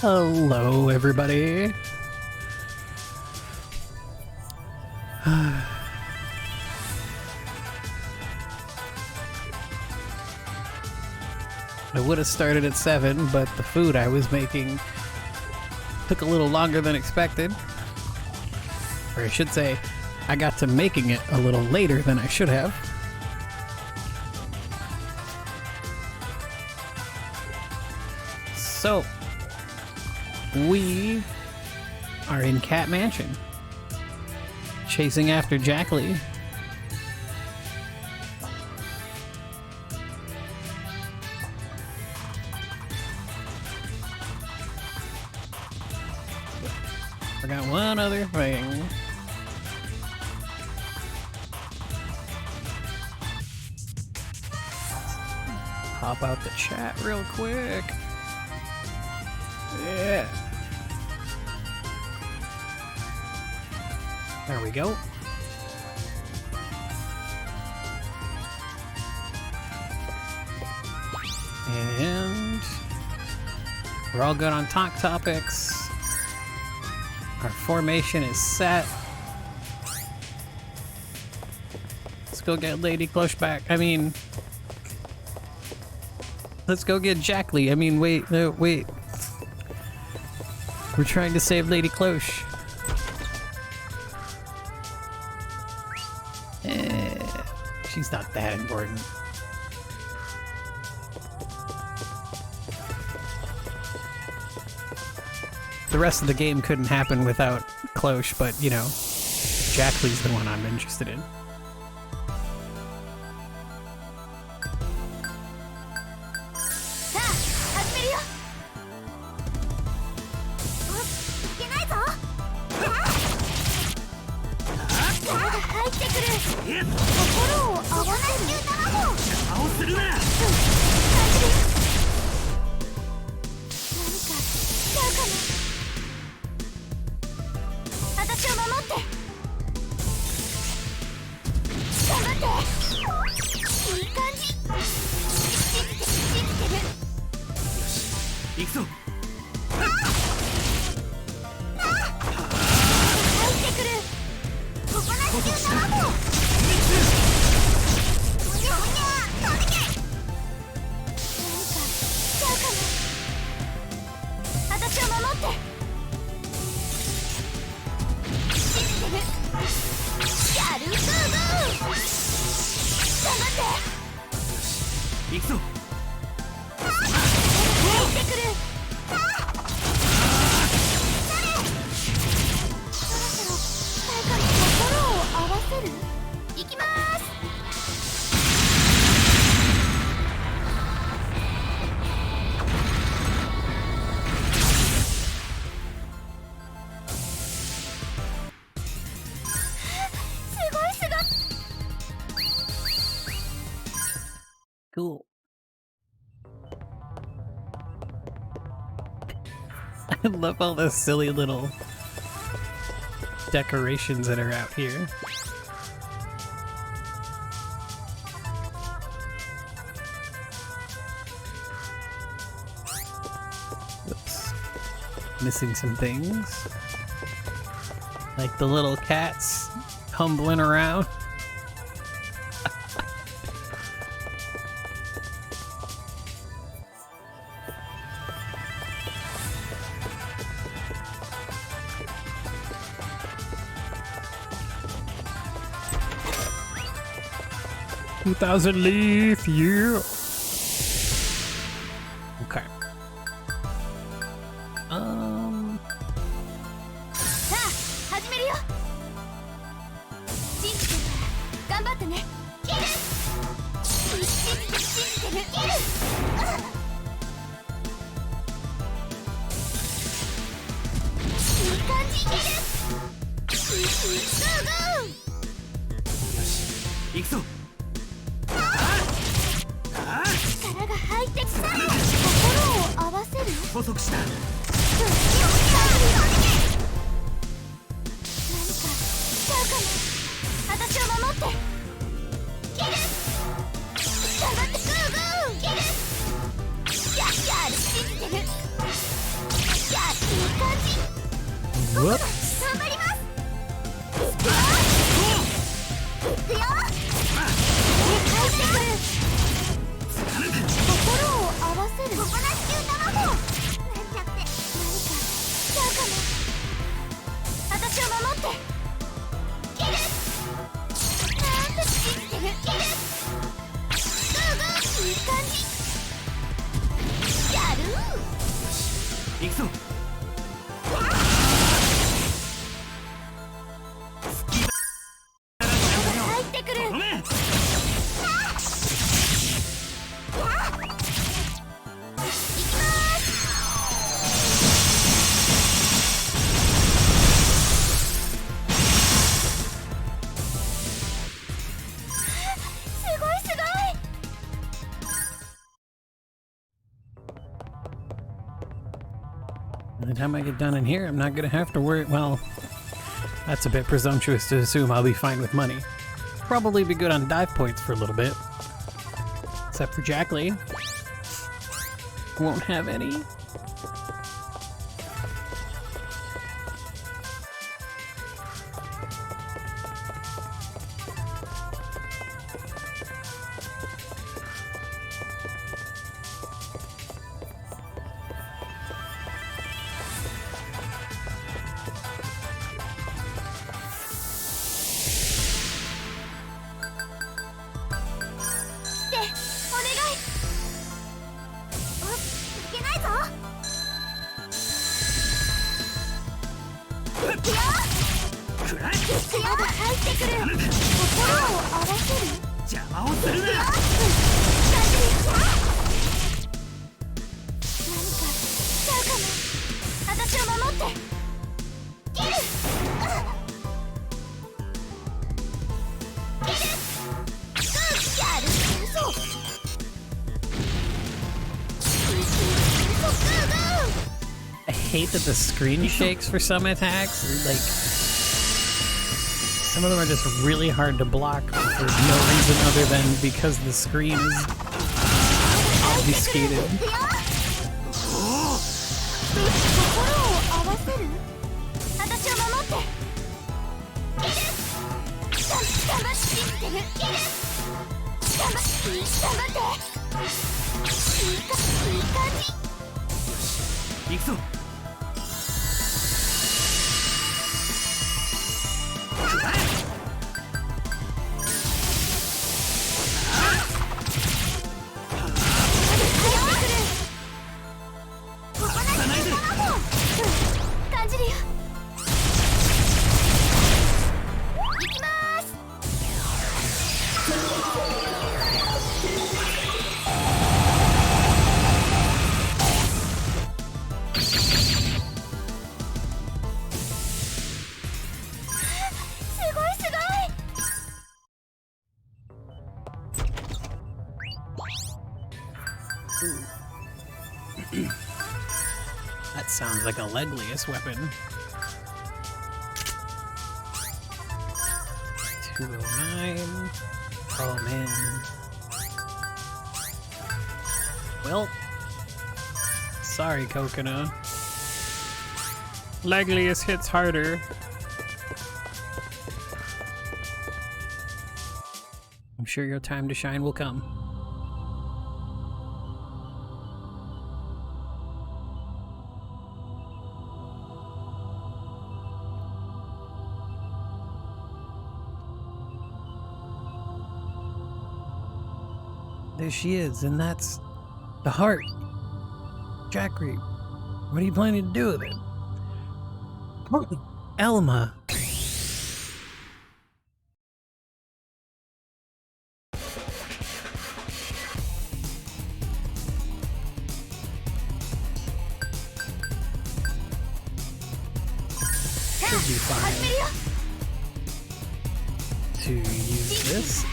Hello, everybody. I would have started at 7, but the food I was making took a little longer than expected. Or I should say, I got to making it a little later than I should have. So, we are in Cat Mansion, chasing after Jack Lee, Forgot one other thing. Hop out the chat real quick. Yeah. There we go. And we're all good on talk topics. Our formation is set. Let's go get Lady Cloche back. I mean, let's go get Jackley. I mean, wait, no, wait. We're trying to save Lady Cloche. She's not that important. The rest of the game couldn't happen without Cloche, but, you know, Jackley's the one I'm interested in. Cool. I love all those silly little decorations that are out here. Oops. Missing some things. Like the little cats humbling around. $2,000 leaf, yeah. Okay. By the time I get done in here, I'm not gonna have to worry. Well, that's a bit presumptuous to assume I'll be fine with money. Probably be good on dive points for a little bit. Except for Jack Lee. Won't have any. I hate that the screen shakes for some attacks. Like, some of them are just really hard to block for no reason other than because the screen is obfuscated. That sounds like a Leglius weapon. 209. Oh man. Well, sorry, Coconut. Leglius hits harder. I'm sure your time to shine will come. There she is, and that's the heart. Jackery, what are you planning to do with it? Elma. Should be fine to use this.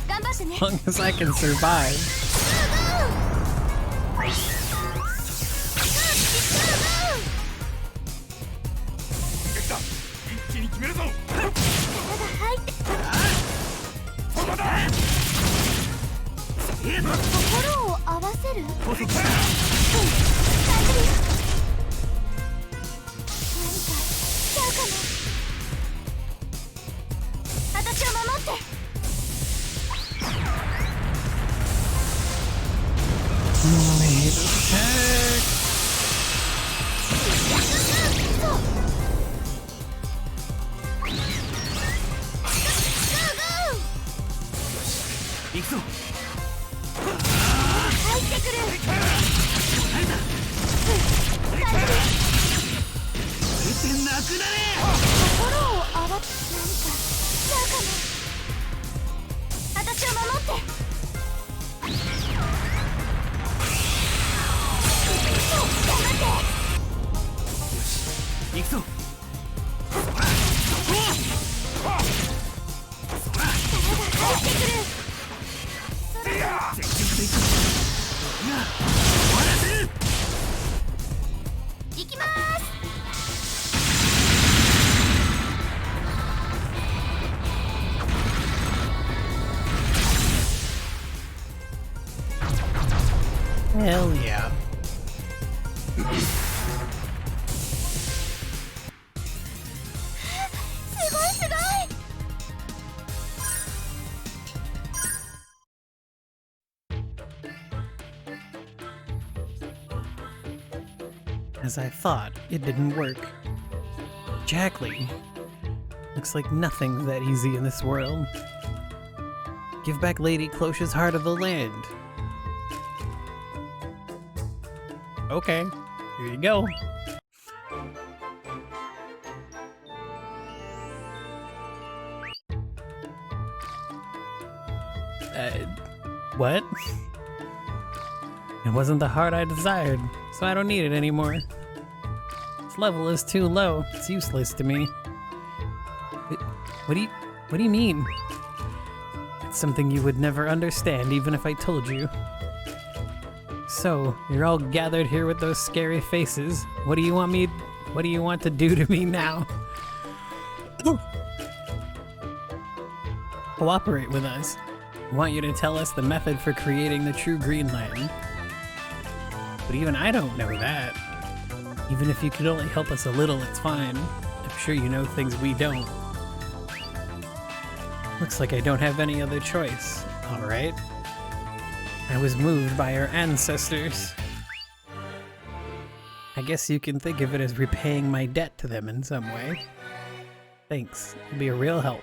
As long as I can survive. Hell yeah. As I thought, it didn't work. Exactly. Looks like nothing's that easy in this world. Give back Lady Cloche's heart of the land. Okay, here you go. What? It wasn't the heart I desired, so I don't need it anymore. This level is too low. It's useless to me. What do you mean? It's something you would never understand even if I told you. So, you're all gathered here with those scary faces. What do you want to do to me now? Cooperate with us. We want you to tell us the method for creating the true Greenland. But even I don't know that. Even if you could only help us a little, it's fine. I'm sure you know things we don't. Looks like I don't have any other choice. Alright. I was moved by our ancestors. I guess you can think of it as repaying my debt to them in some way. Thanks. It'll be a real help.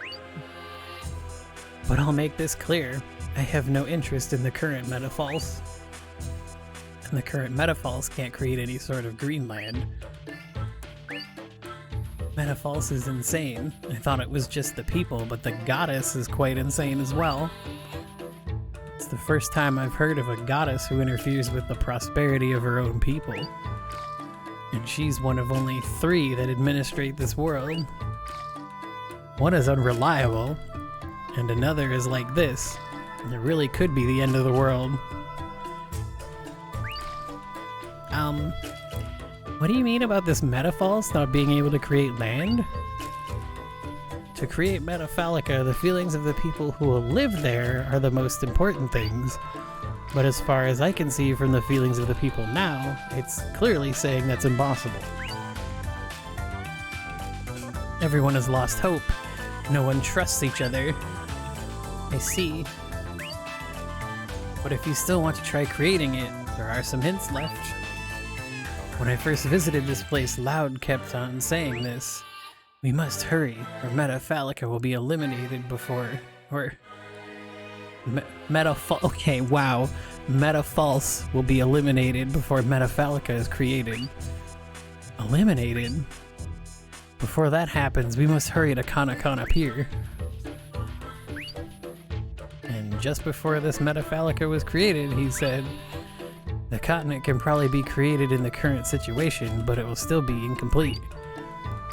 But I'll make this clear. I have no interest in the current Metafalls. And the current Metafalls can't create any sort of Greenland. Metafalls is insane. I thought it was just the people, but the goddess is quite insane as well. It's the first time I've heard of a goddess who interferes with the prosperity of her own people. And she's one of only 3 that administrate this world. One is unreliable, and another is like this. And it really could be the end of the world. What do you mean about this Metafalls not being able to create land? To create Metafalica, the feelings of the people who will live there are the most important things. But as far as I can see from the feelings of the people now, it's clearly saying that's impossible. Everyone has lost hope. No one trusts each other. I see. But if you still want to try creating it, there are some hints left. When I first visited this place, Loud kept on saying this. We must hurry, or Metafalica will be eliminated before... Okay, wow. Metafalls will be eliminated before Metafalica is created. Eliminated? Before that happens, we must hurry to Kana Pier. And just before this Metafalica was created, he said, the continent can probably be created in the current situation, but it will still be incomplete.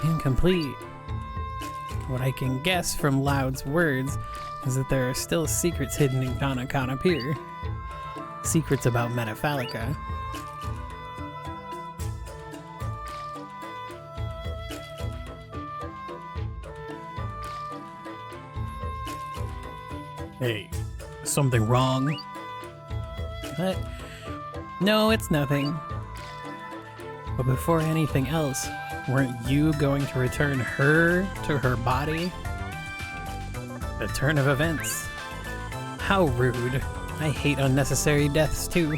Incomplete? What I can guess from Loud's words is that there are still secrets hidden in Kana Pier. Secrets about Metafalica. Hey, something wrong? What? No, it's nothing. But before anything else, weren't you going to return her to her body? The turn of events. How rude. I hate unnecessary deaths too.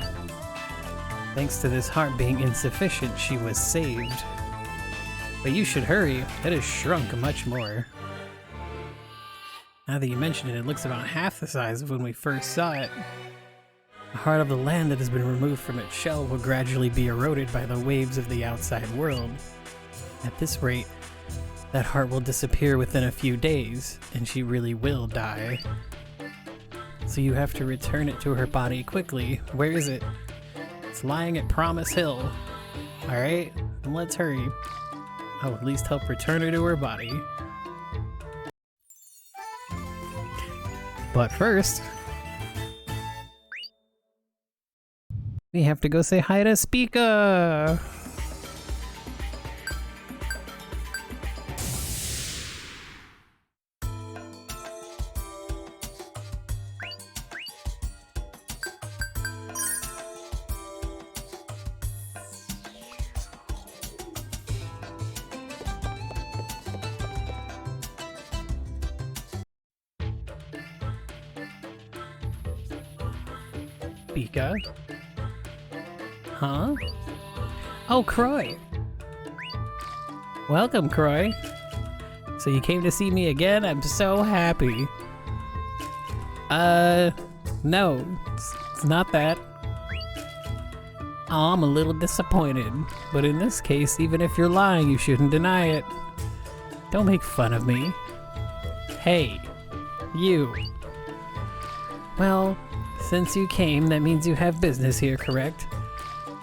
Thanks to this heart being insufficient, she was saved. But you should hurry. It has shrunk much more. Now that you mention it, it looks about half the size of when we first saw it. The heart of the land that has been removed from its shell will gradually be eroded by the waves of the outside world. At this rate, that heart will disappear within a few days, and she really will die. So you have to return it to her body quickly. Where is it? It's lying at Promise Hill. Alright, let's hurry. I'll at least help return her to her body. But first, we have to go say hi to Spica! Pika. Huh? Oh, Croy. Welcome, Croy. So you came to see me again? I'm so happy. No, it's not that. Oh, I'm a little disappointed. But in this case, even if you're lying, you shouldn't deny it. Don't make fun of me. Hey, you. Well, since you came, that means you have business here, correct?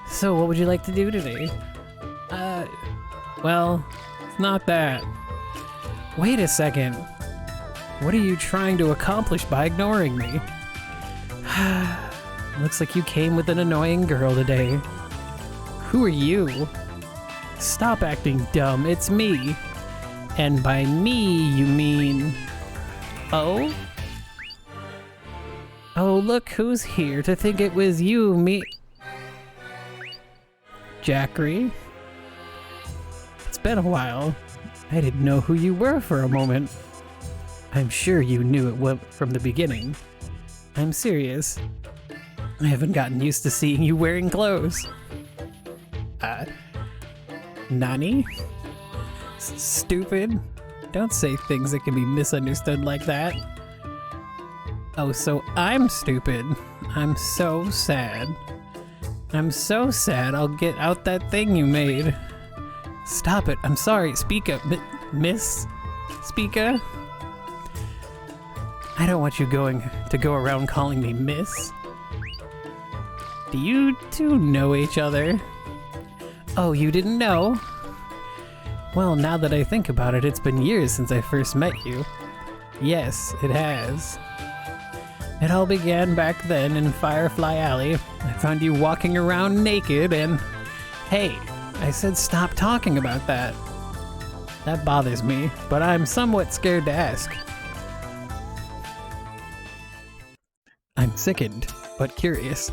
So what would you like to do today? Well, it's not that. Wait a second. What are you trying to accomplish by ignoring me? Looks like you came with an annoying girl today. Who are you? Stop acting dumb, it's me. And by me, you mean... Oh? Oh, look who's here. To think it was you, me... Jackery? It's been a while. I didn't know who you were for a moment. I'm sure you knew it from the beginning. I'm serious. I haven't gotten used to seeing you wearing clothes. Nani? Stupid? Don't say things that can be misunderstood like that. Oh, so I'm stupid. I'm so sad. I'm so sad I'll get out that thing you made. Stop it. I'm sorry. Speak up, Miss Speaker. I don't want you to go around calling me Miss. Do you two know each other? Oh, you didn't know? Well, now that I think about it, it's been years since I first met you. Yes, it has. It all began back then in Firefly Alley. I found you walking around naked and... Hey, I said stop talking about that. That bothers me, but I'm somewhat scared to ask. I'm sickened, but curious.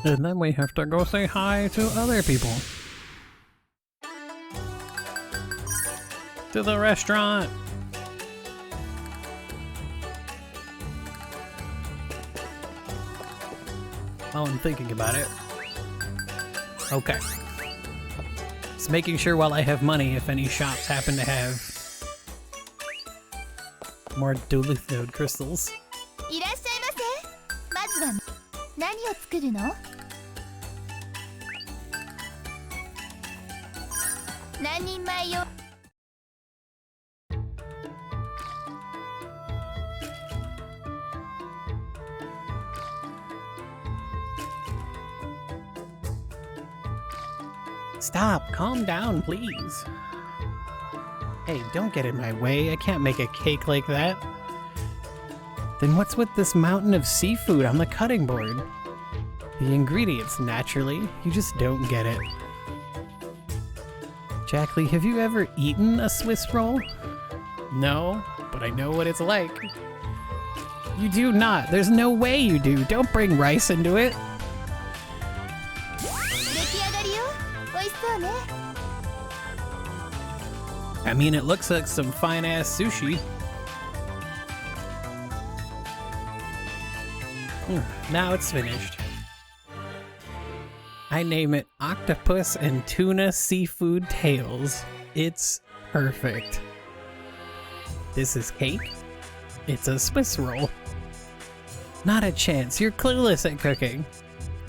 And then we have to go say hi to other people. To the restaurant! Oh, I'm thinking about it. Okay. Just making sure while I have money if any shops happen to have more Duluth crystals. いらっしゃいませ。まずは何を作るの？何人前よ。Stop! Calm down, please. Hey, don't get in my way. I can't make a cake like that. Then what's with this mountain of seafood on the cutting board? The ingredients, naturally. You just don't get it. Jackley, have you ever eaten a Swiss roll? No, but I know what it's like. You do not. There's no way you do. Don't bring rice into it. 出来上がりよ。美味しそうね。 I mean, it looks like some fine-ass sushi. Now it's finished. I name it Octopus and Tuna Seafood Tails. It's perfect. This is cake. It's a Swiss roll. Not a chance. You're clueless at cooking.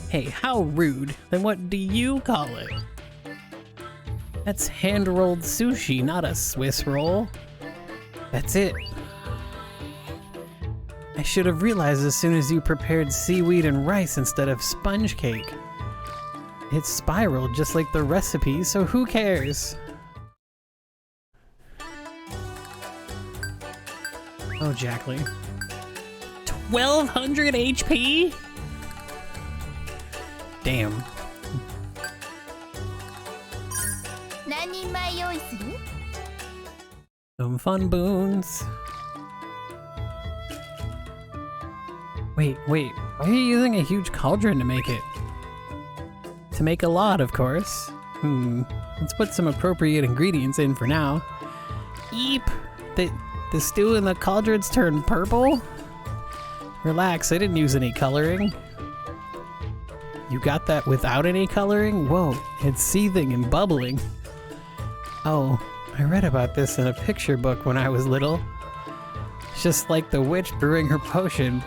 Hey, how rude. Then what do you call it? That's hand-rolled sushi, not a Swiss roll. That's it. I should have realized as soon as you prepared seaweed and rice instead of sponge cake. It spiraled just like the recipe, so who cares? Oh, Jackley. 1200 HP? Damn. 何人前用意する？ Some fun boons. Wait, why are you using a huge cauldron to make it? To make a lot, of course. Let's put some appropriate ingredients in for now. Eep! The stew in the cauldron's turned purple? Relax, I didn't use any coloring. You got that without any coloring? Whoa, it's seething and bubbling. Oh, I read about this in a picture book when I was little. It's just like the witch brewing her potion.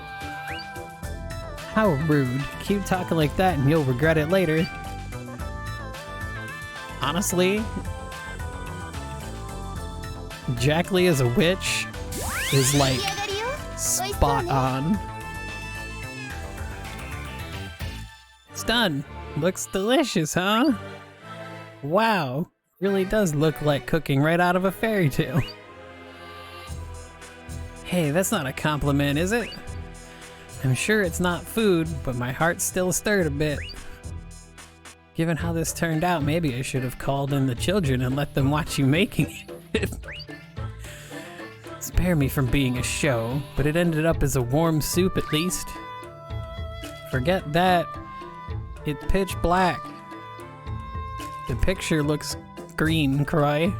How rude. Keep talking like that and you'll regret it later. Honestly, Jack Lee as a witch is like spot on. It's done. Looks delicious, huh? Wow, really does look like cooking right out of a fairy tale. Hey, that's not a compliment, is it? I'm sure it's not food, but my heart's still stirred a bit. Given how this turned out, maybe I should have called in the children and let them watch you making it. Spare me from being a show, but it ended up as a warm soup at least. Forget that. It's pitch black. The picture looks green, Croy.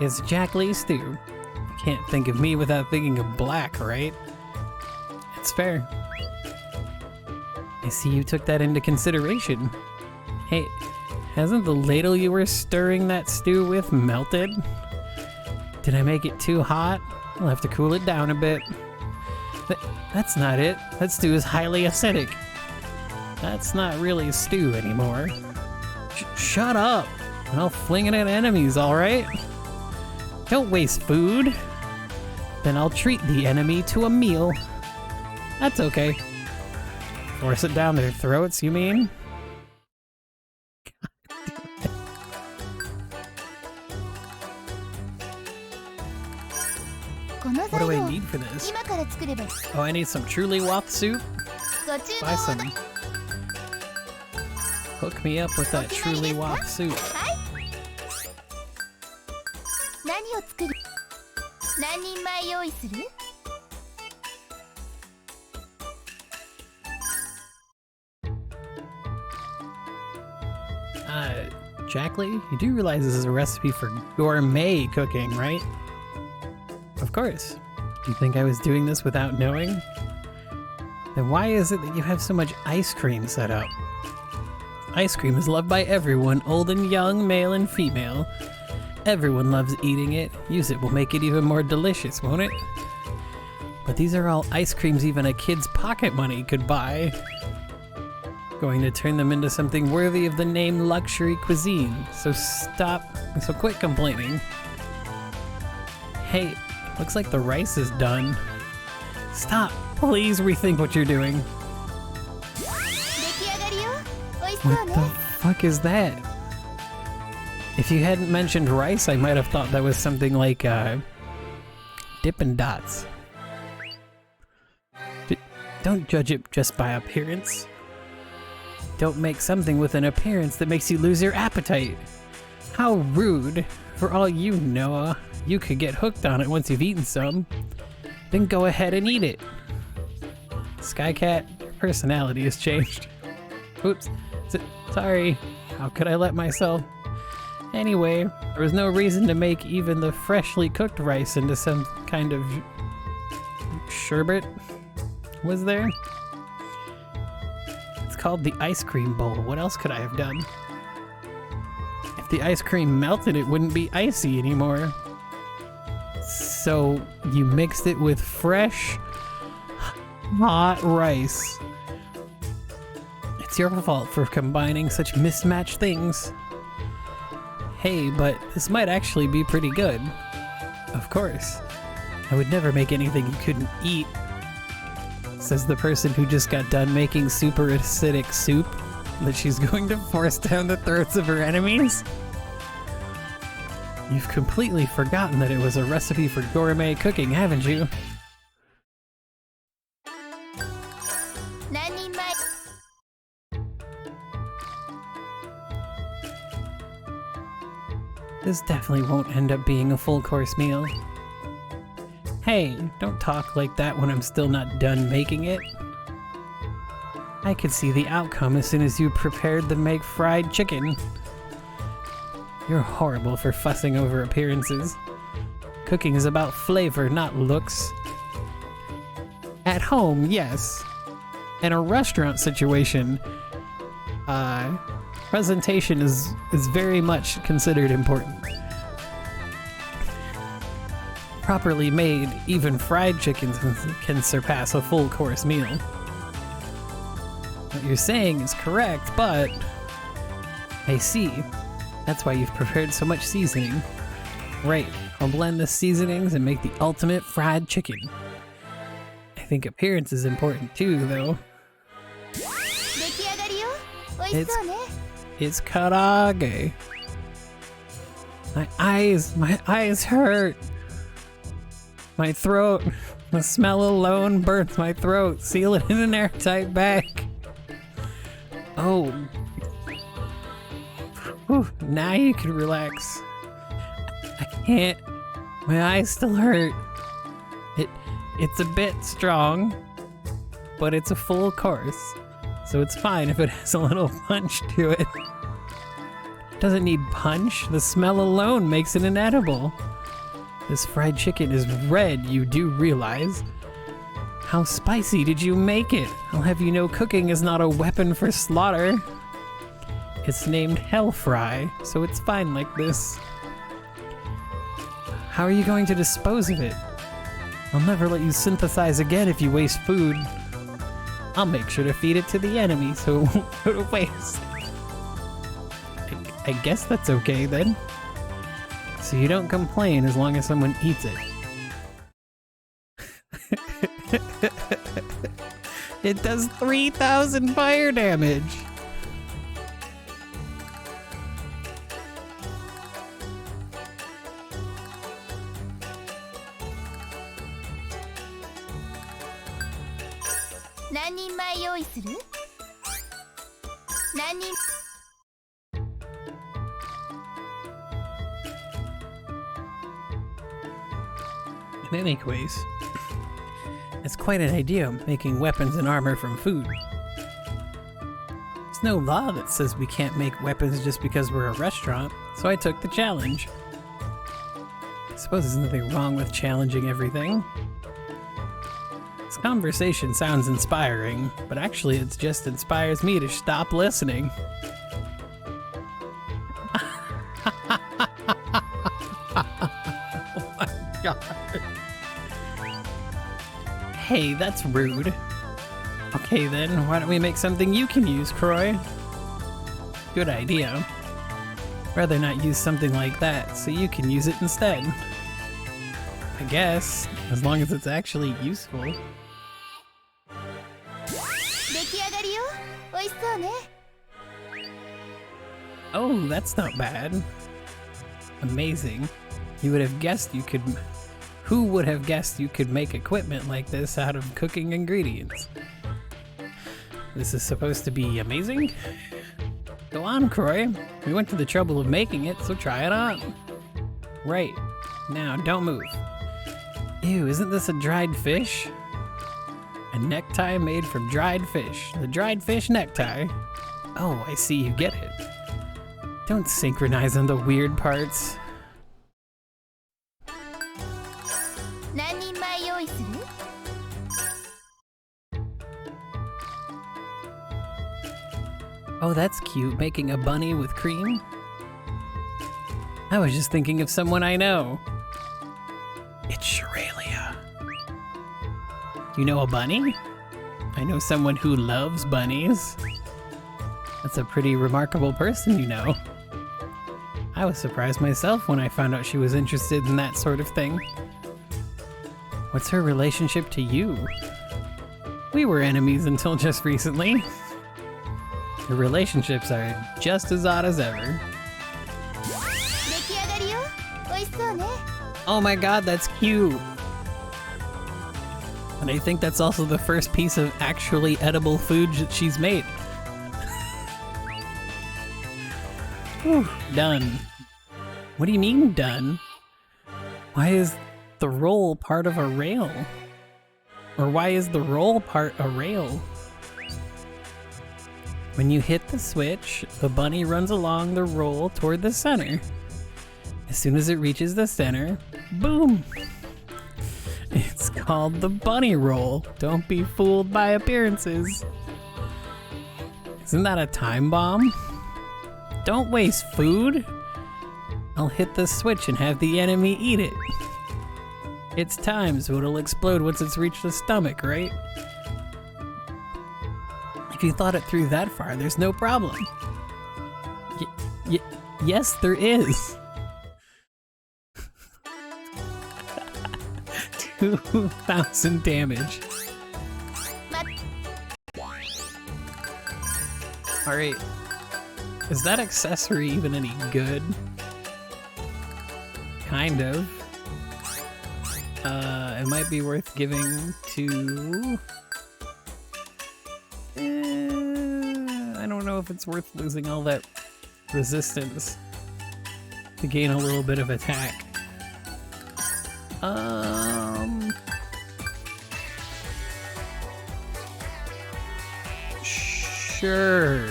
It's Jack Lee stew. Can't think of me without thinking of black, right? It's fair. I see you took that into consideration. Hey, hasn't the ladle you were stirring that stew with melted? Did I make it too hot? I'll have to cool it down a bit. That's not it. That stew is highly acidic. That's not really stew anymore. Shut up! I'll fling it at enemies, alright? Don't waste food. Then I'll treat the enemy to a meal. That's okay. Force it down their throats, you mean? What do I need for this? Oh, I need some truly waff soup? Buy some. Hook me up with that truly waff soup. Jack Lee, you do realize this is a recipe for gourmet cooking, right? Of course. You think I was doing this without knowing? Then why is it that you have so much ice cream set up? Ice cream is loved by everyone, old and young, male and female. Everyone loves eating it. Use it will make it even more delicious, won't it? But these are all ice creams even a kid's pocket money could buy. Going to turn them into something worthy of the name luxury cuisine. So quit complaining. Hey, looks like the rice is done. Stop, please rethink what you're doing. What the fuck is that? If you hadn't mentioned rice, I might have thought that was something like, Dippin' Dots. Don't judge it just by appearance. Don't make something with an appearance that makes you lose your appetite. How rude. For all you know, you could get hooked on it once you've eaten some. Then go ahead and eat it. Skycat, your personality has changed. Oops. Sorry. How could I let myself? Anyway, there was no reason to make even the freshly cooked rice into some kind of sherbet. Was there? It's called the ice cream bowl. What else could I have done? If the ice cream melted, it wouldn't be icy anymore. So you mixed it with fresh, hot rice. It's your fault for combining such mismatched things. Hey, but this might actually be pretty good. Of course. I would never make anything you couldn't eat. Says the person who just got done making super acidic soup that she's going to force down the throats of her enemies. You've completely forgotten that it was a recipe for gourmet cooking, haven't you? This definitely won't end up being a full course meal. Hey, don't talk like that when I'm still not done making it. I could see the outcome as soon as you prepared the fried chicken. You're horrible for fussing over appearances. Cooking is about flavor, not looks. At home, yes. In a restaurant situation, presentation is very much considered important. Properly made, even fried chickens can surpass a full course meal. What you're saying is correct, but I see. That's why you've prepared so much seasoning. Right, I'll blend the seasonings and make the ultimate fried chicken. I think appearance is important too, though. It's karage. My eyes hurt. My throat, the smell alone burns my throat. Seal it in an airtight bag. Oh. Whew, now you can relax. I can't. My eyes still hurt. It's a bit strong, but it's a full course, so it's fine if it has a little punch to it. Doesn't need punch. The smell alone makes it inedible. This fried chicken is red, you do realize. How spicy did you make it? I'll have you know cooking is not a weapon for slaughter. It's named Hell Fry, so it's fine like this. How are you going to dispose of it? I'll never let you synthesize again if you waste food. I'll make sure to feed it to the enemy so it won't go to waste. I guess that's okay then. So you don't complain as long as someone eats it. It does 3,000 fire damage. In any case, it's quite an idea making weapons and armor from food. There's no law that says we can't make weapons just because we're a restaurant, so I took the challenge. I suppose there's nothing wrong with challenging everything. This conversation sounds inspiring, but actually it just inspires me to stop listening. Oh my god. Hey, that's rude. Okay then, why don't we make something you can use, Croy? Good idea. Rather not use something like that, so you can use it instead. I guess, as long as it's actually useful. Oh, that's not bad. Amazing. You would have guessed you could... Who would have guessed you could make equipment like this out of cooking ingredients? This is supposed to be amazing? Go on, Croy. We went to the trouble of making it, so try it on. Right. Now, don't move. Ew, isn't this a dried fish? A necktie made from dried fish. The dried fish necktie. Oh, I see you get it. Don't synchronize on the weird parts. Oh, that's cute, making a bunny with cream. I was just thinking of someone I know. It's Shiralia. You know a bunny? I know someone who loves bunnies. That's a pretty remarkable person, you know. I was surprised myself when I found out she was interested in that sort of thing. What's her relationship to you? We were enemies until just recently. The relationships are just as odd as ever. Oh my god, that's cute! And I think that's also the first piece of actually edible food that she's made. Whew, done. What do you mean done? Why is the roll part of a rail? Or why is the roll part a rail? When you hit the switch, the bunny runs along the roll toward the center. As soon as it reaches the center, boom! It's called the bunny roll. Don't be fooled by appearances. Isn't that a time bomb? Don't waste food. I'll hit the switch and have the enemy eat it. It's time, so it'll explode once it's reached the stomach, right? If you thought it through that far, there's no problem. Yes, there is. 2,000 damage. Alright. Is that accessory even any good? Kind of. It might be worth giving to... I don't know if it's worth losing all that resistance to gain a little bit of attack. Sure,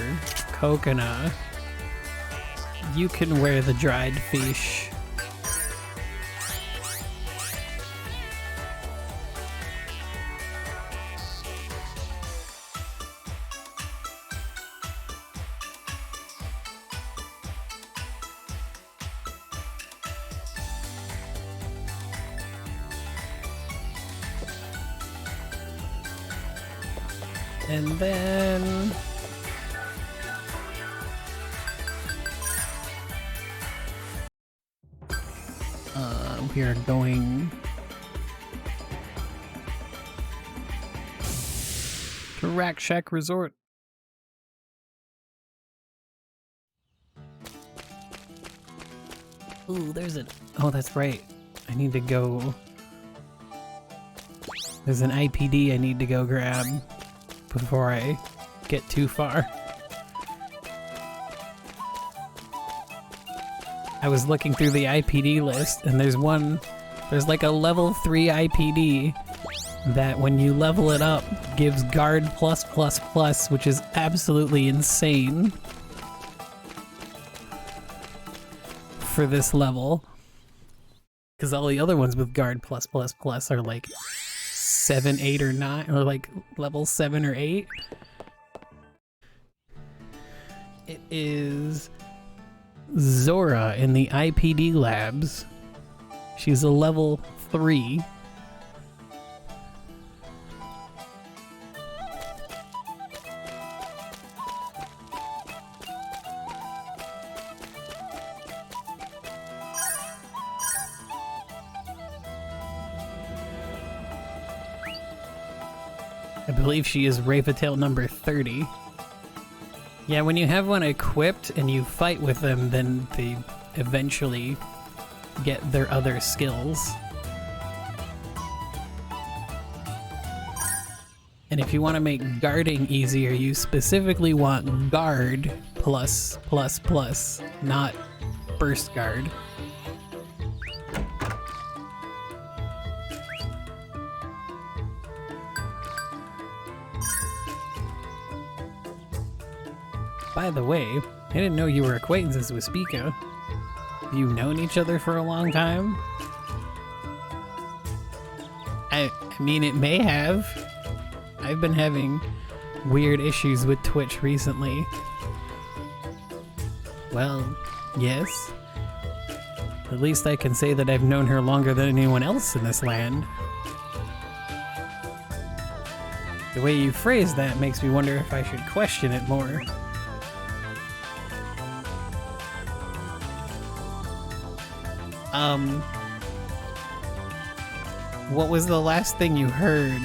Coconut. You can wear the dried fish. And then... we are going to Rack Shack Resort. Ooh, there's a... Oh, that's right. I need to go... There's an IPD I need to go grab before I get too far. I was looking through the IPD list, and there's like a level 3 IPD that when you level it up gives guard +++, which is absolutely insane for this level. Because all the other ones with guard +++ are like 7, 8, or 9, or like level 7 or 8. It is Zora in the IPD labs. She's a level 3. I believe she is Wraithtail number 30. Yeah, when you have one equipped and you fight with them, then they eventually get their other skills. And if you want to make guarding easier, you specifically want guard +++, not burst guard. By the way, I didn't know you were acquaintances with Spica. Have you known each other for a long time? I mean, it may have. I've been having weird issues with Twitch recently. Well, yes. At least I can say that I've known her longer than anyone else in this land. The way you phrase that makes me wonder if I should question it more. What was the last thing you heard?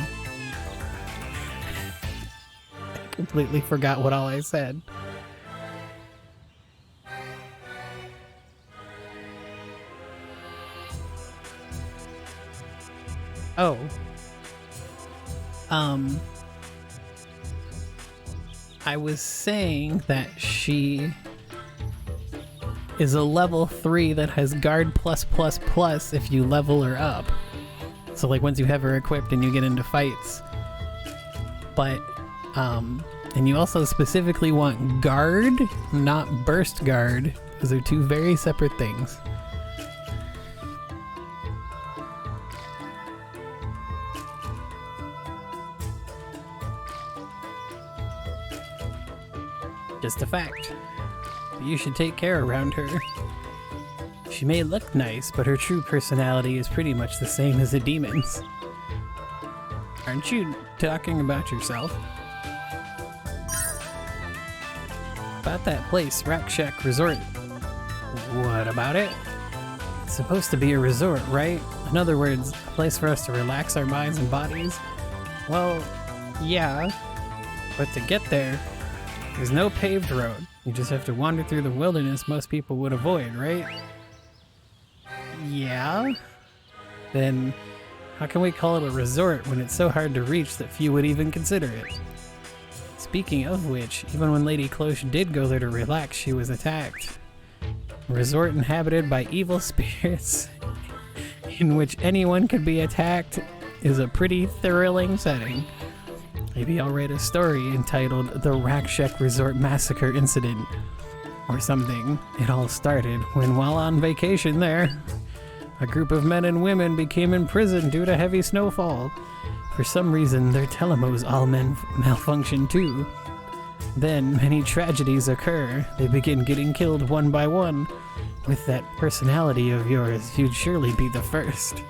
I completely forgot what all I said. Oh. I was saying that she is a level 3 that has guard plus plus plus if you level her up. So like once you have her equipped and you get into fights. But, and you also specifically want guard, not burst guard. Those are two very separate things. Just a fact. You should take care around her. She may look nice, but her true personality is pretty much the same as a demon's. Aren't you talking about yourself? About that place, Rakshak Resort. What about it? It's supposed to be a resort, right? In other words, a place for us to relax our minds and bodies. Well, yeah. But to get there, there's no paved road. You just have to wander through the wilderness most people would avoid, right? Yeah? Then how can we call it a resort when it's so hard to reach that few would even consider it? Speaking of which, even when Lady Cloche did go there to relax, she was attacked. A resort inhabited by evil spirits in which anyone could be attacked is a pretty thrilling setting. Maybe I'll write a story entitled The Rakshak Resort Massacre Incident or something. It all started when, while on vacation there, a group of men and women became imprisoned due to heavy snowfall. For some reason, their telemos all malfunction too. Then many tragedies occur. They begin getting killed one by one. With that personality of yours, you'd surely be the first.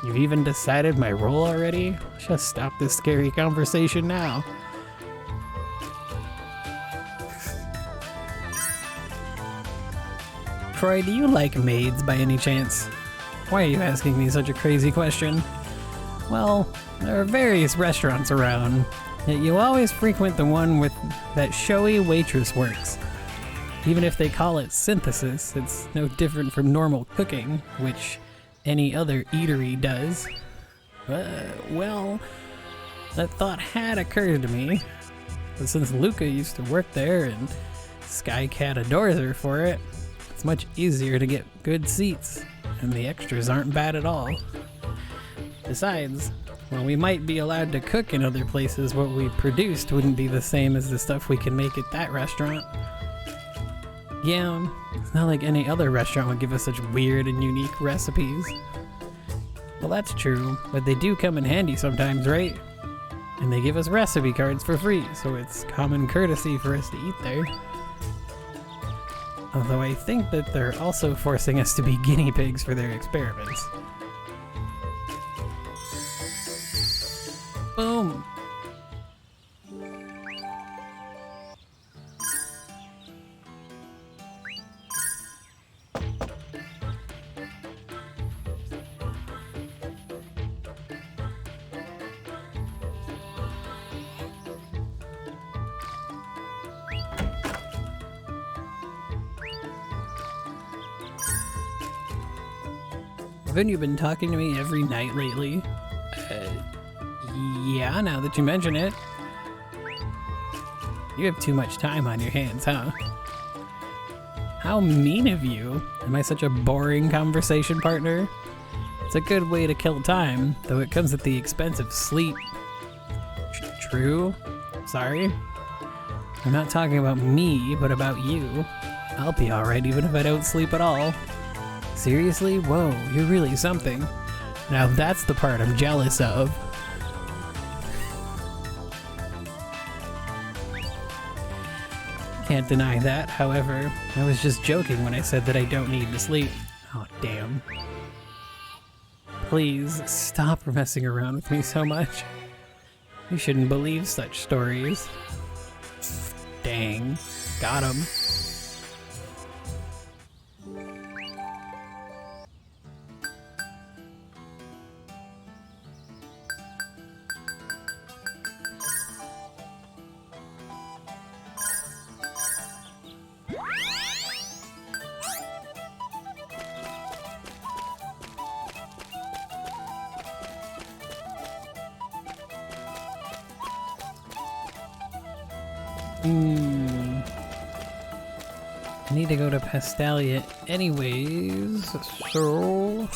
You've even decided my role already? Just stop this scary conversation now. Troy, do you like maids by any chance? Why are you asking me such a crazy question? Well, there are various restaurants around, yet you always frequent the one with that showy waitress works. Even if they call it synthesis, it's no different from normal cooking, which any other eatery does. Well, that thought had occurred to me, but since Luca used to work there and Skycat adores her for it, it's much easier to get good seats, and the extras aren't bad at all. Besides, while we might be allowed to cook in other places, what we produced wouldn't be the same as the stuff we can make at that restaurant. Yeah, it's not like any other restaurant would give us such weird and unique recipes. Well, that's true, but they do come in handy sometimes, right? And they give us recipe cards for free, so it's common courtesy for us to eat there. Although I think that they're also forcing us to be guinea pigs for their experiments. Boom! Haven't you been talking to me every night lately? Yeah, now that you mention it. You have too much time on your hands, huh? How mean of you. Am I such a boring conversation partner? It's a good way to kill time, though it comes at the expense of sleep. True? Sorry? I'm not talking about me, but about you. I'll be alright even if I don't sleep at all. Seriously? Whoa, you're really something. Now that's the part I'm jealous of. Can't deny that, however, I was just joking when I said that I don't need to sleep. Oh, damn. Please, stop messing around with me so much. You shouldn't believe such stories. Dang. Got him. I need to go to Pastalia anyways, so...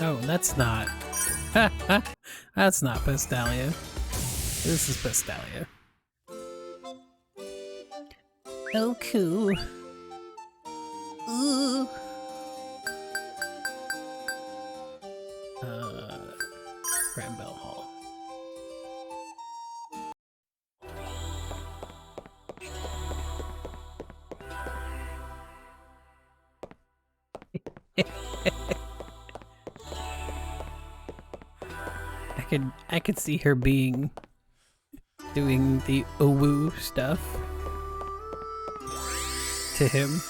Oh, that's not. That's not Pastalia. This is Pastalia. Oh, cool. Ooh. Grambell Hall. I could see her doing the Uwu stuff to him.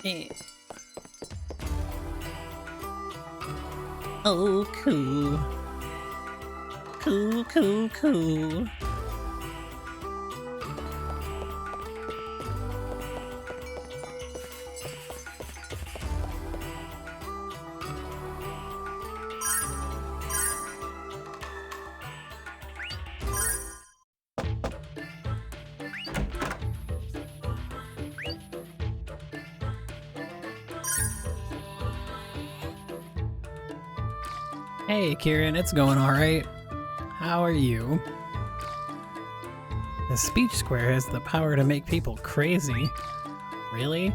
Yeah. Oh, cool. Cool, cool, cool. Hey, Kieran, it's going alright. How are you? The speech square has the power to make people crazy. Really?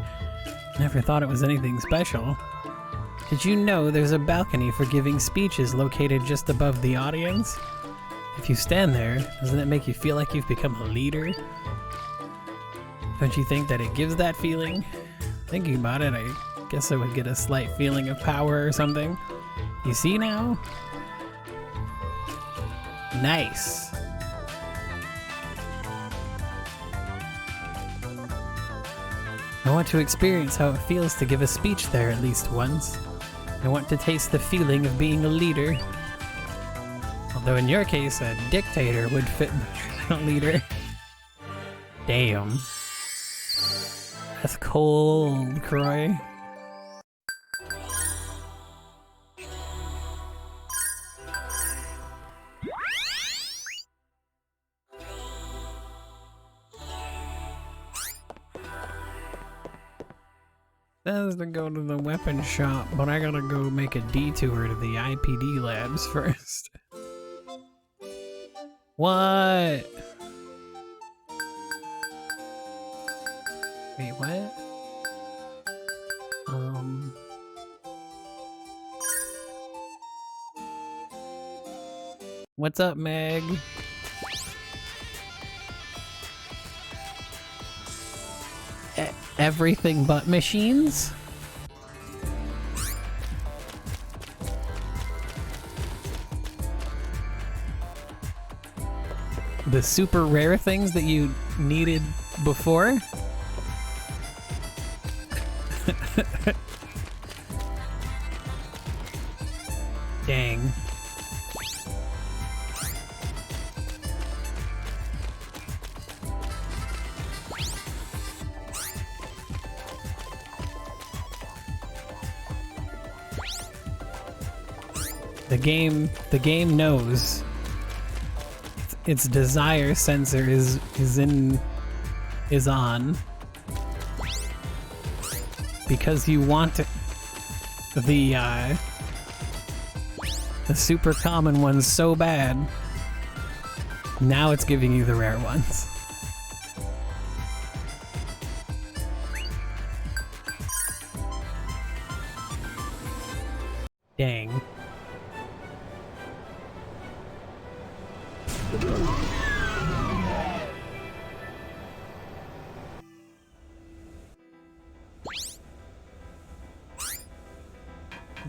Never thought it was anything special. Did you know there's a balcony for giving speeches located just above the audience? If you stand there, doesn't it make you feel like you've become a leader? Don't you think that it gives that feeling? Thinking about it, I guess I would get a slight feeling of power or something. You see now? Nice. I want to experience how it feels to give a speech there at least once. I want to taste the feeling of being a leader. Although in your case, a dictator would fit better than a leader. Damn. That's cold, Croy. Says to go to the weapon shop, but I gotta go make a detour to the IPD labs first. What? Wait, what? What's up, Meg? Everything but machines? The super rare things that you needed before? Dang. The game knows its desire sensor is on because you want the super common ones so bad. Now it's giving you the rare ones. Dang.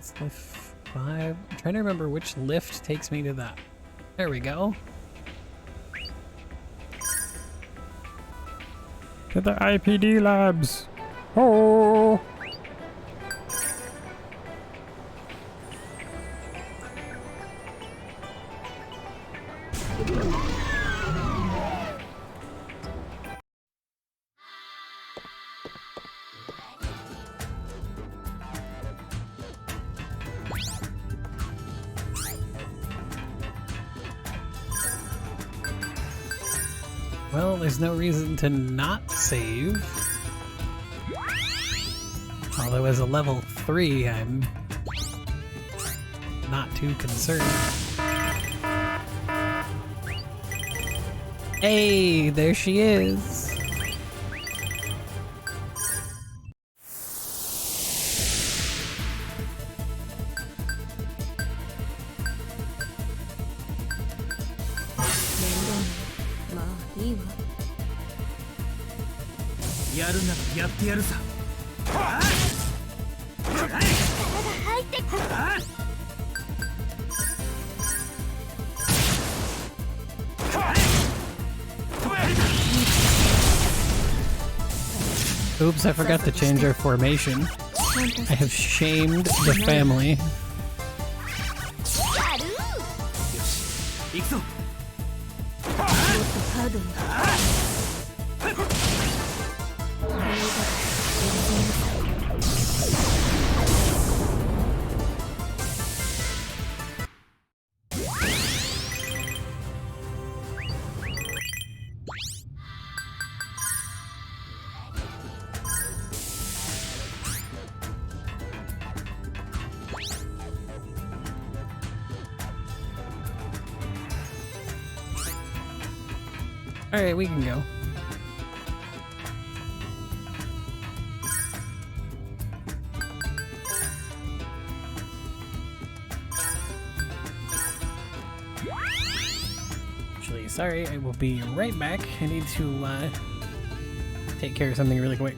It's lift 5. I'm trying to remember which lift takes me to that. There we go. To the IPD labs. Oh. Well, there's no reason to not save. Although as a level 3, I'm not too concerned. Hey, there she is. Oops, I forgot to change our formation. I have shamed the family. Alright, we can go. Actually, sorry, I will be right back. I need to take care of something really quick.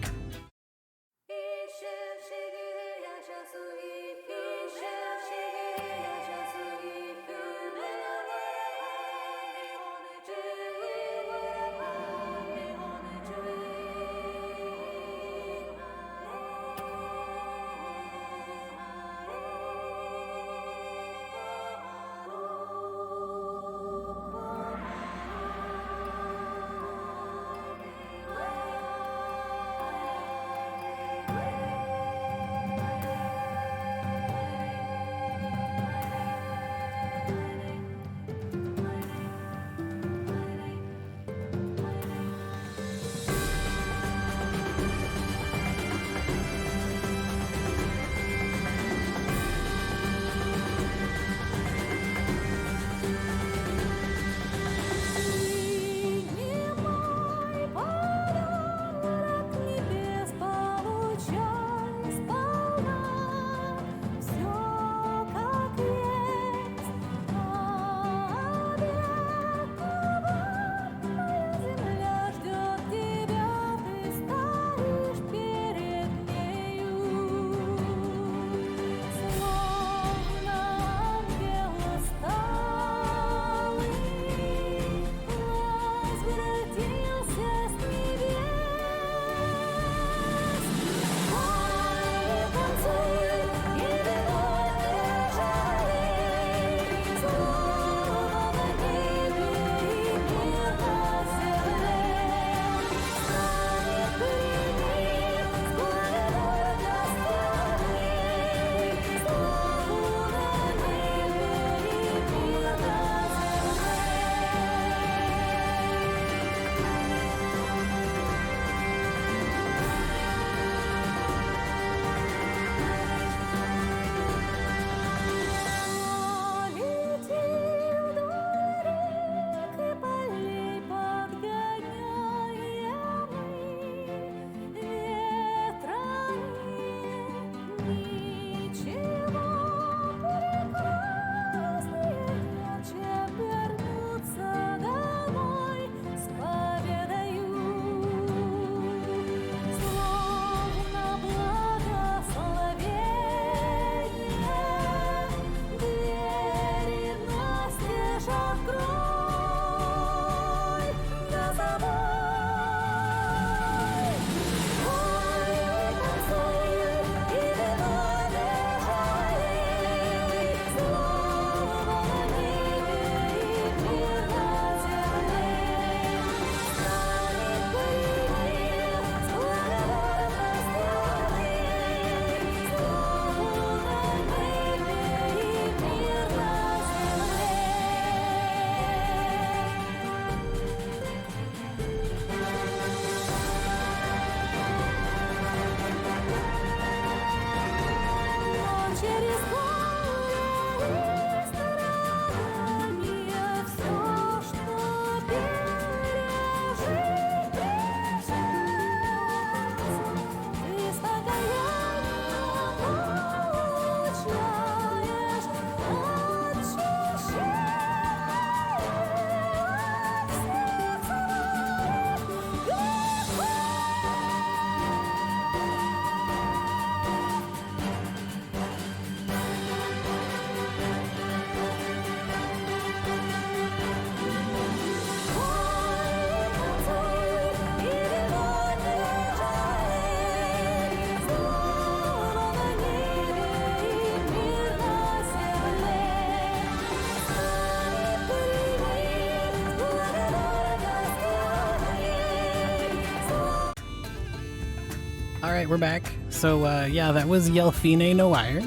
Alright, we're back. So, yeah, that was Yelfine Noire.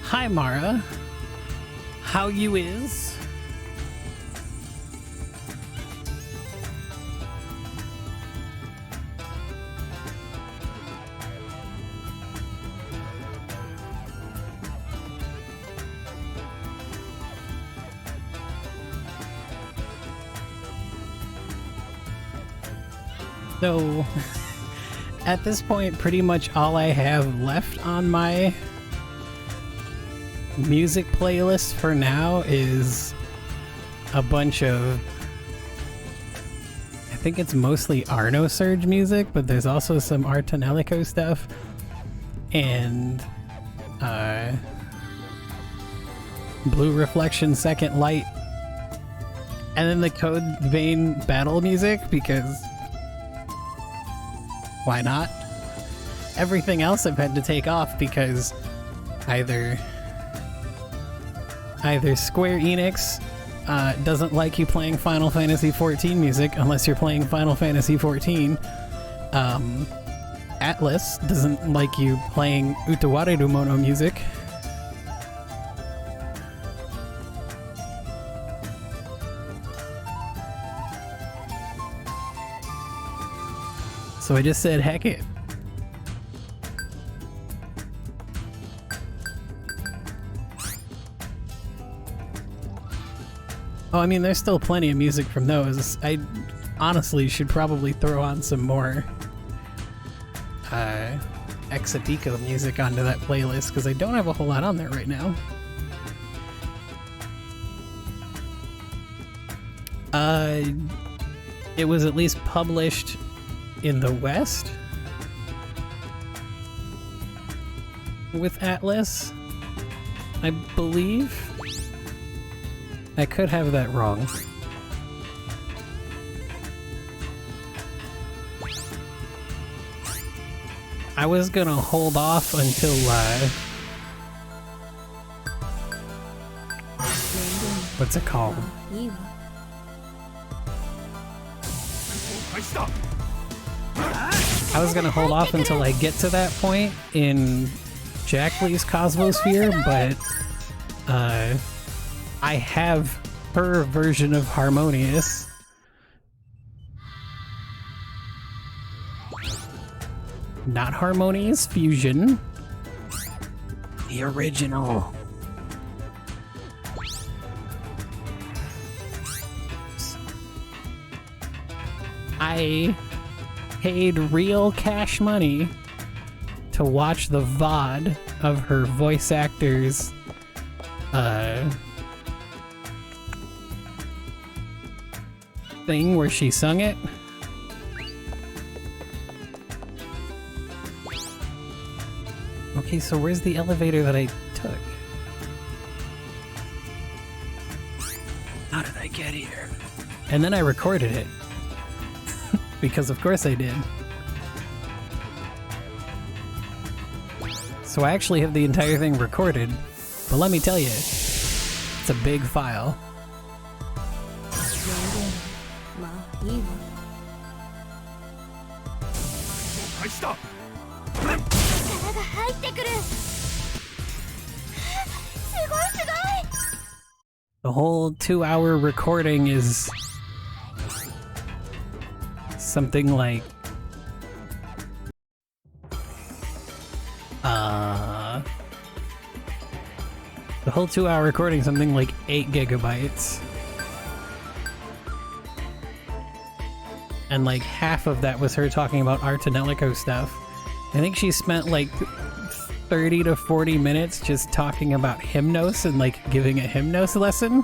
Hi, Mara. How you is? So, at this point, pretty much all I have left on my music playlist for now is a bunch of, I think it's mostly Arno Surge music, but there's also some Tonelico stuff, and Blue Reflection Second Light, and then the Code Vein battle music, because why not? Everything else I've had to take off because either Square Enix doesn't like you playing Final Fantasy XIV music unless you're playing Final Fantasy XIV. Atlas doesn't like you playing Utawareru Mono music. So I just said, heck it. Oh, I mean, there's still plenty of music from those. I honestly should probably throw on some more Exapico music onto that playlist, because I don't have a whole lot on there right now. It was at least published in the West with Atlas, I believe. I could have that wrong. I was gonna hold off until what's it called? I was gonna hold off until I get to that point in Jack Lee's Cosmosphere, but I have her version of Harmonious. Not Harmonious Fusion. The original. I paid real cash money to watch the VOD of her voice actor's thing where she sung it. Okay, so where's the elevator that I took? How did I get here? And then I recorded it. Because of course I did. So I actually have the entire thing recorded, but let me tell you, it's a big file. Stop. The whole 2-hour recording is something like the whole 2-hour recording, something like 8 gigabytes. And like half of that was her talking about Tonelico stuff. I think she spent like 30 to 40 minutes just talking about Hymnos and like giving a Hymnos lesson.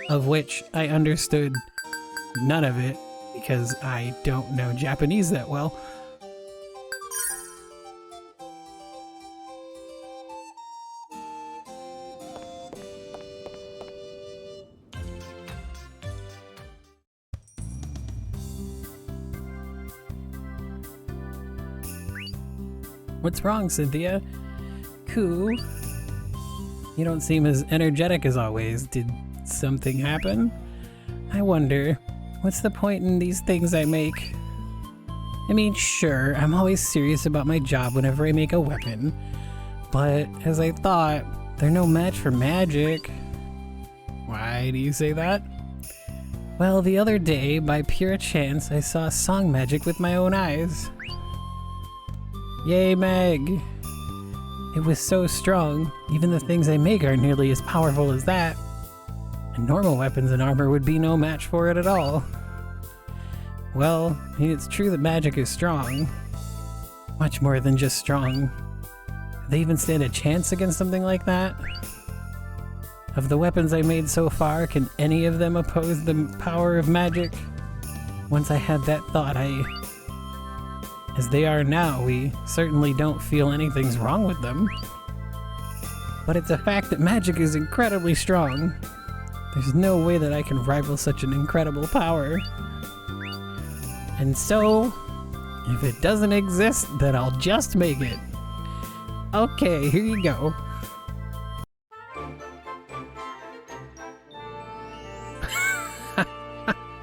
Of which I understood none of it because I don't know Japanese that well. What's wrong, Cynthia? Cool. You don't seem as energetic as always. Did something happen? I wonder, what's the point in these things I make? I mean, sure, I'm always serious about my job whenever I make a weapon, but as I thought, they're no match for magic. Why do you say that? Well, the other day, by pure chance, I saw song magic with my own eyes. Yay, Meg! It was so strong, even the things I make aren't nearly as powerful as that. And normal weapons and armor would be no match for it at all. Well, I mean, it's true that magic is strong. Much more than just strong. Do they even stand a chance against something like that? Of the weapons I made so far, can any of them oppose the power of magic? Once I had that thought, as they are now, we certainly don't feel anything's wrong with them. But it's a fact that magic is incredibly strong. There's no way that I can rival such an incredible power. And so, if it doesn't exist, then I'll just make it. Okay, here you go.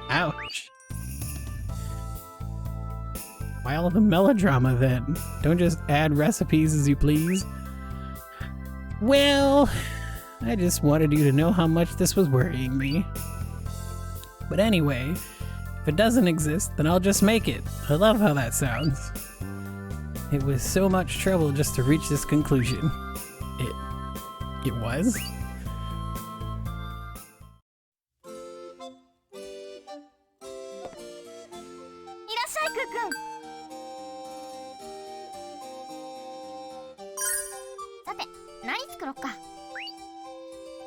Ouch. Why all the melodrama then? Don't just add recipes as you please. Well, I just wanted you to know how much this was worrying me. But anyway, if it doesn't exist, then I'll just make it. I love how that sounds. It was so much trouble just to reach this conclusion. It was?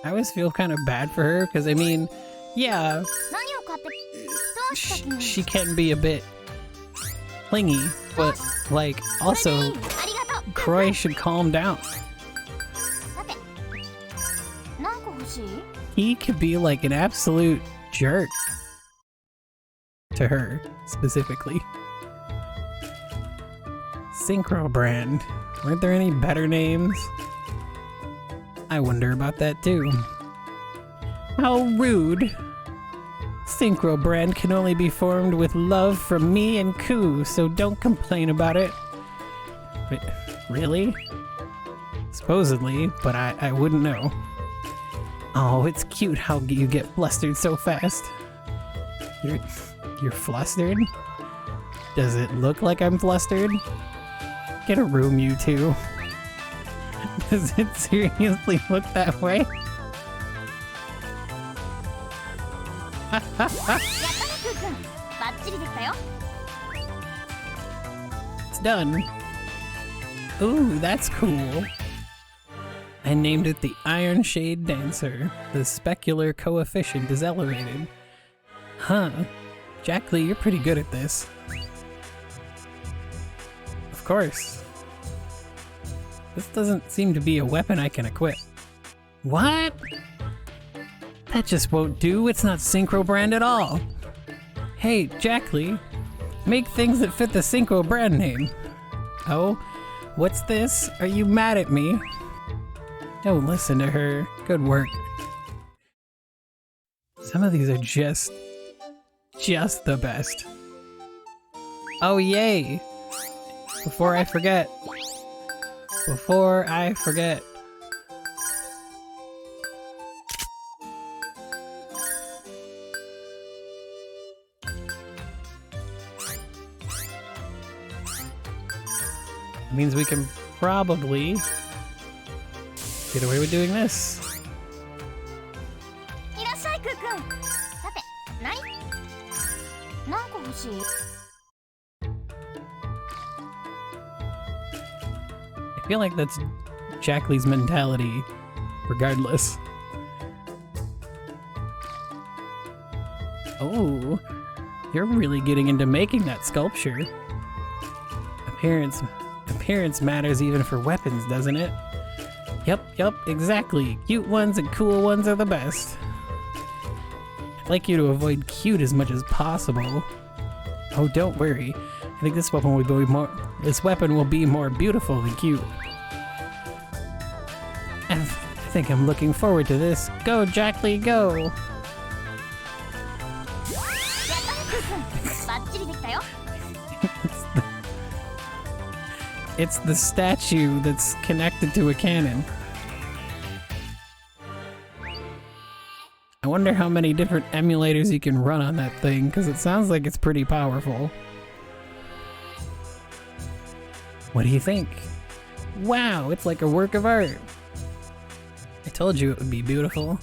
I always feel kind of bad for her, because I mean, yeah, she can be a bit clingy, but like, also, Croy should calm down. He could be like an absolute jerk to her, specifically. Synchro brand. Weren't there any better names? I wonder about that too. How rude. Synchro brand can only be formed with love from me and Ku, so don't complain about it. Wait, really? Supposedly, but I wouldn't know. Oh, it's cute how you get flustered so fast. You're flustered? Does it look like I'm flustered? Get a room, you two. Does it seriously look that way? It's done. Ooh, that's cool. I named it the Iron Shade Dancer. The specular coefficient is elevated. Huh. Jack Lee, you're pretty good at this. Of course. This doesn't seem to be a weapon I can equip. What? That just won't do. It's not Synchro brand at all. Hey, Jack Lee, make things that fit the Synchro brand name. Oh, what's this? Are you mad at me? Don't listen to her. Good work. Some of these are just the best. Oh, yay! Before I forget. It means we can probably get away with doing this. I feel like that's Jack Lee's mentality, regardless. Oh, you're really getting into making that sculpture. Appearance matters even for weapons, doesn't it? Yup, exactly. Cute ones and cool ones are the best. I'd like you to avoid cute as much as possible. Oh, don't worry. I think this weapon will be more beautiful than cute. think I'm looking forward to this. Go, Jack Lee, go! バッチリできたよ。 It's the statue that's connected to a cannon. I wonder how many different emulators you can run on that thing, because it sounds like it's pretty powerful. What do you think? Wow, it's like a work of art. I told you it would be beautiful.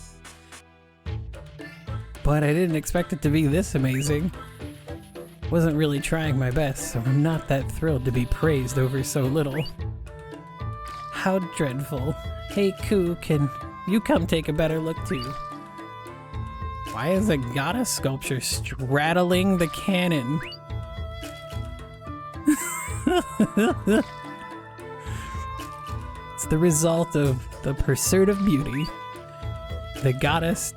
But I didn't expect it to be this amazing. Wasn't really trying my best, so I'm not that thrilled to be praised over so little. How dreadful. Hey, Ku, can you come take a better look too? Why is a goddess sculpture straddling the cannon? It's the result of the pursuit of beauty. The goddess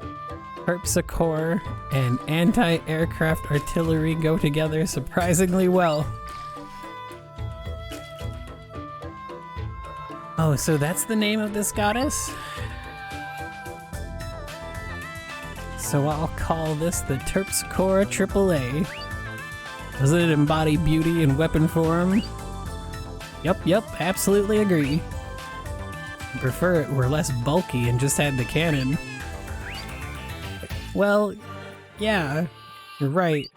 harpsichord and anti-aircraft artillery go together surprisingly well. Oh, so that's the name of this goddess? So I'll call this the Terpsichore AAA. Doesn't it embody beauty in weapon form? Yep, absolutely agree. I prefer it were less bulky and just had the cannon. Well, yeah, you're right.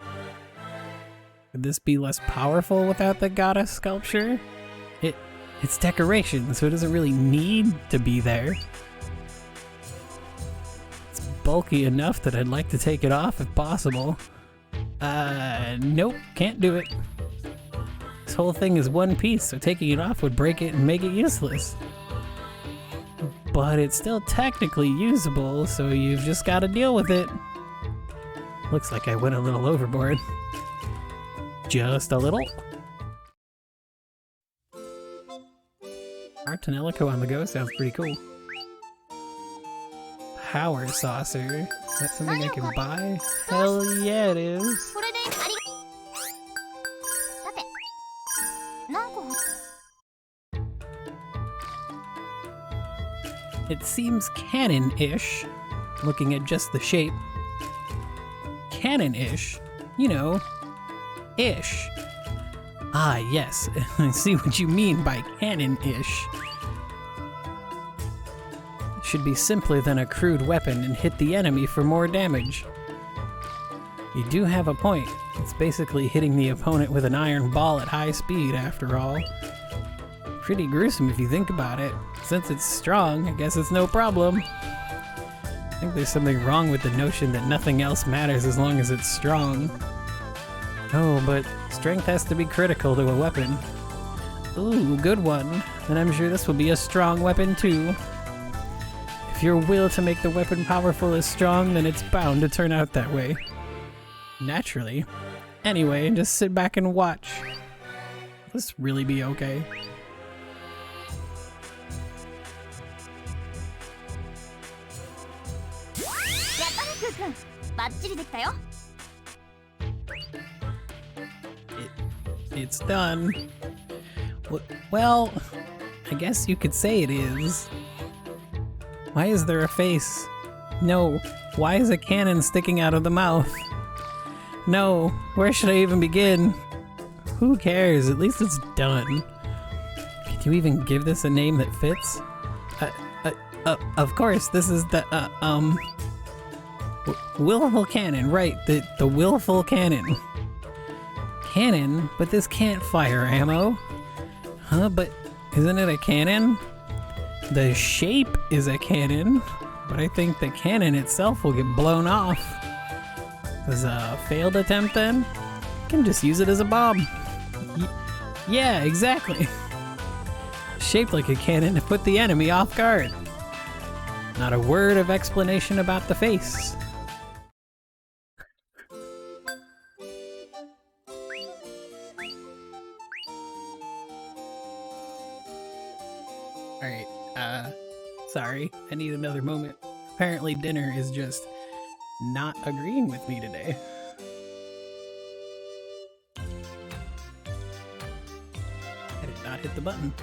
Would this be less powerful without the goddess sculpture? It's decoration, so it doesn't really need to be there. It's bulky enough that I'd like to take it off if possible. Nope, can't do it. This whole thing is one piece, so taking it off would break it and make it useless. But it's still technically usable, so you've just got to deal with it. Looks like I went a little overboard. Just a little. Our Tonelico on the go sounds pretty cool. Power saucer. Is that something I can buy? Hell yeah, it is. これでありさて何個 It seems canon-ish, looking at just the shape. Canon-ish? You know, ish. Ah, yes, I see what you mean by canon-ish. It should be simpler than a crude weapon and hit the enemy for more damage. You do have a point. It's basically hitting the opponent with an iron ball at high speed, after all. Pretty gruesome if you think about it. Since it's strong, I guess it's no problem. I think there's something wrong with the notion that nothing else matters as long as it's strong. Oh, but strength has to be critical to a weapon. Ooh, good one. And I'm sure this will be a strong weapon too. If your will to make the weapon powerful is strong, then it's bound to turn out that way. Naturally. Anyway, just sit back and watch. Will this really be okay? It's done. Well, I guess you could say it is. Why is there a face? No. Why is a cannon sticking out of the mouth? No. Where should I even begin? Who cares? At least it's done. Can you even give this a name that fits? Of course, this is the, willful cannon, right, the willful cannon. Cannon? But this can't fire ammo. Huh, but isn't it a cannon? The shape is a cannon, but I think the cannon itself will get blown off. This is a failed attempt then? I can just use it as a bomb. Yeah, exactly. Shaped like a cannon to put the enemy off guard. Not a word of explanation about the face. Alright, sorry, I need another moment. Apparently dinner is just not agreeing with me today. I did not hit the button.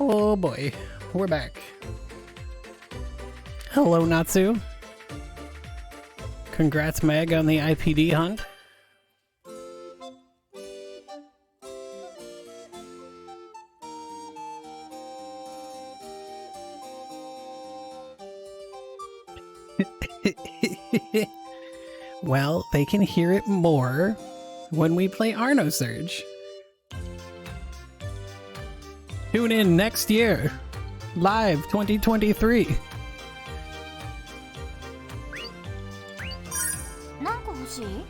Oh boy, we're back. Hello, Natsu. Congrats, Meg, on the IPD hunt. Well, they can hear it more when we play Arno Surge. Tune in next year. Live 2023. 何個欲しい?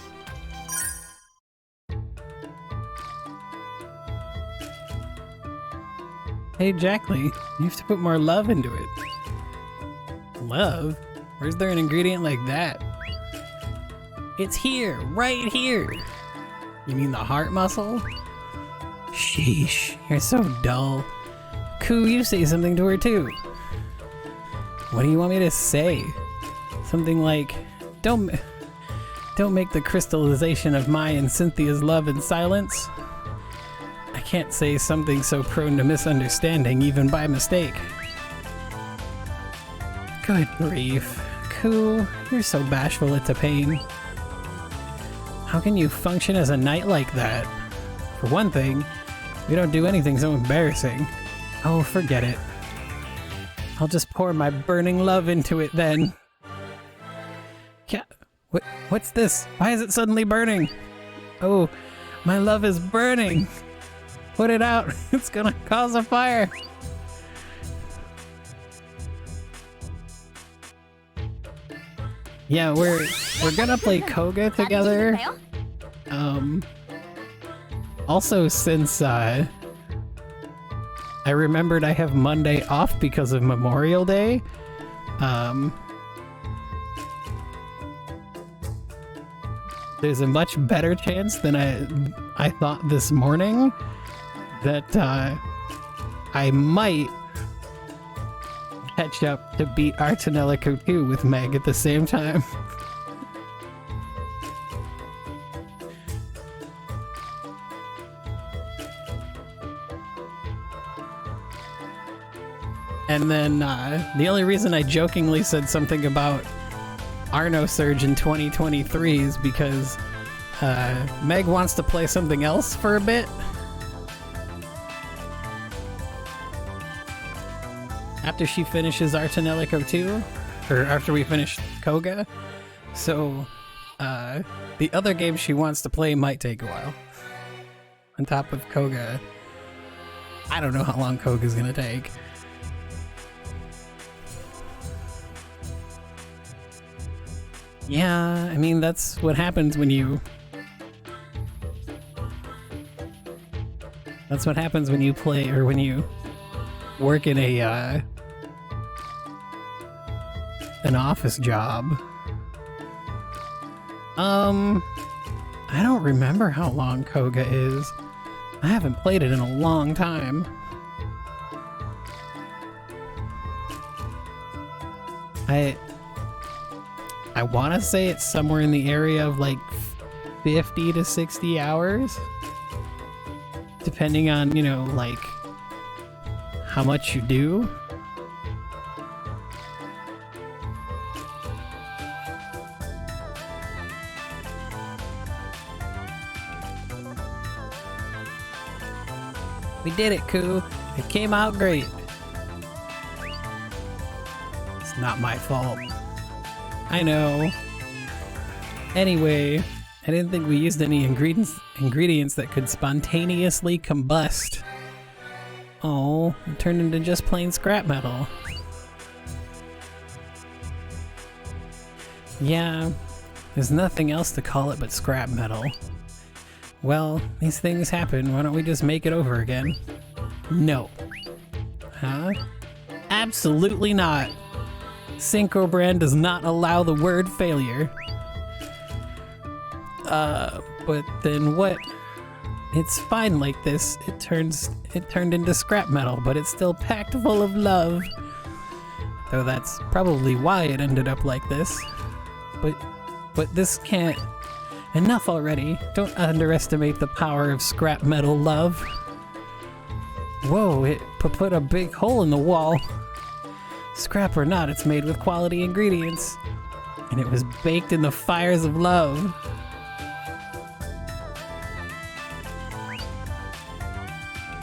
Hey, Jackley, you have to put more love into it. Love? Where's there an ingredient like that? It's here, right here. You mean the heart muscle? Sheesh, you're so dull. Koo, you say something to her too. What do you want me to say? Something like, don't make the crystallization of my and Cynthia's love in silence. I can't say something so prone to misunderstanding even by mistake. Good grief. Koo, you're so bashful it's a pain. How can you function as a knight like that? For one thing, we don't do anything so embarrassing. Oh, forget it. I'll just pour my burning love into it then. Yeah, what's this? Why is it suddenly burning? Oh, my love is burning. Put it out. It's gonna cause a fire. Yeah, we're gonna play Koga together. Also, since I remembered I have Monday off because of Memorial Day, there's a much better chance than I thought this morning that I might catch up to beat our Tonelico 2 with Meg at the same time. And then the only reason I jokingly said something about Arno Surge in 2023 is because Meg wants to play something else for a bit. After she finishes our Tonelico 2, or after we finish Koga. So the other game she wants to play might take a while. On top of Koga, I don't know how long Koga's gonna take. Yeah, I mean, that's what happens when you... That's what happens when you play, or when you work in a, an office job. I don't remember how long Koga is. I haven't played it in a long time. I want to say it's somewhere in the area of like 50 to 60 hours. Depending on, you know, like how much you do. We did it, Koo. It came out great. It's not my fault. I know. Anyway, I didn't think we used any ingredients that could spontaneously combust. Oh, it turned into just plain scrap metal. Yeah, there's nothing else to call it but scrap metal. Well, these things happen. Why don't we just make it over again? No. Huh? Absolutely not. Synchro Brand does not allow the word failure. But then what? It's fine like this. It turned into scrap metal, but it's still packed full of love. Though that's probably why it ended up like this. But this can't... Enough already. Don't underestimate the power of scrap metal love. Whoa, it put a big hole in the wall. Scrap or not, it's made with quality ingredients. And it was baked in the fires of love.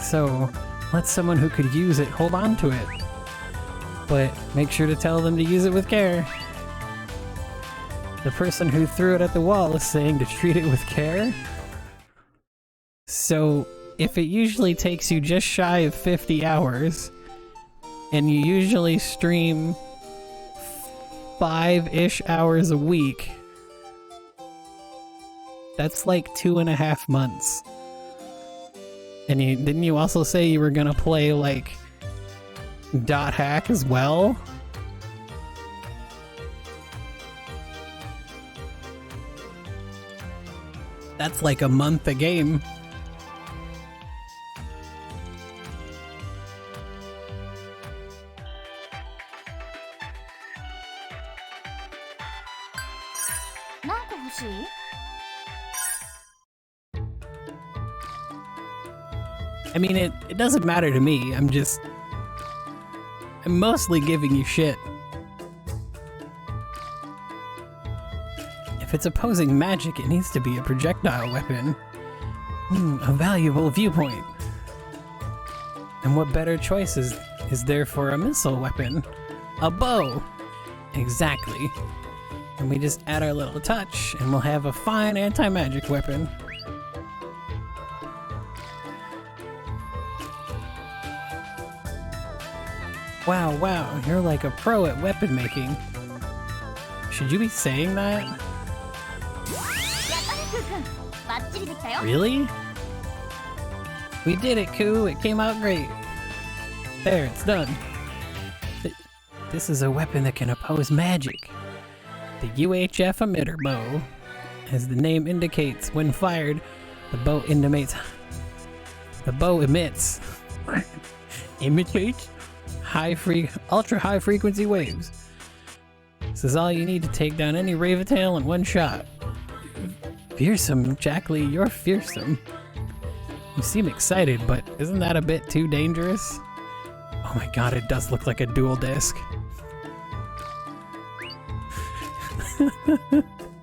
So, let someone who could use it hold on to it. But make sure to tell them to use it with care. The person who threw it at the wall is saying to treat it with care. So, if it usually takes you just shy of 50 hours, and you usually stream 5-ish hours a week, that's like 2.5 months. And didn't you also say you were gonna play like dot hack as well? That's like a month a game. I mean, it doesn't matter to me. I'm mostly giving you shit. If it's opposing magic, it needs to be a projectile weapon. A valuable viewpoint. And what better choice is there for a missile weapon? A bow! Exactly. And we just add our little touch, and we'll have a fine anti-magic weapon. Wow, you're like a pro at weapon making. Should you be saying that? Really? We did it, Koo. It came out great. There, it's done. This is a weapon that can oppose magic. The Uhf Emitter Bow. As the name indicates, when fired, the bow emits... imitates ultra high frequency waves. This is all you need to take down any Raventail in one shot. Fearsome, Jack Lee, you're fearsome. You seem excited, but isn't that a bit too dangerous? Oh my god, it does look like a dual disc.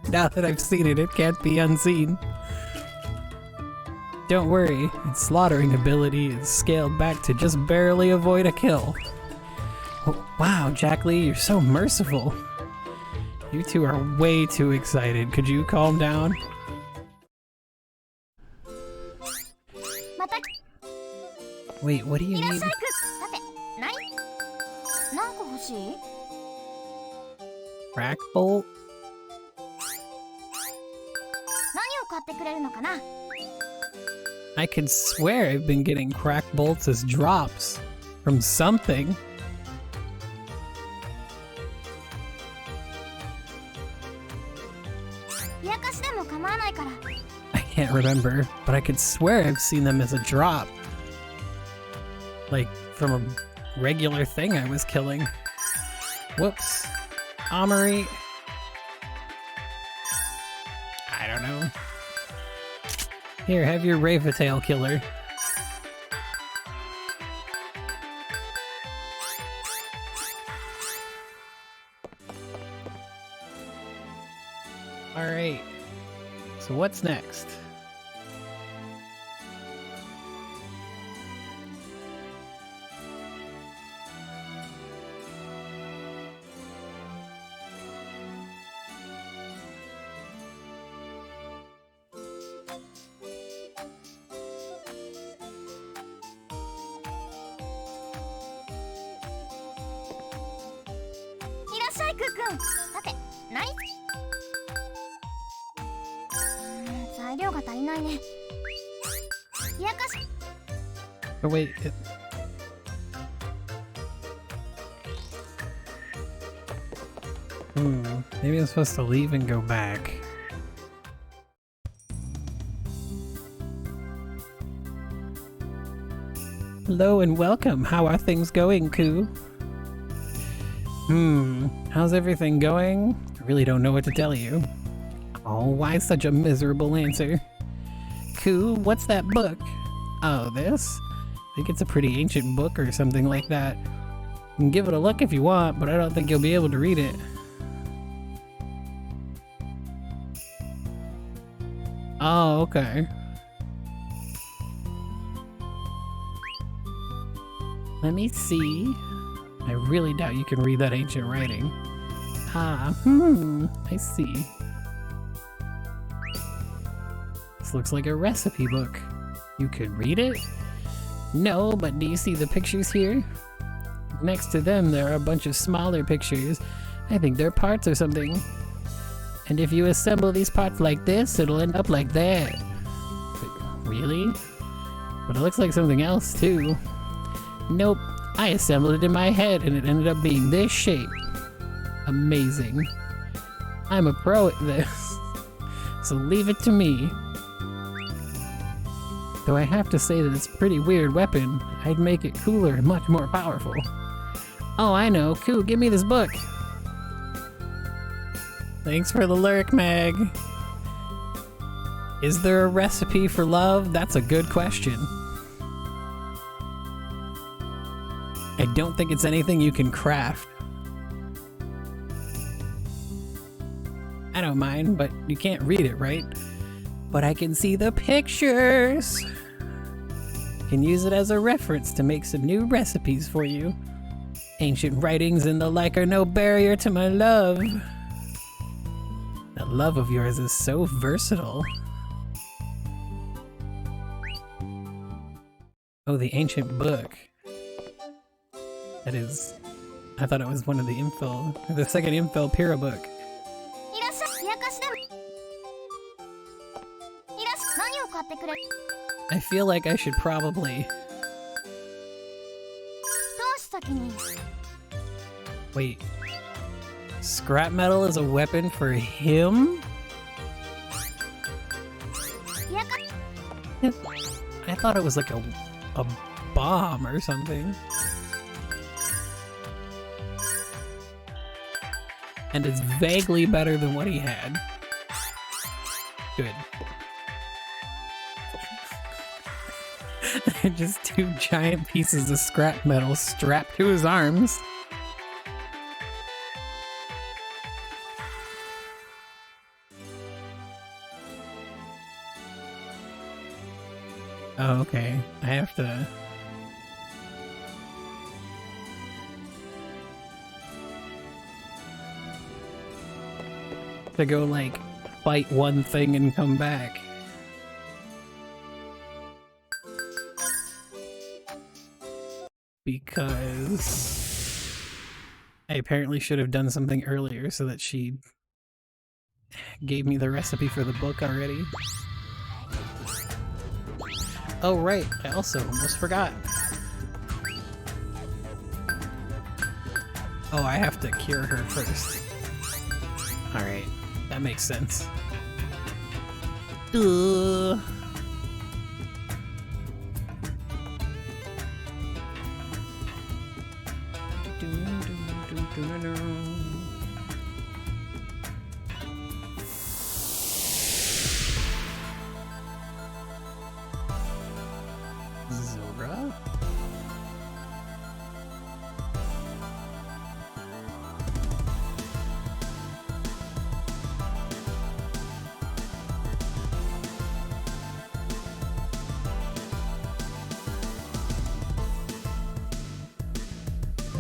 Now that I've seen it, it can't be unseen. Don't worry, its slaughtering ability is scaled back to just barely avoid a kill. Wow, Jack Lee, you're so merciful. You two are way too excited. Could you calm down? Wait, what do you need? Crack bolt? I could swear I've been getting crack bolts as drops from something. I can't remember, but I could swear I've seen them as a drop. Like, from a regular thing I was killing. Whoops. Armory. I don't know. Here, have your Raventail killer. Alright. So what's next? Oh wait, maybe I'm supposed to leave and go back. Hello and welcome. How are things going, Koo? How's everything going? I really don't know what to tell you. Oh, why such a miserable answer? Koo, what's that book? Oh, this? think it's a pretty ancient book or something like that. You can give it a look if you want, but I don't think you'll be able to read it. Oh, okay. Let me see. I really doubt you can read that ancient writing. I see. This looks like a recipe book. You could read it? No, but do you see the pictures here? Next to them, there are a bunch of smaller pictures. I think they're parts or something. And if you assemble these parts like this, it'll end up like that. Really? But it looks like something else too. Nope, I assembled it in my head and it ended up being this shape. Amazing. I'm a pro at this. So leave it to me. Though I have to say that it's a pretty weird weapon, I'd make it cooler and much more powerful. Oh, I know. Cool, give me this book. Thanks for the lurk, Meg. Is there a recipe for love? That's a good question. I don't think it's anything you can craft. I don't mind, but you can't read it, right? But I can see the pictures. Can use it as a reference to make some new recipes for you. Ancient writings and the like are no barrier to my love. That love of yours is so versatile. Oh, the ancient book. That is... I thought it was one of the info... the second info Pyrrha book. I feel like I should probably... Wait. Scrap metal is a weapon for him? I thought it was like a bomb or something. And it's vaguely better than what he had. Good. Just two giant pieces of scrap metal strapped to his arms. Oh, okay. I have to go, like, fight one thing and come back. Because I apparently should have done something earlier so that she gave me the recipe for the book already. Oh right, I also almost forgot. Oh, I have to cure her first. Alright, that makes sense. Duh. Zora?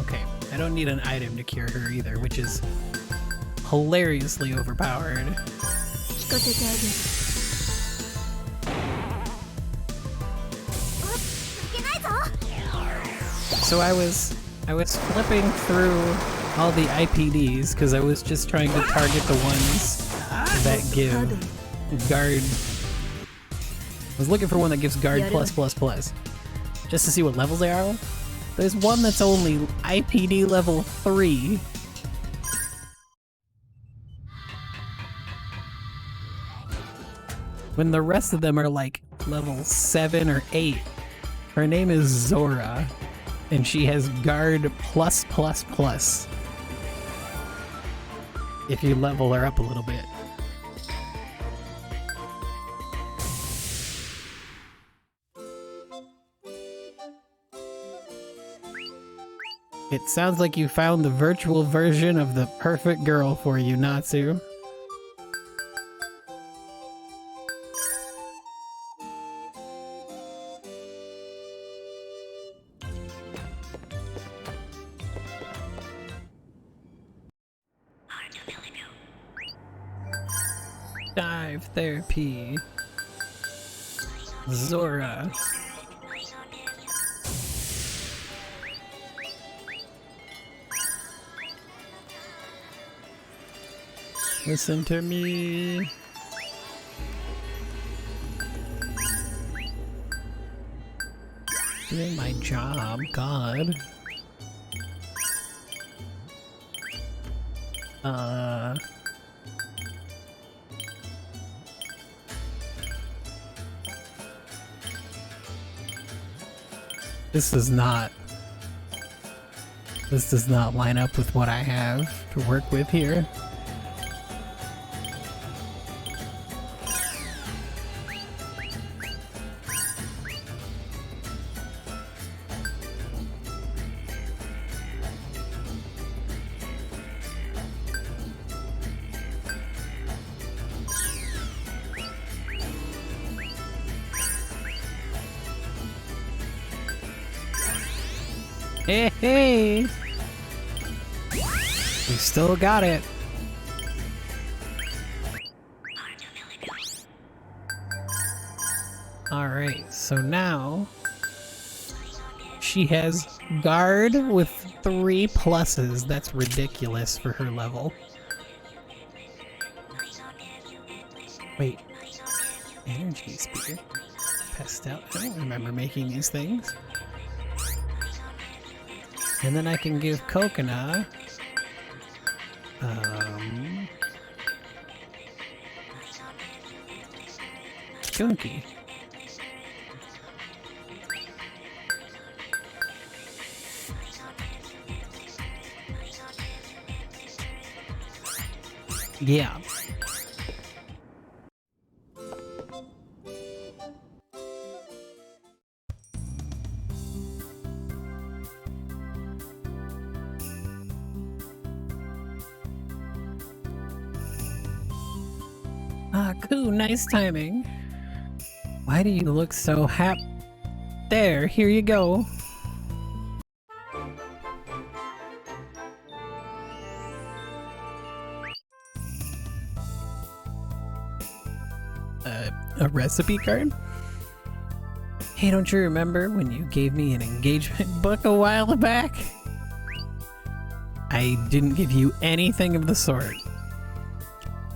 Okay, I don't need an item to cure her either, which is hilariously overpowered. So I was flipping through all the IPDs because I was just trying to target the ones that give guard. I was looking for one that gives guard plus plus plus, just to see what levels they are. There's one that's only IPD level 3. When the rest of them are like level 7 or 8. Her name is Zora, and she has guard plus plus plus. If you level her up a little bit. It sounds like you found the virtual version of the perfect girl for you, Natsu. Dive therapy. Zora. Listen to me. Doing my job, God. This does not line up with what I have to work with here. Hey, hey! We still got it. Alright, so now she has guard with 3 pluses. That's ridiculous for her level. Wait. Energy spear. Pastel. I don't remember making these things. And then I can give Coconut Chunky. Yeah. Ah, cool, nice timing. Why do you look so There, here you go. A recipe card? Hey, don't you remember when you gave me an engagement book a while back? I didn't give you anything of the sort.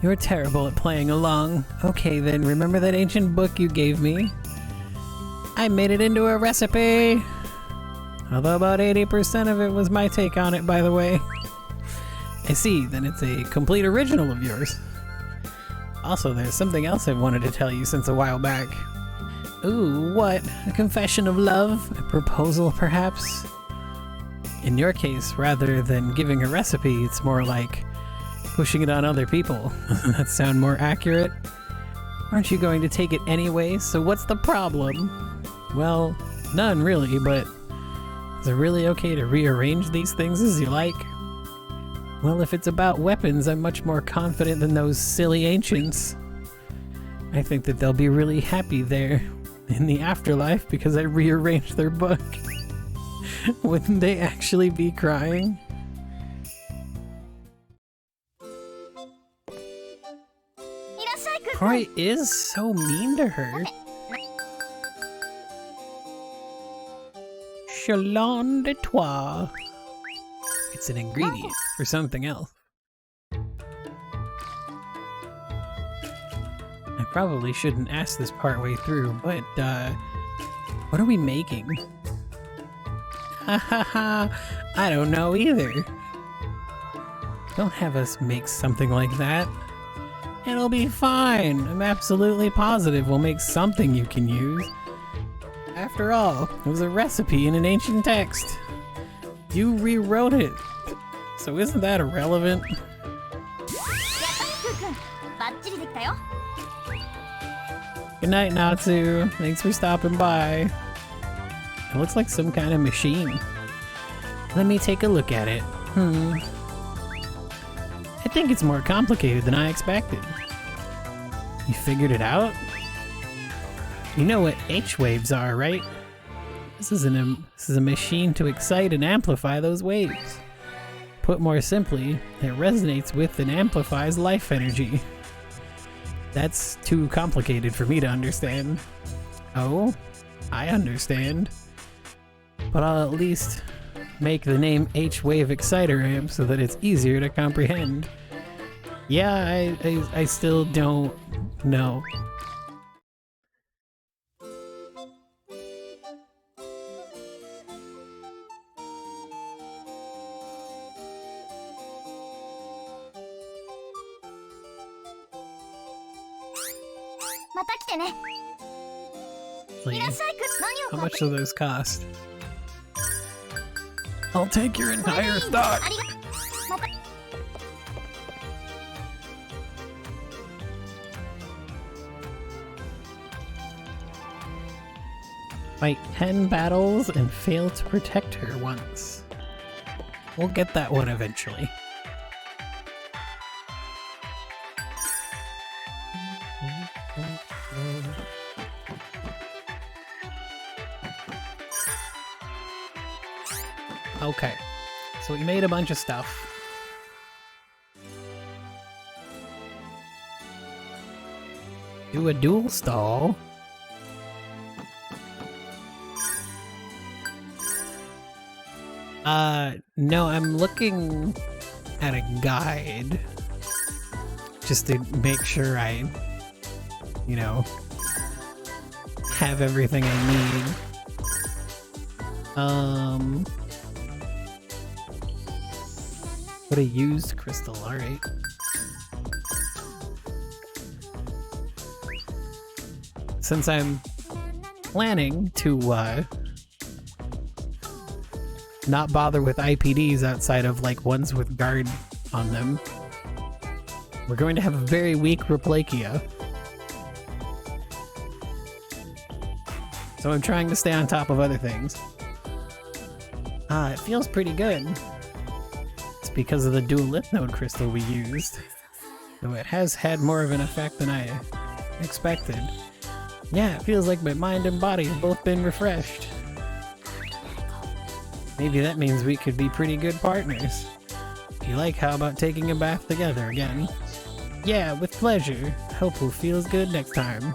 You're terrible at playing along. Okay then, remember that ancient book you gave me? I made it into a recipe! Although about 80% of it was my take on it, by the way. I see, then it's a complete original of yours. Also, there's something else I've wanted to tell you since a while back. Ooh, what? A confession of love? A proposal, perhaps? In your case, rather than giving a recipe, it's more like pushing it on other people. Doesn't that sound more accurate? Aren't you going to take it anyway, so what's the problem? Well, none really, but is it really okay to rearrange these things as you like? Well, if it's about weapons, I'm much more confident than those silly ancients. I think that they'll be really happy there in the afterlife because I rearranged their book. Wouldn't they actually be crying? Koi is so mean to her. Chalon de Trois. It's an ingredient for something else. I probably shouldn't ask this partway through, but what are we making? Ha ha ha, I don't know either. Don't have us make something like that. It'll be fine. I'm absolutely positive we'll make something you can use. After all, it was a recipe in an ancient text. You rewrote it. So isn't that irrelevant? Good night, Natsu. Thanks for stopping by. It looks like some kind of machine. Let me take a look at it. I think it's more complicated than I expected. You figured it out? You know what H-waves are, right? This is a machine to excite and amplify those waves. Put more simply, it resonates with and amplifies life energy. That's too complicated for me to understand. Oh, I understand. But I'll at least make the name H-Wave Exciter Amp so that it's easier to comprehend. Yeah, I still don't know. Like, how much do those cost? I'll take your entire stock! Fight 10 battles and fail to protect her once. We'll get that one eventually. Okay, so we made a bunch of stuff. Do a dual stall. No, I'm looking at a guide just to make sure I, you know, have everything I need. What a used crystal, alright. Since I'm planning to, not bother with IPDs outside of, like, ones with guard on them, we're going to have a very weak Replakia. So I'm trying to stay on top of other things. It feels pretty good. It's because of the dual lip node crystal we used. Though it has had more of an effect than I expected. Yeah, it feels like my mind and body have both been refreshed. Maybe that means we could be pretty good partners. If you like, how about taking a bath together again? Yeah, with pleasure. Hope who feels good next time.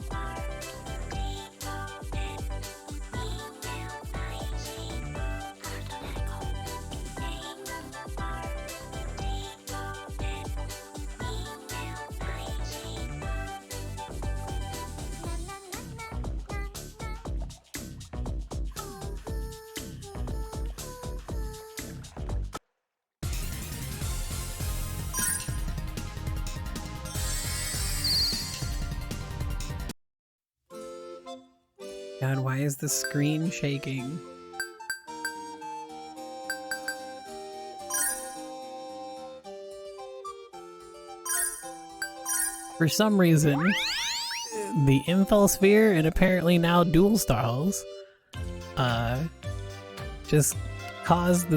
God, why is the screen shaking? For some reason, the Infel Sphere and apparently now Dual Stars, just caused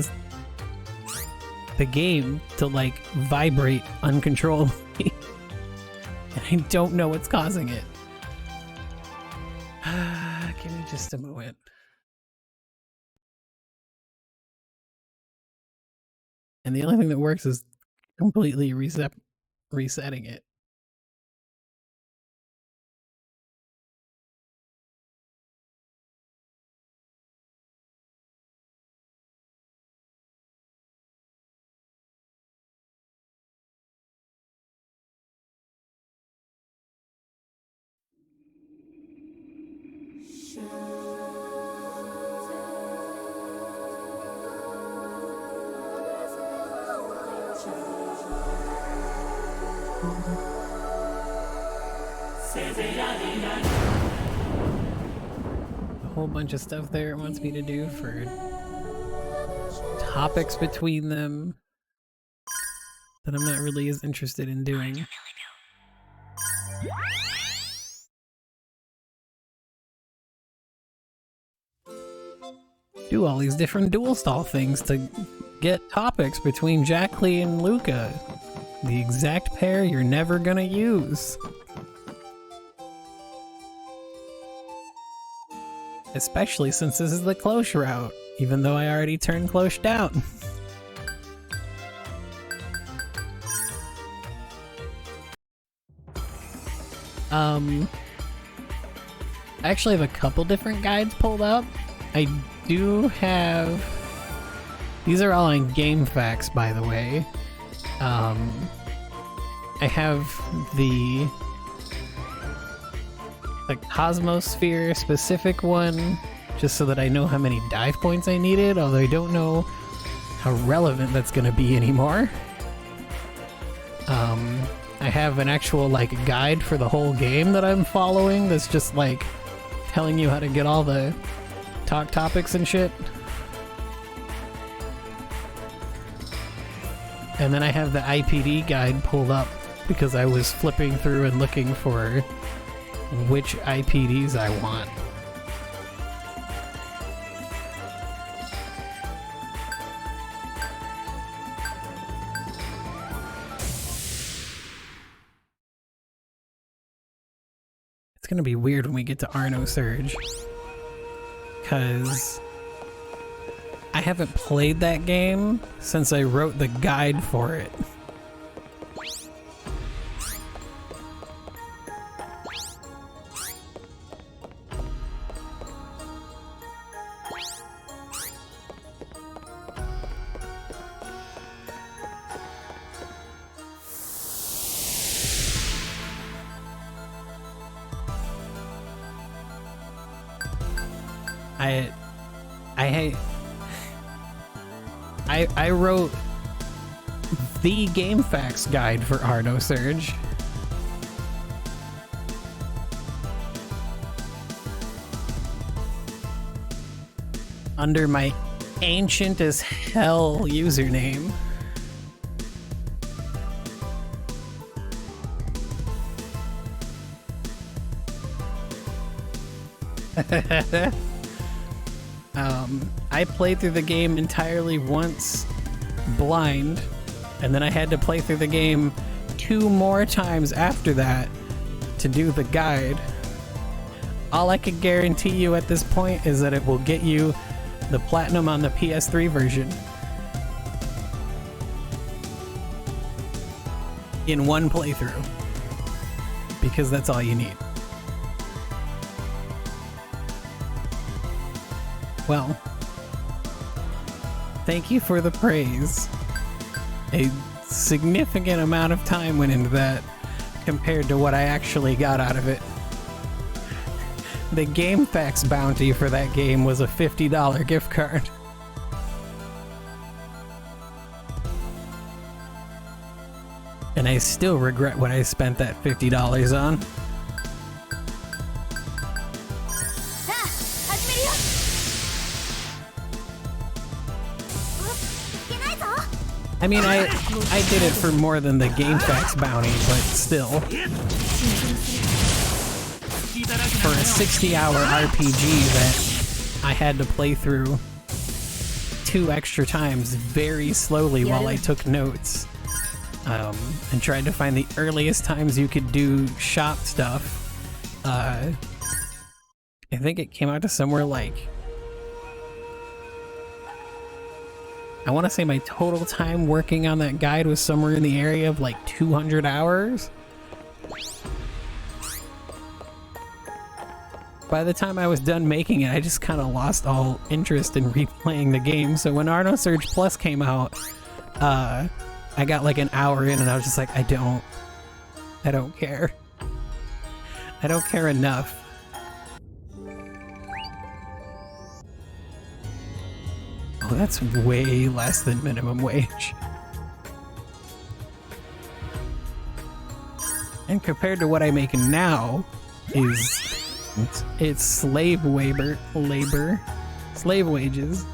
the game to, like, vibrate uncontrollably. And I don't know what's causing it. Give me just a moment. And the only thing that works is completely resetting it. A whole bunch of stuff there it wants me to do for topics between them that I'm not really as interested in doing. do all these different dual stall things to get topics between Jack Lee and Luca. The exact pair you're never gonna use. Especially since this is the close route, even though I already turned close down. I actually have a couple different guides pulled up. I do have... These are all on GameFAQs, by the way. I have the Cosmosphere specific one, just so that I know how many dive points I needed, although I don't know how relevant that's gonna be anymore. I have an actual guide for the whole game that I'm following that's just telling you how to get all the talk topics and shit. And then I have the IPD guide pulled up because I was flipping through and looking for which IPDs I want. It's gonna be weird when we get to Arno Surge, because I haven't played that game since I wrote the guide for it. I wrote the GameFAQs guide for Arno Surge. Under my ancient as hell username. I played through the game entirely once, blind, and then I had to play through the game 2 more times after that to do the guide. All I can guarantee you at this point is that it will get you the platinum on the PS3 version in one playthrough, because that's all you need. Well, thank you for the praise. A significant amount of time went into that compared to what I actually got out of it. The GameFAQs bounty for that game was a $50 gift card. And I still regret what I spent that $50 on. I mean, I did it for more than the GameFAQs bounty, but still. For a 60-hour RPG that I had to play through 2 extra times very slowly while I took notes, and tried to find the earliest times you could do shop stuff. I think it came out to somewhere I want to say my total time working on that guide was somewhere in the area of 200 hours. By the time I was done making it, I just kind of lost all interest in replaying the game. So when Arno Surge Plus came out, I got an hour in and I was just like, I don't care. I don't care enough. Oh, that's way less than minimum wage. And compared to what I make now, it's slave labor, slave wages.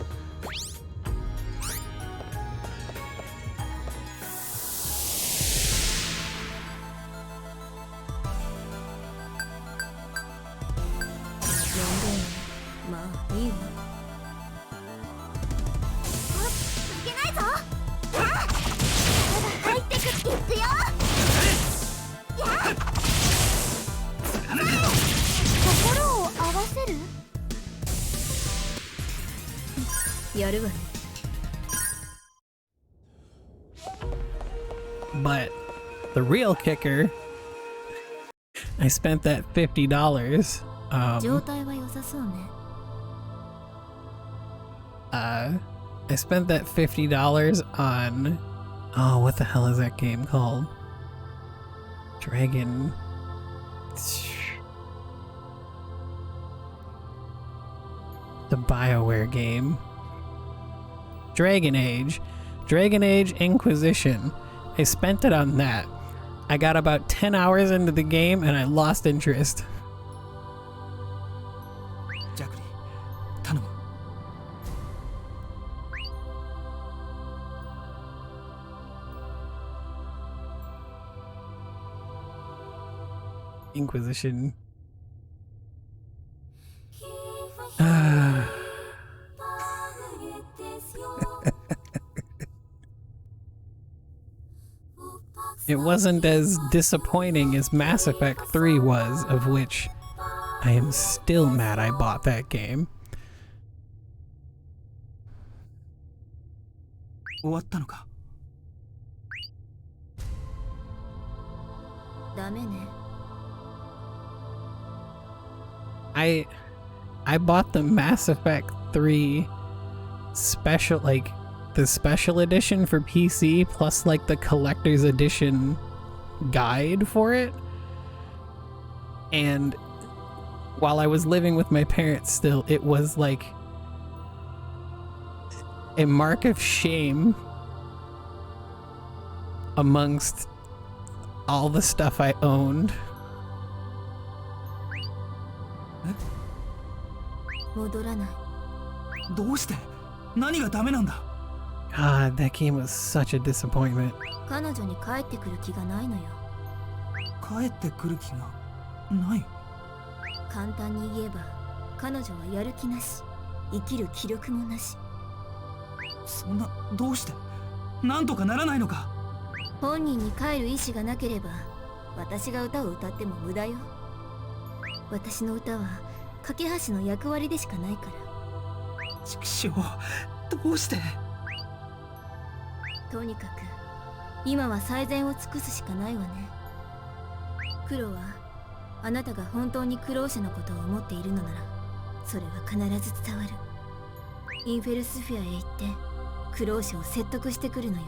やるわね。 But the real kicker, I spent that $50. 状態は良さそうね。 I spent that $50 on, oh, what the hell is that game called? Dragon. The BioWare game. Dragon Age Inquisition. I spent it on that. I got about 10 hours into the game and I lost interest. ジャクリ頼む。 Inquisition. It wasn't as disappointing as Mass Effect 3 was, of which I am still mad I bought that game. 終わったのか。 ダメね。 I bought the Mass Effect 3 special, like the special edition for PC plus like the collector's edition guide for it. And while I was living with my parents still, it was like a mark of shame amongst all the stuff I owned. 戻らない。 どうして何がダメなんだ。 God, that game was such a disappointment. 彼女に帰ってくる気がないのよ。 帰ってくる気がない。 簡単に言えば彼女はやる気なし、生きる気力もなし。 そんな、どうしてなんとかならないのか。 本人に帰る意志がなければ私が歌を歌っても無駄よ。私の歌は架け橋の役割でしかないから。 畜生、どうして。 とにかく今は最善を尽くすしかないわね。クロはあなたが本当にクローシャのことを思っているのならそれは必ず伝わる。インフェルスフィアへ行ってクローシャを説得してくるのよ。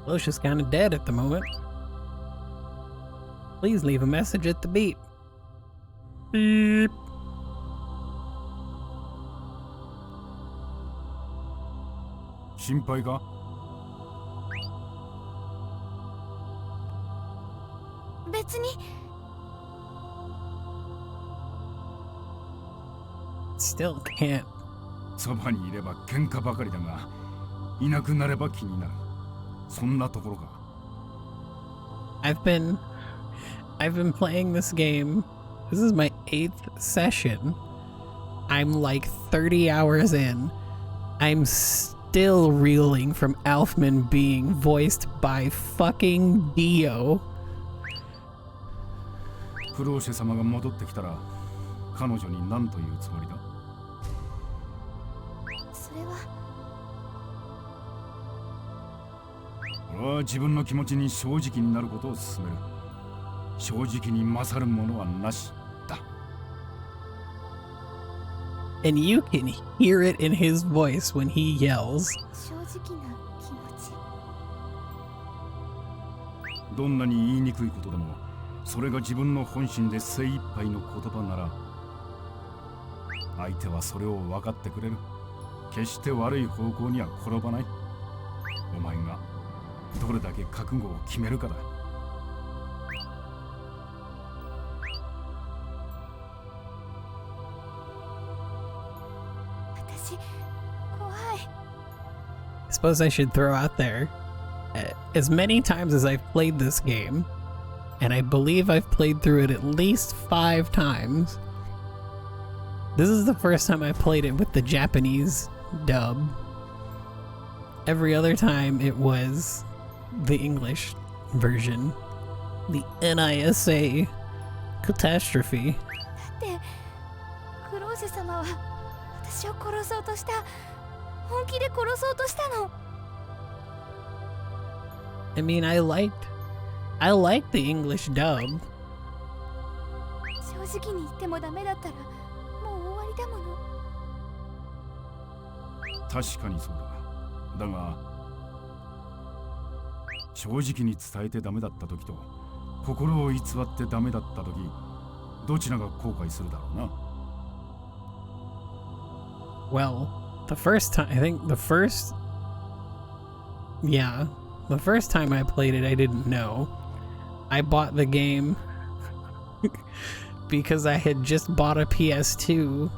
Lucia's kind of dead at the moment. Please leave a message at the beep. Beep. 心配か？ 別に。 Still can't. そばにいれば喧嘩ばかりだが、いなくなれば気になる。そんなところか。 I've been playing this game. This is my 8th session. I'm like 30 hours in. I'm still reeling from Alfman being voiced by fucking Dio. クローシェ様が戻ってきたら、彼女に何というつもりだ？ それは。 俺は自分の気持ちに正直になることを勧める。正直に勝るものはなしだ。 And you can hear it in his voice when he yells. 正直な気持ち。 どんなに言いにくいことでも、それが自分の本心で精一杯の言葉なら、相手はそれを分かってくれる。決して悪い方向には転ばない。お前がどれだけ覚悟を決めるかだ。 私、怖い。 I suppose I should throw out there, as many times as I've played this game, and I believe I've played through it at least 5 times, this is the first time I played it with the Japanese dub. Every other time it was the English version. The NISA catastrophe. だって、クローシェ様は私を殺そうとした。本気で殺そうとしたの。 I mean, I liked the English dub. 正直に言ってもダメだったらもう終わりだもの。確かにそうだ。だが正直に伝えてダメだった時と心を偽ってダメだった時、どちらが後悔するだろうな。 Well, the first time I played it, I didn't know. I bought the game because I had just bought a PS2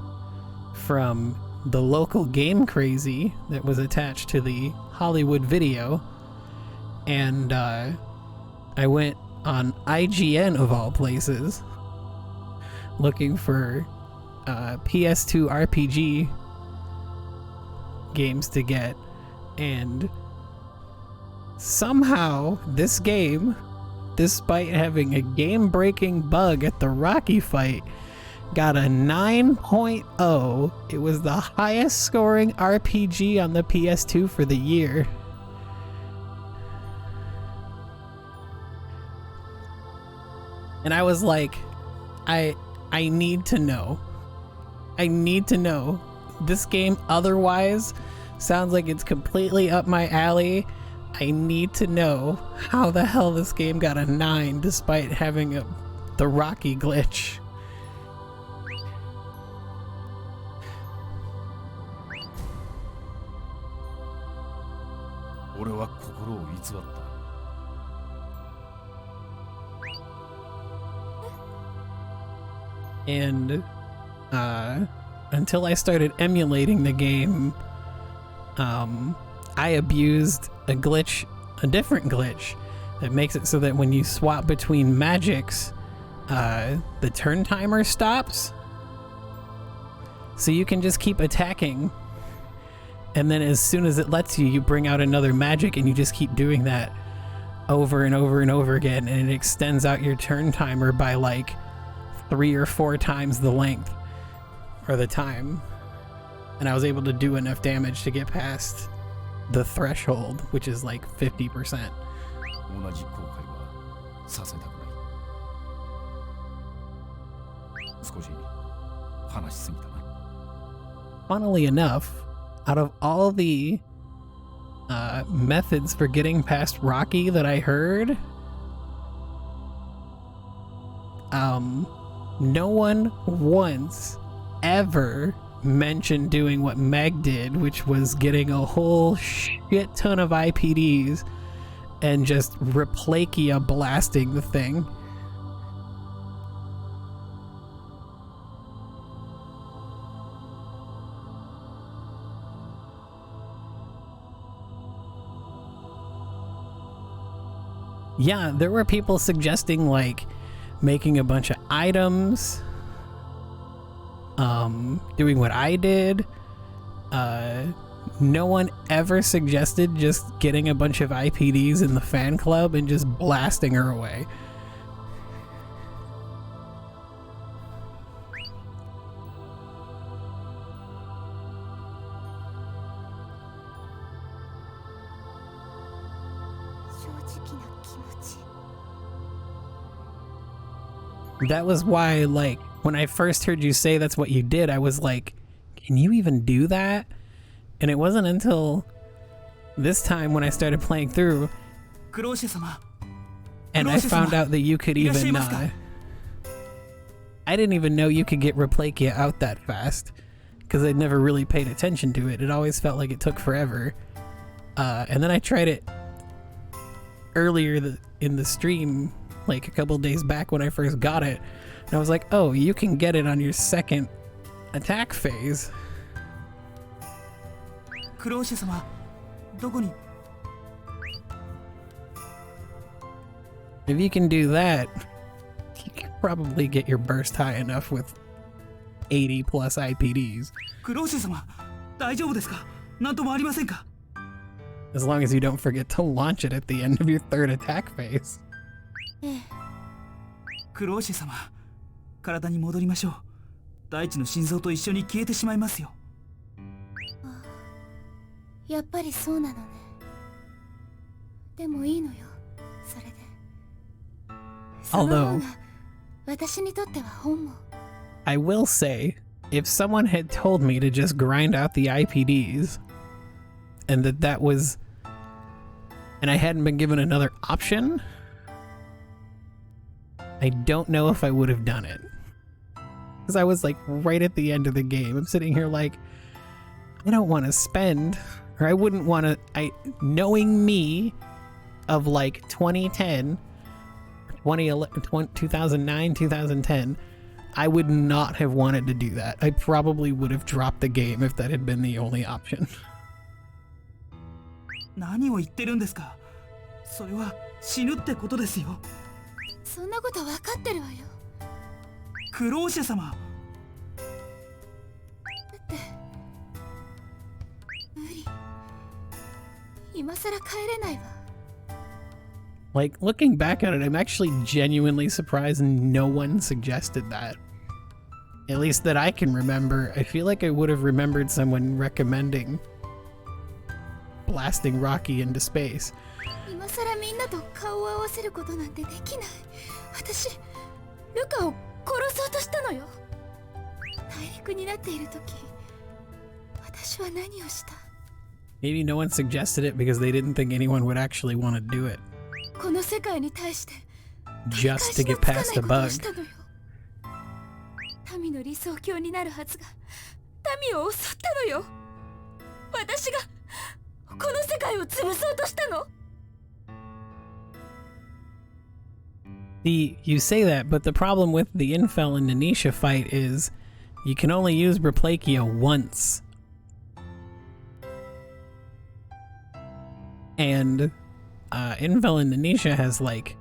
from the local Game Crazy that was attached to the Hollywood Video, and I went on IGN of all places looking for PS2 RPG games to get, and somehow this game, despite having a game-breaking bug at the Rocky fight, got a 9.0. It was the highest scoring RPG on the PS2 for the year. And I was like, I need to know. I need to know. This game otherwise sounds like it's completely up my alley. I need to know how the hell this game got a 9 despite having the Rocky glitch. And until I started emulating the game, I abused a different glitch that makes it so that when you swap between magics, the turn timer stops. So you can just keep attacking, and then as soon as it lets you, you bring out another magic, and you just keep doing that over and over and over again, and it extends out your turn timer by like 3 or 4 times the length or the time. And I was able to do enough damage to get past the threshold, which is like 50%. Funnily enough, out of all the methods for getting past Rocky that I heard, no one once ever mentioned doing what Meg did, which was getting a whole shit ton of IPDs and just Replakia blasting the thing. Yeah, there were people suggesting like making a bunch of items, doing what I did. No one ever suggested just getting a bunch of IPDs in the fan club and just blasting her away. That was why, like, when I first heard you say that's what you did, I was like, can you even do that? And it wasn't until this time when I started playing through and I found out that you could even, I didn't even know you could get Replakia out that fast, because I'd never really paid attention to it. It always felt like it took forever. And then I tried it earlier in the stream, like a couple days back when I first got it, and I was like, oh, you can get it on your second attack phase. If you can do that, you can probably get your burst high enough with 80 plus IPDs. As long as you don't forget to launch it at the end of your third attack phase. クローシェ様、体に戻りましょう。大地の心臓と一緒に消えてしまいますよ。やっぱりそうなのね。でもいいのよ、それで。その方が私にとっては本望。I will say, if someone had told me to just grind out the IPDs, and that was, and I hadn't been given another option, I don't know if I would have done it. Because I was like right at the end of the game. I'm sitting here like, I don't want to spend, or I wouldn't want to, knowing me of like 2010, 2009, 2010, I would not have wanted to do that. I probably would have dropped the game if that had been the only option. 何を言ってるんですか。それは死ぬってことですよ。そんなこと分かってるわよ。クローシェ様。だって無理。今さら帰れないわ。Like, looking back at it, I'm actually genuinely surprised no one suggested that. At least that I can remember. I feel like I would have remembered someone recommending blasting Rocky into space. 今さらみんなと顔を合わせることなんてできない。私、ルカを殺そうとしたのよ。大陸になっている時、私は何をした？ Maybe no one suggested it because they didn't think anyone would actually want to do it. この世界に対して Just to get past a bug. 民の理想郷になるはずが民を襲ったのよ。私がこの世界を潰そうとしたの。You say that, but the problem with the Infel and Nanisha fight is you can only use Replakia once. And Infel and Nanisha has like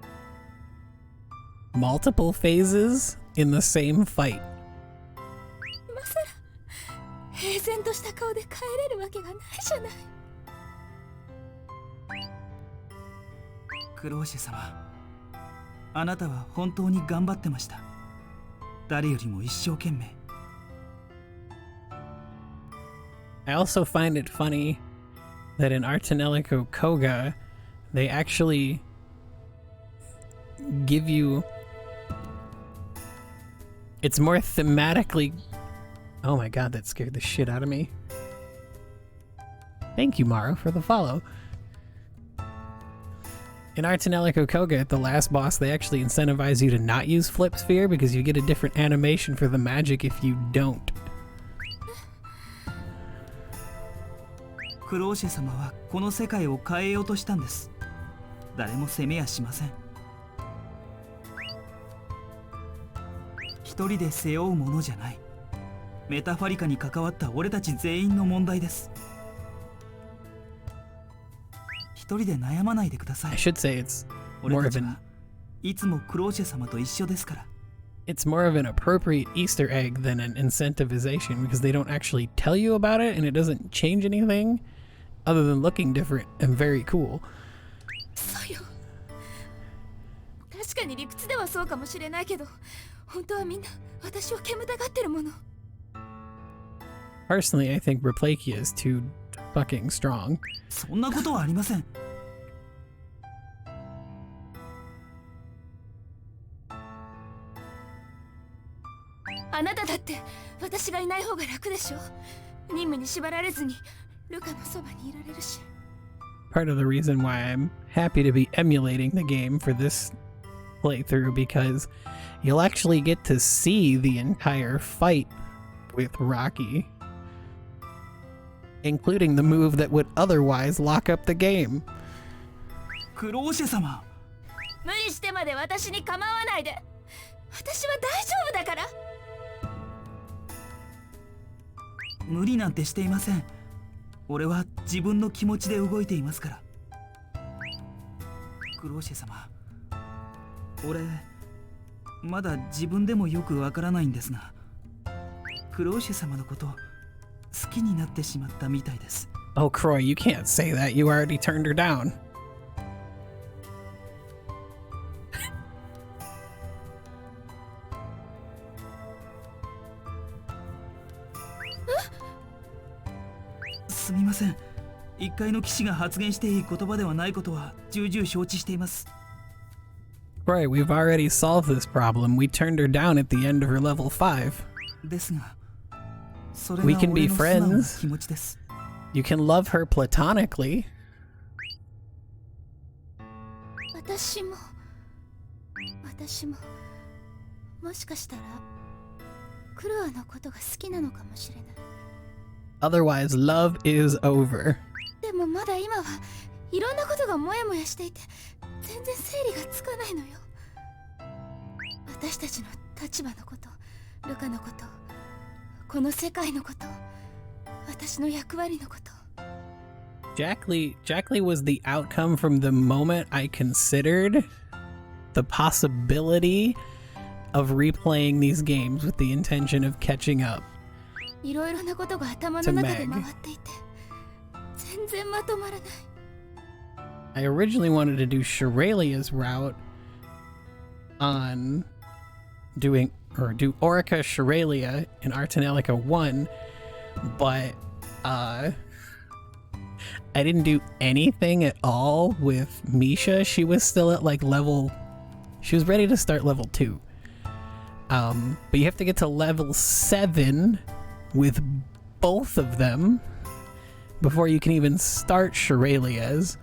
multiple phases in the same fight. 今さら平然とした顔で帰れるわけがないじゃない。クローシェ様、あなたは本当に頑張ってました。誰よりも一生懸命。I also find it funny that in Tonelico Koga, they actually give you... It's more thematically... Oh my god, that scared the shit out of me. Thank you, Maro, for the follow. In Tonelico Koga, at the last boss, they actually incentivize you to not use Flip Sphere because you get a different animation for the magic if you don't. クローシェ様はこの世界を変えようとしたんです。誰も責めやしません。一人で背負うものじゃない。メタファリカに関わった俺たち全員の問題です。一人で悩まないでください。I should say it's 俺 more た of ち an... はいつもクローシェ様と一緒ですから。It's more of an appropriate Easter egg than an incentivization because they don't actually tell you about it and it doesn't change anything other than looking different and very cool. そうよ。確かに理屈ではそうかもしれないけど、本当はみんな私を煙たがってるもの。Personally, I think Replakia is too fucking strong. そんなことはありません。あなただって私がいない方が楽でしょ。任務に縛られずにルカのそばにいられるし。Part of the reason why I'm happy to be emulating the game for this playthrough because you'll actually get to see the entire fight with Rocky, including the move that would otherwise lock up the game. クローシェ様。無理してまで私に構わないで。私は大丈夫だから。無理なんてしていません。俺は自分の気持ちで動いていますから。クローシェ様、俺まだ自分でもよくわからないんですが、クローシェ様のこと好きになってしまったみたいです。Oh, Croy, you can't say that. You already turned her down. すみません。一階の騎士が発言していい言葉ではないことは重々承知しています。 Right, we've already solved this problem. We turned her down at the end of her level 5. ですが、それ We が can 俺 be の素直な friends. 気持ちです。 You can love her platonically. 私ももしかしたらクロアのことが好きなのかもしれない。 Otherwise, love is over. でもまだ今はいろんなことがモヤモヤしていて全然整理がつかないのよ。私たちの立場のこと、ルカのこと、この世界のこと、私の役割のこと。 Jack Lee was the outcome from the moment I considered the possibility of replaying these games with the intention of catching up. いろいろなことが頭の中で回っていて全然まとまらない。 I originally wanted to do Shirelia's route on do Orica Shirelia in Tonelico 1, but I didn't do anything at all with Misha. She was still at like she was ready to start level 2. But you have to get to level 7 with both of them before you can even start Shirelia's.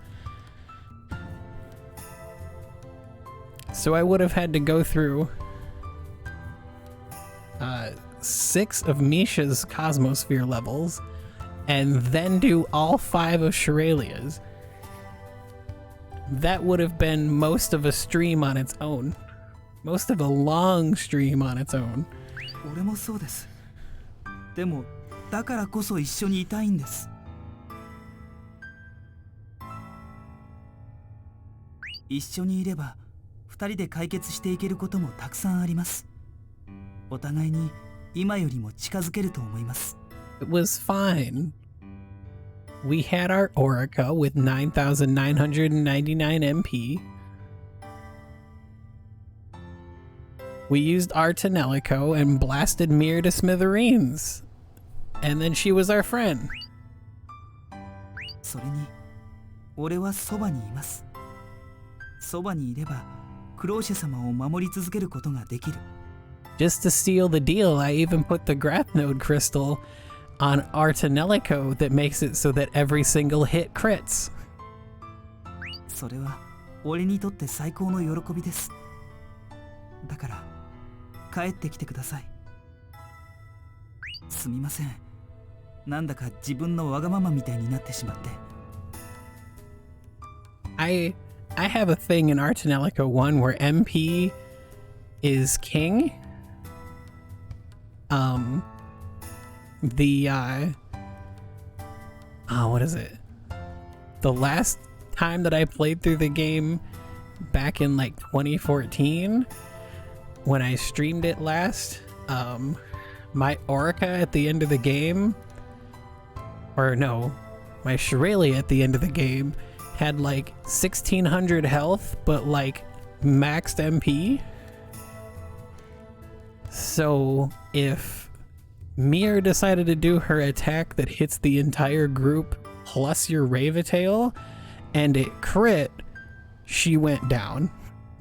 So I would have had to go through 6 of Misha's Cosmosphere levels and then do all 5 of Shirelia's. That would have been most of a stream on its own. Most of a long stream on its own. 俺もそうです。でもだからこそ一緒にいたいんです。一緒にいれば二人で解決していけることもたくさんあります。お互いに今よりも近づけると思います。 It was fine. We had our Orica with 9,999 MP. We used our Tonelico and blasted Mir to smithereens. And then she was our friend. それに俺はそばにいます。そばにいればクローシェ様を守り続けることができる。 Just to seal the deal, I even put the Grath Node crystal on our Tonelico that makes it so that every single hit crits. それは俺にとって最高の喜びです。だから帰ってきてください。すみません。なんだか自分のわがままみたいになってしまって。I have a thing in Tonelico 1 where MP is king. What is it? The last time that I played through the game back in like 2014, when I streamed it last, my Orica at the end of the game, or no, my Shirelia at the end of the game had like 1,600 health, but like maxed MP. So if Mir decided to do her attack that hits the entire group plus your Ravatail and it crit, she went down.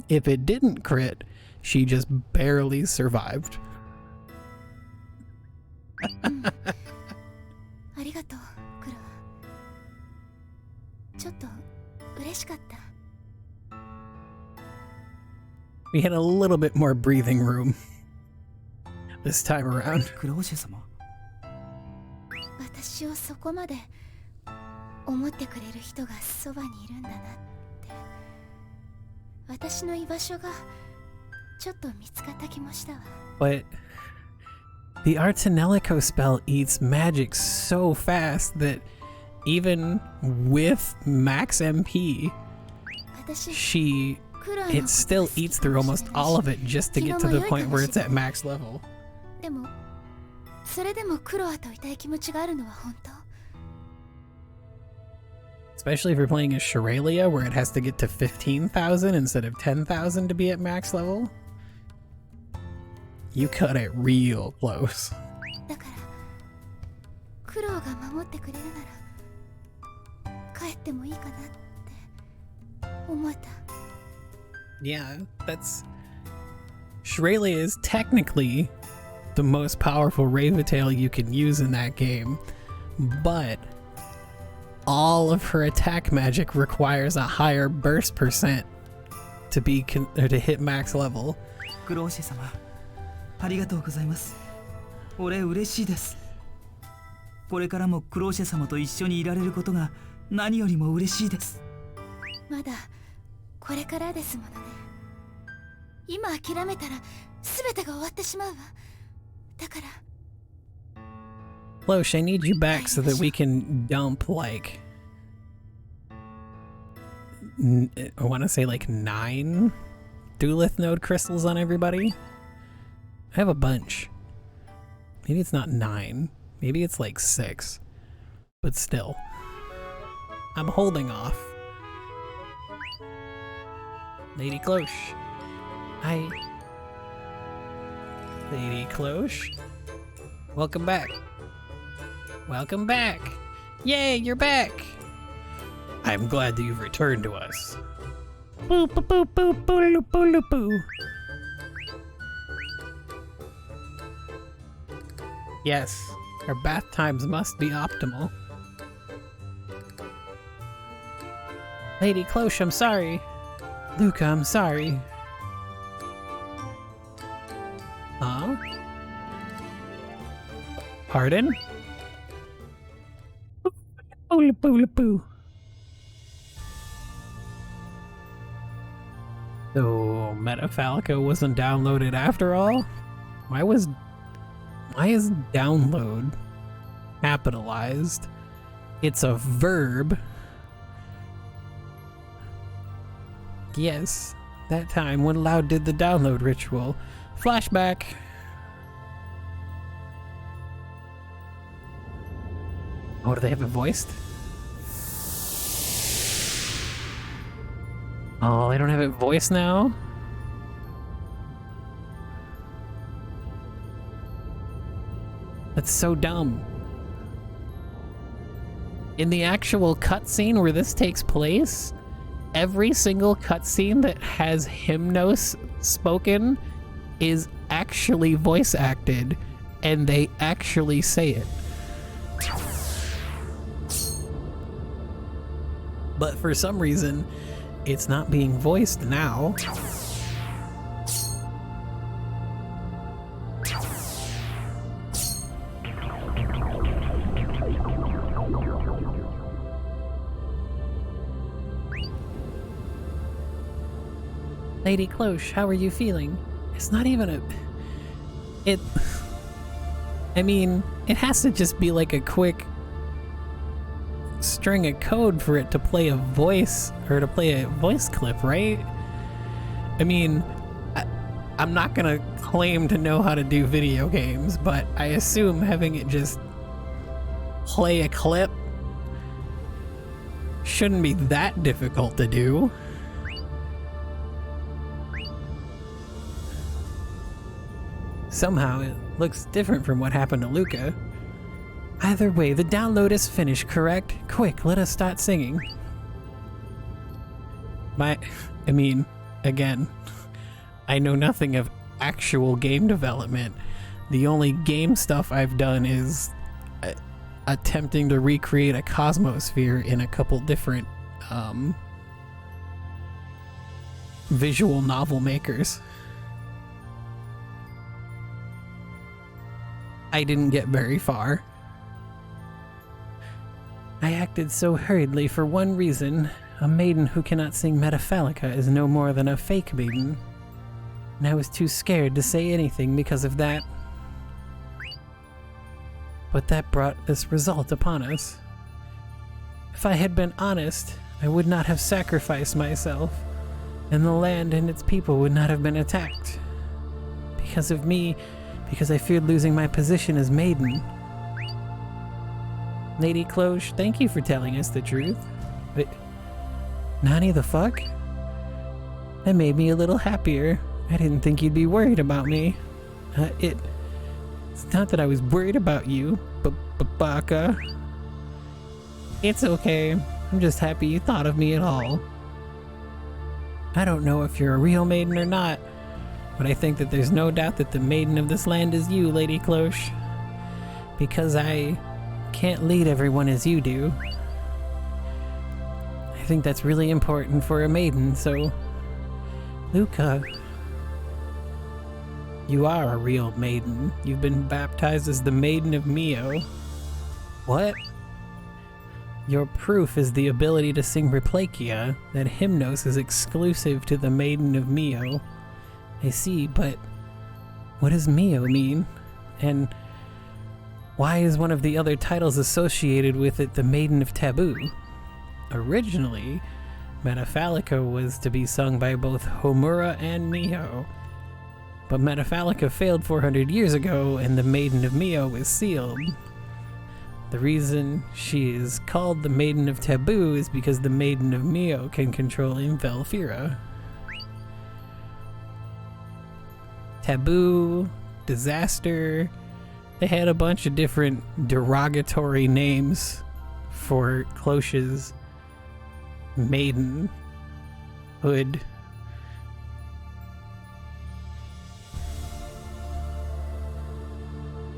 If it didn't crit, she just barely survived. ありがとう、クロア。ちょっと嬉しかった。 We had a little bit more breathing room this time around. クローシェ様。私をそこまで思ってくれる人がそばにいるんだなって。私の居場所がちょっと見つかった気もしたわ。 But the Tonelico spell eats magic so fast that even with max MP, 私、it still eats through almost all of it just to get to the point where it's at max level. でも、それでもクロアといたい気持ちがあるのは本当。 Especially if you're playing as Shirelia, where it has to get to 15,000 instead of 10,000 to be at max level. You cut it real close. だから、クロアが守ってくれるなら、帰ってもいいかなって思えた。 Yeah, that's... Shirley is technically the most powerful Raventail you can use in that game, but all of her attack magic requires a higher burst percent to be to hit max level. クローシェ様、ありがとうございます。俺嬉しいです。これからもクローシェ様と一緒にいられることが何よりも嬉しいです。まだこれからですものね。今諦めたら全てが終わってしまうわ。だから。 Loesch, I need you back so that we can dump like I want to say like 9 Duelith node crystals on everybody. I have a bunch. Maybe it's not 9. Maybe it's like 6. But still. I'm holding off. Lady Cloche. Hi. Lady Cloche. Welcome back. Welcome back. Yay, you're back. I'm glad that you've returned to us. Boo boo boo boo boo boo boo. Yes, our bath times must be optimal. Lady Cloche, I'm sorry. Luca, I'm sorry. Huh? Pardon? Boo boo boo. So Metafalica wasn't downloaded after all? Why is download capitalized? It's a verb. Yes, that time when Loud did the download ritual. Flashback. Oh, do they have it voiced? Oh, they don't have it voiced now? That's so dumb. In the actual cutscene where this takes place, every single cutscene that has Hymnos spoken is actually voice acted, and they actually say it. But for some reason, it's not being voiced now. Lady Cloche, how are you feeling? It's not even a... I mean, it has to just be like a quick string of code for it to play a voice, or to play a voice clip, right? I mean, I'm not gonna claim to know how to do video games, but I assume having it just play a clip shouldn't be that difficult to do. Somehow it looks different from what happened to Luca. Either way, the download is finished, correct? Quick, let us start singing. I mean, again, I know nothing of actual game development. The only game stuff I've done is attempting to recreate a Cosmosphere in a couple different visual novel makers. I didn't get very far. I acted so hurriedly for one reason. A maiden who cannot sing Metafalica is no more than a fake maiden. And I was too scared to say anything because of that. But that brought this result upon us. If I had been honest, I would not have sacrificed myself, and the land and its people would not have been attacked. Because of me, because I feared losing my position as maiden. Lady Cloche, thank you for telling us the truth. But Nani the fuck? That made me a little happier. I didn't think you'd be worried about me. It's not that I was worried about you, but Baka. It's okay. I'm just happy you thought of me at all. I don't know if you're a real maiden or not, but I think that there's no doubt that the maiden of this land is you, Lady Cloche. Because I can't lead everyone as you do. I think that's really important for a maiden, so... Luca... You are a real maiden. You've been baptized as the Maiden of Mio. What? Your proof is the ability to sing Replakia. That hymnos is exclusive to the Maiden of Mio. I see, but what does Mio mean? And why is one of the other titles associated with it the Maiden of Taboo? Originally, Metafalica was to be sung by both Homura and Mio. But Metafalica failed 400 years ago, and the Maiden of Mio was sealed. The reason she is called the Maiden of Taboo is because the Maiden of Mio can control Metafalica. Taboo, disaster, they had a bunch of different derogatory names for Cloche's maidenhood.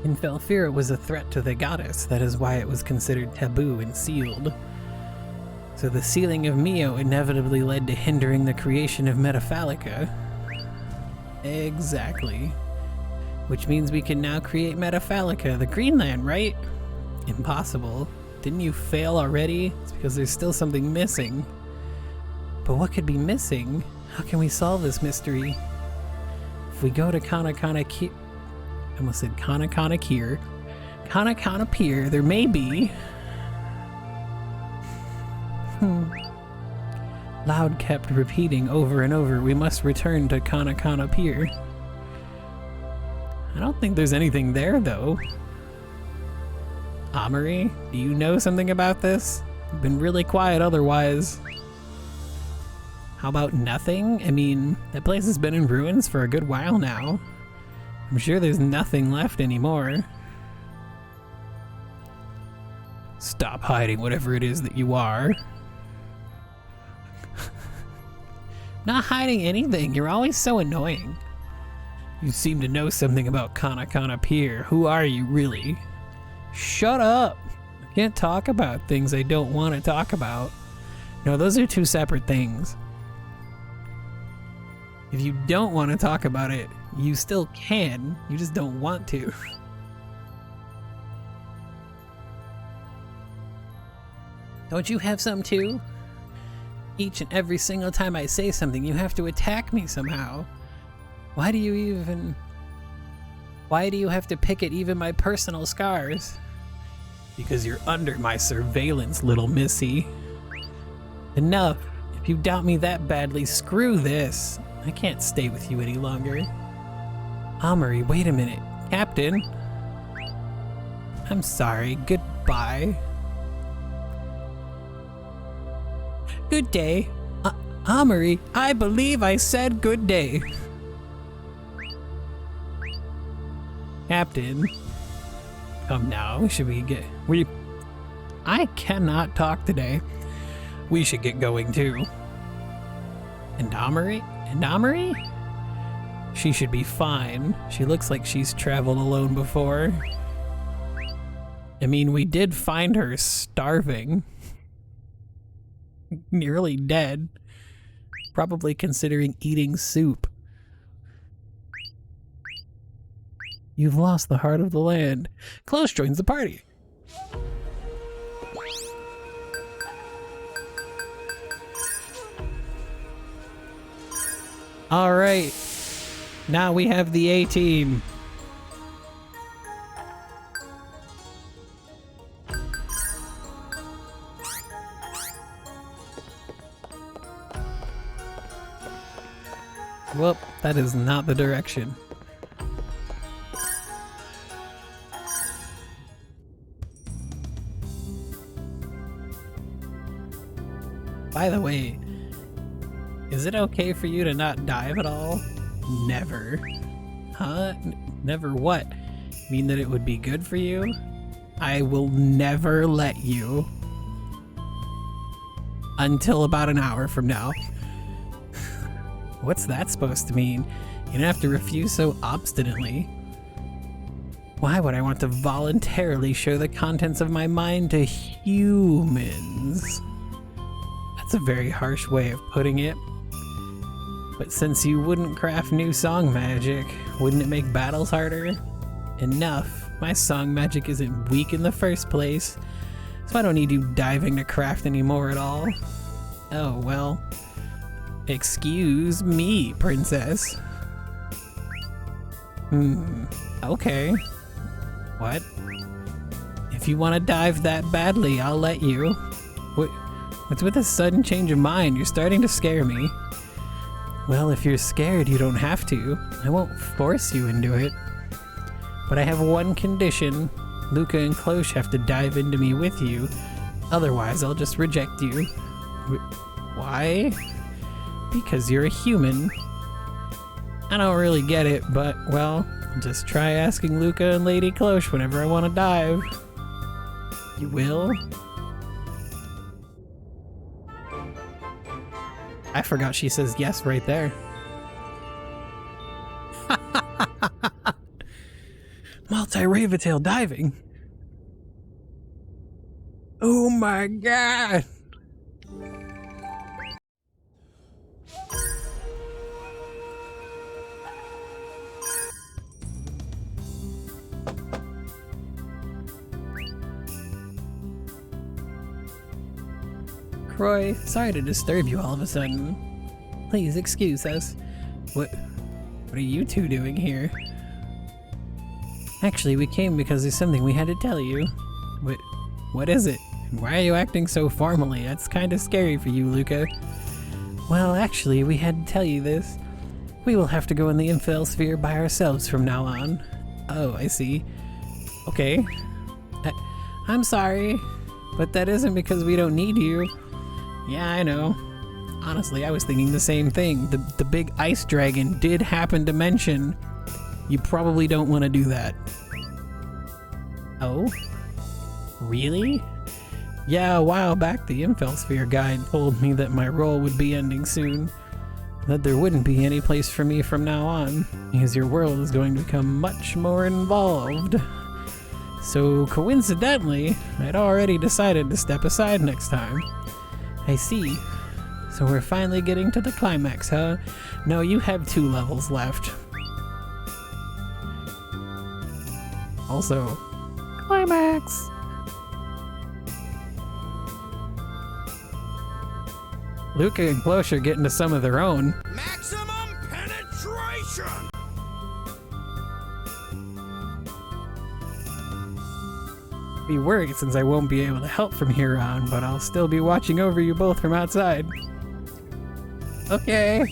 Metafalica was a threat to the goddess, that is why it was considered taboo and sealed. So the sealing of Mio inevitably led to hindering the creation of Metafalica. Exactly. Which means we can now create Metafalica, the Greenland, right? Impossible. Didn't you fail already? It's because there's still something missing. But what could be missing? How can we solve this mystery? If we go to Kana Pier, there may be... Loud kept repeating over and over, we must return to Kana Pier. I don't think there's anything there, though. Amory, do you know something about this? You've been really quiet otherwise. How about nothing? I mean, that place has been in ruins for a good while now. I'm sure there's nothing left anymore. Stop hiding whatever it is that you are. Not hiding anything, you're always so annoying. You seem to know something about Kana Pier. Who are you, really? Shut up! I can't talk about things I don't want to talk about. No, those are two separate things. If you don't want to talk about it, you still can. You just don't want to. Don't you have some too? Each and every single time I say something, you have to attack me somehow. Why do you have to pick at even my personal scars? Because you're under my surveillance, little missy. Enough. If you doubt me that badly, screw this. I can't stay with you any longer. Amory, wait a minute. Captain? I'm sorry. Goodbye. Good day. Amory, I believe I said good day. Captain. Come now, I cannot talk today. We should get going too. And Amory? She should be fine. She looks like she's traveled alone before. I mean, we did find her starving. Nearly dead. Probably considering eating soup. You've lost the heart of the land. Cloche joins the party. All right. Now we have the A-team. Well, that is not the direction. By the way, is it okay for you to not dive at all? Never. Huh? Never what? Mean that it would be good for you? I will never let you. until about an hour from now. What's that supposed to mean? You don't have to refuse so obstinately. Why would I want to voluntarily show the contents of my mind to humans? That's a very harsh way of putting it. But since you wouldn't craft new song magic, wouldn't it make battles harder? Enough. My song magic isn't weak in the first place, so I don't need you diving to craft anymore at all. Oh, well. Excuse me, princess. Okay. What? If you want to dive that badly, I'll let you. What's with a sudden change of mind? You're starting to scare me. Well, if you're scared, you don't have to. I won't force you into it. But I have one condition. Luca and Cloche have to dive into me with you. Otherwise, I'll just reject you. Why? Because you're a human. I don't really get it, but, well, just try asking Luca and Lady Cloche whenever I want to dive. You will? I forgot she says yes right there. Multi-Raventail diving? Oh my god! Croy, sorry to disturb you all of a sudden. Please excuse us. What are you two doing here? Actually, we came because there's something we had to tell you. What is it? And why are you acting so formally? That's kind of scary for you, Luca. Well, actually, we had to tell you this. We will have to go in the infel sphere by ourselves from now on. Oh, I see. Okay. I'm sorry, but that isn't because we don't need you. Yeah, I know. Honestly, I was thinking the same thing. The big ice dragon did happen to mention you probably don't want to do that. Oh? Really? Yeah, a while back the Infel Sphere guide told me that my role would be ending soon. That there wouldn't be any place for me from now on, because your world is going to become much more involved. So coincidentally, I'd already decided to step aside next time. I see. So we're finally getting to the climax, huh? No, you have 2 levels left. Also, climax! Luca and Cloche are getting to some of their own. Maximum penetration! Be worried since I won't be able to help from here on, but I'll still be watching over you both from outside. Okay.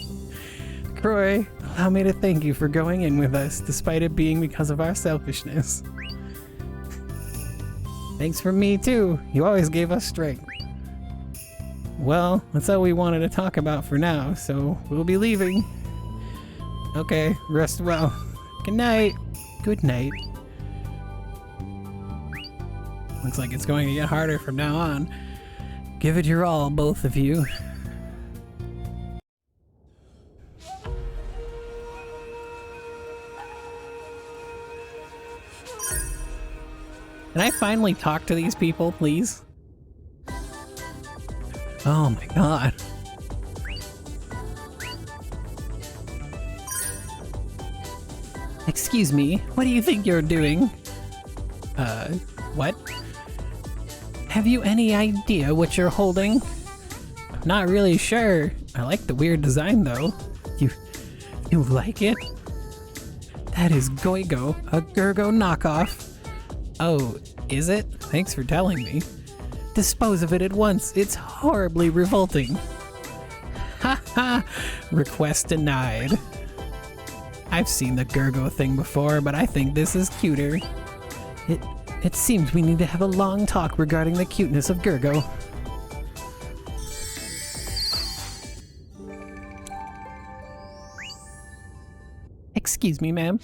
Croy, allow me to thank you for going in with us, despite it being because of our selfishness. Thanks from me too. You always gave us strength. Well, that's all we wanted to talk about for now, so we'll be leaving. Okay, rest well. Good night. Good night. Looks like it's going to get harder from now on. Give it your all, both of you. Can I finally talk to these people, please? Oh my god. Excuse me, what do you think you're doing? What? Have you any idea what you're holding? Not really sure. I like the weird design though. You like it? That is Goigo, a Gurgo knockoff. Oh, is it? Thanks for telling me. Dispose of it at once. It's horribly revolting. Ha ha! Request denied. I've seen the Gurgo thing before, but I think this is cuter. It seems we need to have a long talk regarding the cuteness of Gurgo. Excuse me, ma'am.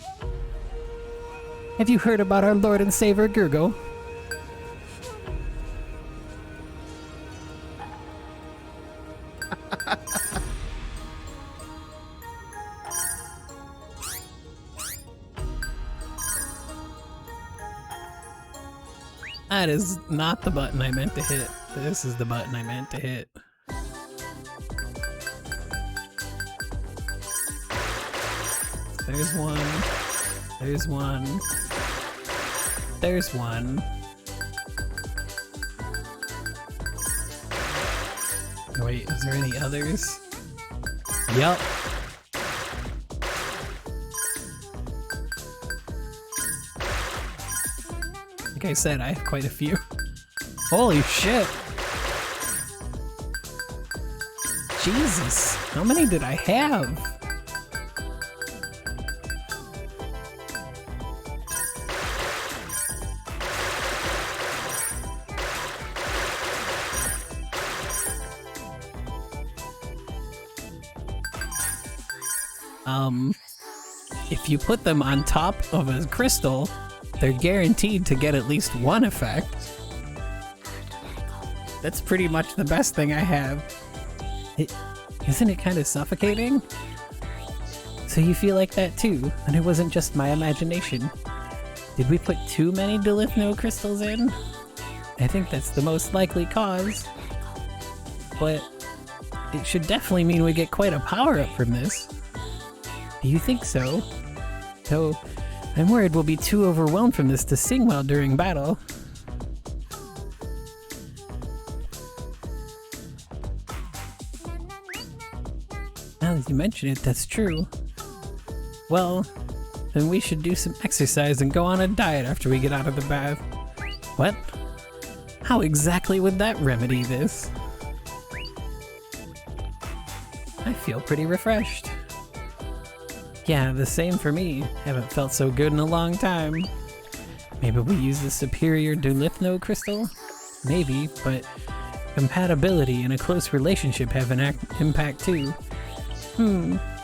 Have you heard about our Lord and Savior Gurgo? That is not the button I meant to hit. This is the button I meant to hit. There's one. There's one. There's one. Wait, is there any others? Yup. Like I said, I have quite a few. Holy shit! Jesus, how many did I have? If you put them on top of a crystal, they're guaranteed to get at least one effect. That's pretty much the best thing I have. Isn't it kind of suffocating? So you feel like that too, and it wasn't just my imagination. Did we put too many Dilithno crystals in? I think that's the most likely cause. But it should definitely mean we get quite a power-up from this. Do you think so? Though, I'm worried we'll be too overwhelmed from this to sing well during battle. Now that you mention it, that's true. Well, then we should do some exercise and go on a diet after we get out of the bath. What? How exactly would that remedy this? I feel pretty refreshed. Yeah, the same for me. Haven't felt so good in a long time. Maybe we use the superior Dilithno crystal? Maybe, but compatibility and a close relationship have an impact too.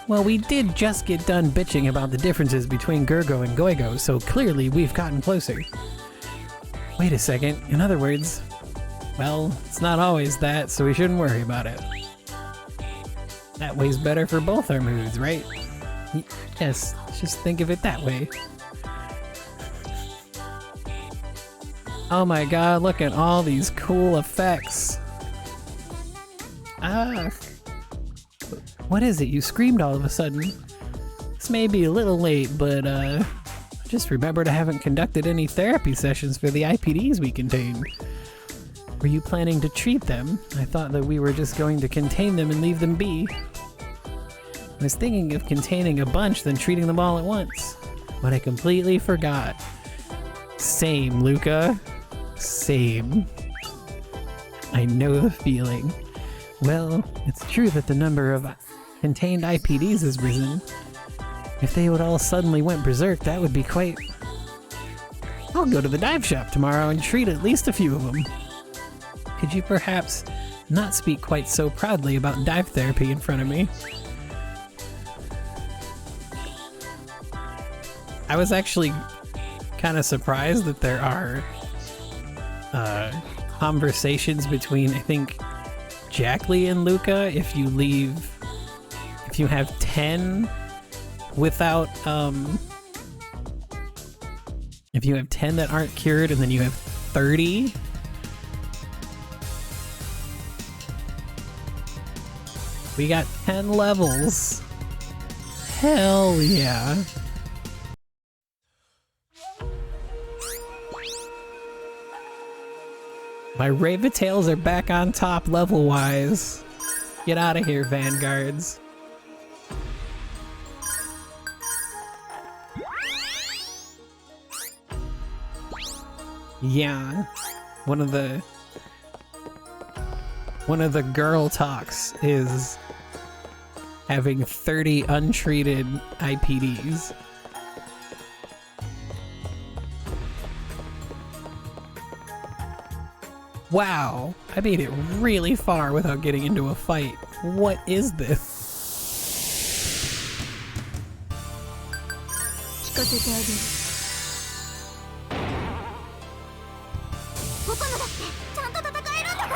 Well, we did just get done bitching about the differences between Gurgo and Goigo, so clearly we've gotten closer. Wait a second, in other words, well, it's not always that, so we shouldn't worry about it. That way's better for both our moods, right? Yes, just think of it that way. Oh my god, look at all these cool effects. What is it? You screamed all of a sudden. This may be a little late, but just remembered I haven't conducted any therapy sessions for the IPDs we contain. Were you planning to treat them? I thought that we were just going to contain them and leave them be. I was thinking of containing a bunch, then treating them all at once. But I completely forgot. Same, Luca. Same. I know the feeling. Well, it's true that the number of contained IPDs has risen. If they would all suddenly went berserk, that would be quite... I'll go to the dive shop tomorrow and treat at least a few of them. Could you perhaps not speak quite so proudly about dive therapy in front of me? I was actually kind of surprised that there are conversations between, I think, Jackley and Luca if you have 10 without, if you have 10 that aren't cured and then you have 30. We got 10 levels. Hell yeah. My Ravitails are back on top level-wise. Get out of here, Vanguards. Yeah, one of the girl talks is having 30 untreated IPDs. Wow, I made it really far without getting into a fight. What is this? 聞かせてあげる。僕のだってちゃんと戦えるんだから。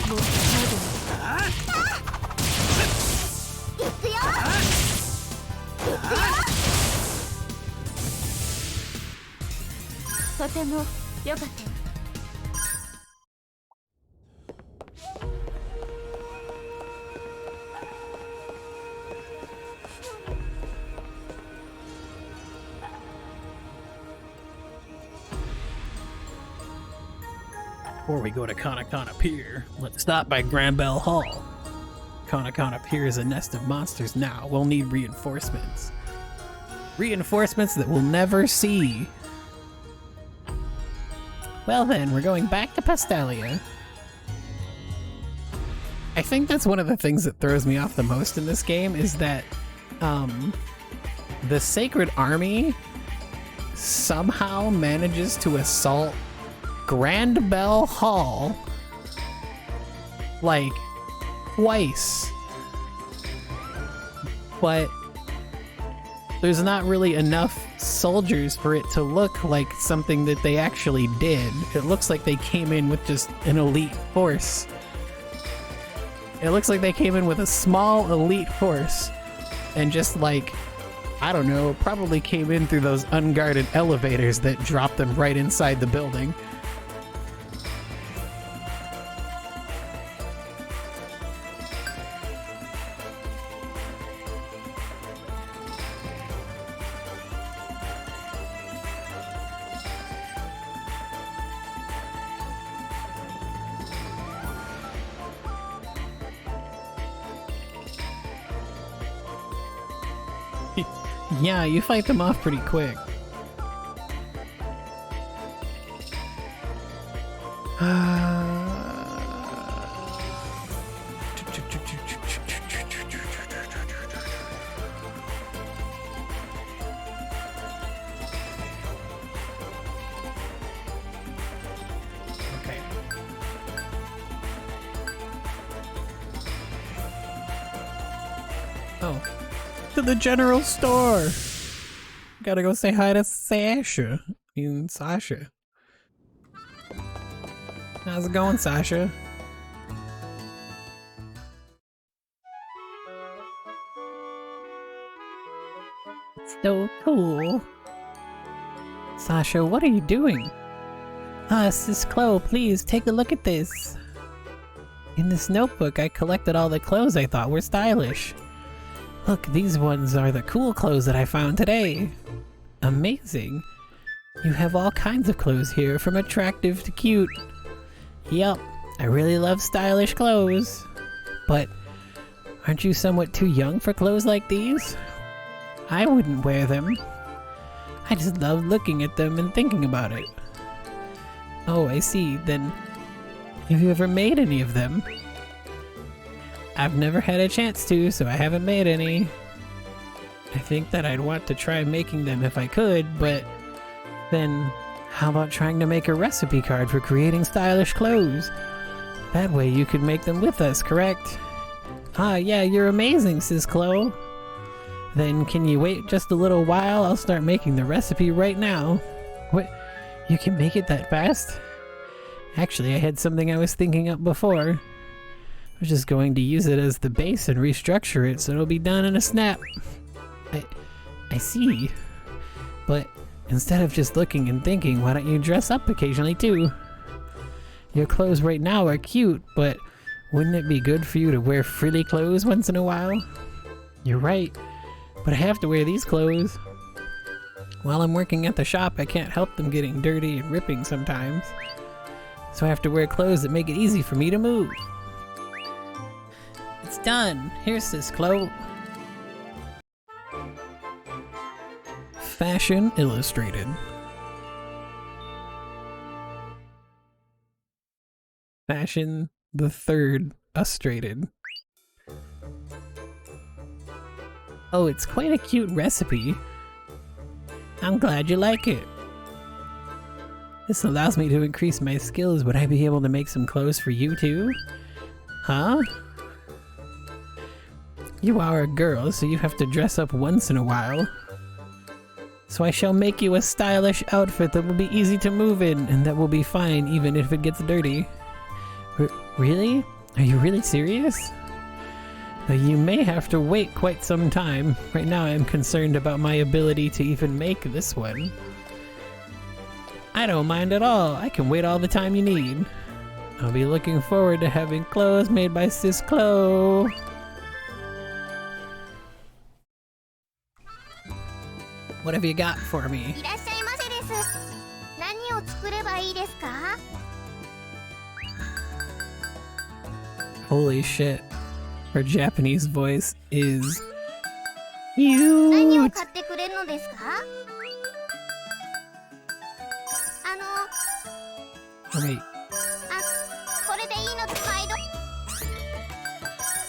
もう最後に。行くよ。行くよ。とても良かったわ。Before we go to Kanakana Pier, let's stop by Grand Bell Hall. Kanakana Pier is a nest of monsters now. We'll need reinforcements. Reinforcements that we'll never see. Well then, we're going back to Pastalia. I think that's one of the things that throws me off the most in this game is that the Sacred Army somehow manages to assault Grand Bell Hall like twice, but there's not really enough soldiers for it to look like something that they actually did. It looks like they came in with just an elite force. It looks like they came in with a small elite force and just like, I don't know, probably came in through those unguarded elevators that dropped them right inside the building. Yeah, you fight them off pretty quick. Okay. Oh. To the general store. Gotta go say hi to Sasha. Sasha. How's it going, Sasha? So cool. Sasha, what are you doing? Sis Chloe, please take a look at this. In this notebook, I collected all the clothes I thought were stylish. Look, these ones are the cool clothes that I found today. Amazing. You have all kinds of clothes here, from attractive to cute. Yup, I really love stylish clothes. But aren't you somewhat too young for clothes like these? I wouldn't wear them. I just love looking at them and thinking about it. Oh, I see. Then, have you ever made any of them? I've never had a chance to, so I haven't made any. I think that I'd want to try making them if I could, but then how about trying to make a recipe card for creating stylish clothes? That way you could make them with us, correct? Ah, yeah, you're amazing, Sis Chloe. Then can you wait just a little while? I'll start making the recipe right now. What? You can make it that fast? Actually, I had something I was thinking up before. I was just going to use it as the base and restructure it so it'll be done in a snap. I see. But instead of just looking and thinking, why don't you dress up occasionally too? Your clothes right now are cute, but wouldn't it be good for you to wear frilly clothes once in a while? You're right, but I have to wear these clothes. While I'm working at the shop, I can't help them getting dirty and ripping sometimes. So I have to wear clothes that make it easy for me to move. It's done. Here's Sis Chloe. Fashion Illustrated. Fashion the Third Illustrated. Oh, it's quite a cute recipe. I'm glad you like it. This allows me to increase my skills. Would I be able to make some clothes for you too? Huh? You are a girl, so you have to dress up once in a while. So I shall make you a stylish outfit that will be easy to move in, and that will be fine even if it gets dirty. Really? Are you really serious? Though you may have to wait quite some time. Right now I am concerned about my ability to even make this one. I don't mind at all. I can wait all the time you need. I'll be looking forward to having clothes made by Sis Chloe. What have you got for me? いらっしゃいませです。何を作ればいいですか？ Holy shit. Her Japanese voice is 何を huge. 買ってくれるのですか？Wait. これでいいのです毎度。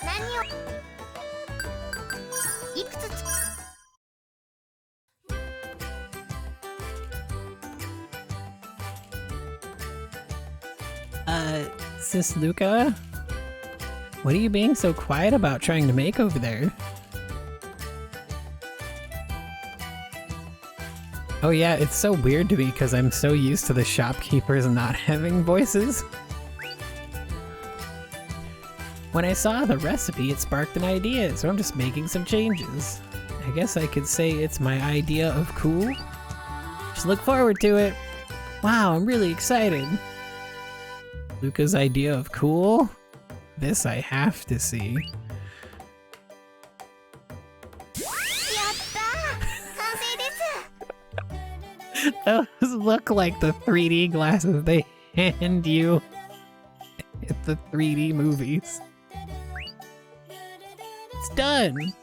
何をいくつつ Sis Luca? What are you being so quiet about trying to make over there? Oh yeah, it's so weird to me because I'm so used to the shopkeepers not having voices. When I saw the recipe, it sparked an idea, so I'm just making some changes. I guess I could say it's my idea of cool. Just look forward to it. Wow, I'm really excited. Luca's idea of cool? This I have to see. やったー！完成です。 Those look like the 3D glasses they hand you at the 3D movies. It's done!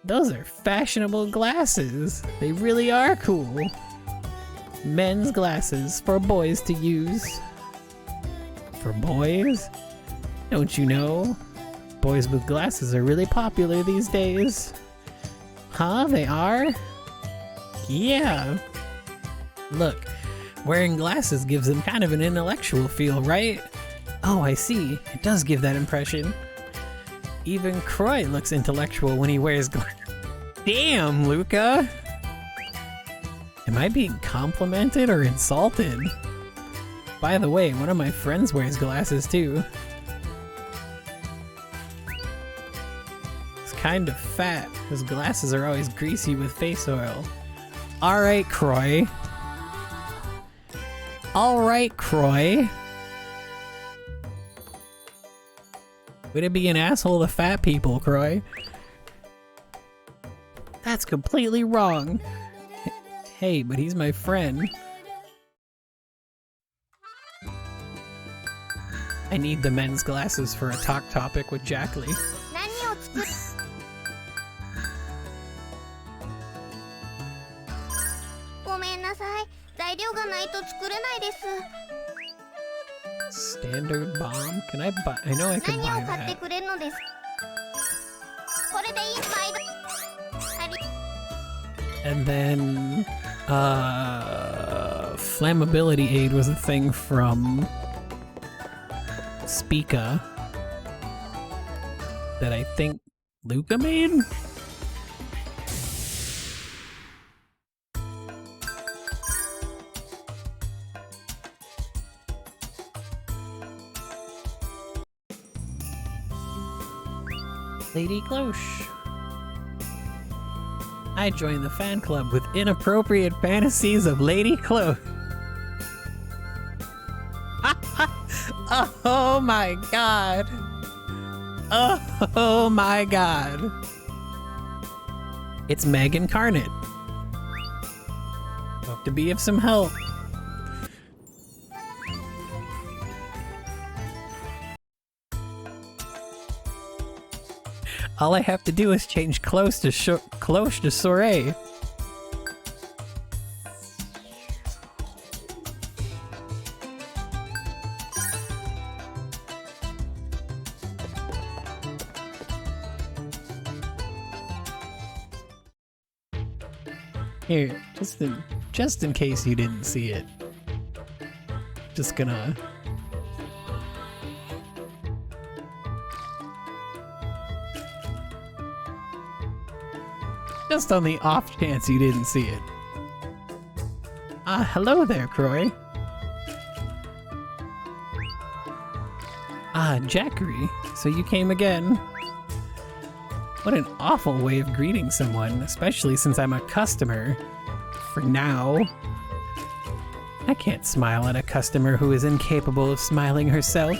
Those are fashionable glasses. They really are cool. Men's glasses for boys to use. For boys? Don't you know? Boys with glasses are really popular these days. Huh? They are? Yeah. Look, wearing glasses gives them kind of an intellectual feel, right? Oh, I see. It does give that impression. Even Croy looks intellectual when he wears glasses. Damn, Luca! Am I being complimented or insulted? By the way, one of my friends wears glasses too. He's kind of fat. His glasses are always greasy with face oil. Alright, Croy. Alright, Croy. Way to be an asshole to fat people, Croy. That's completely wrong. Hey, but he's my friend. I need the men's glasses for a talk topic with Jack Lee. 何を作っごめんなさい。材料がないと作れないです。 Standard bomb? Can I buy? I know I can 何 buy を買って that. くれるのです。これでいい毎度。あり And then, flammability aid was a thing from Spica that I think Luca made? Lady Cloche. I joined the fan club with inappropriate fantasies of Lady Cloche. Oh my god. Oh my god. It's Meg incarnate. Hope to be of some help. All I have to do is change Cloche to Soiree. Here, just in case you didn't see it. Just gonna just on the off chance you didn't see it. Hello there, Croy. Jackery, so you came again. What an awful way of greeting someone, especially since I'm a customer. For now. I can't smile at a customer who is incapable of smiling herself.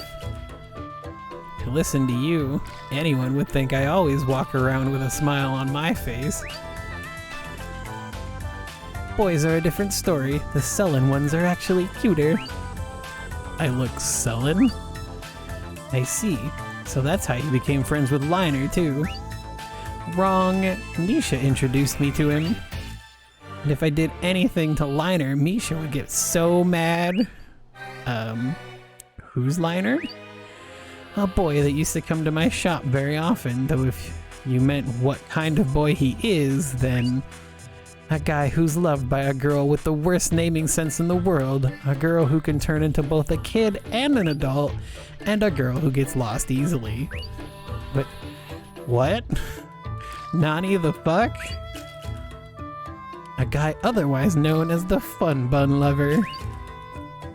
To listen to you, anyone would think I always walk around with a smile on my face. Boys are a different story. The sullen ones are actually cuter. I look sullen? I see. So that's how you became friends with Liner, too. Wrong. Misha introduced me to him. And if I did anything to Liner, Misha would get so mad. Who's Liner? A boy that used to come to my shop very often, though if you meant what kind of boy he is, then a guy who's loved by a girl with the worst naming sense in the world, a girl who can turn into both a kid and an adult, and a girl who gets lost easily. But what? Nani the fuck? A guy otherwise known as the Fun Bun Lover.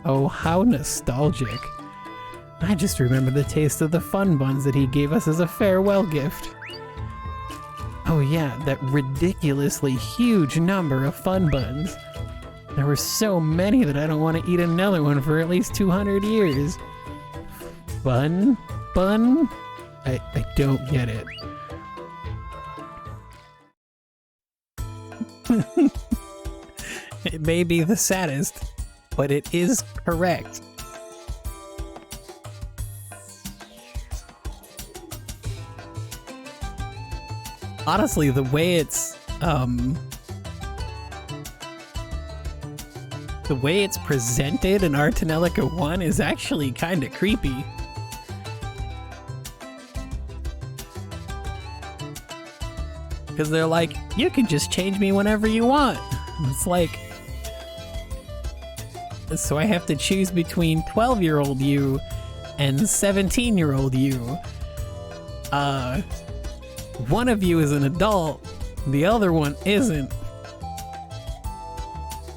Oh, how nostalgic. I just remember the taste of the fun buns that he gave us as a farewell gift. Oh yeah, that ridiculously huge number of fun buns. There were so many that I don't want to eat another one for at least 200 years. Fun bun? I don't get it. It may be the saddest, but it is correct. Honestly, the way it's presented in Tonelico 1 is actually kind of creepy. Because they're like, you can just change me whenever you want. It's like, so I have to choose between 12-year-old you and 17-year-old you. One of you is an adult, the other one isn't.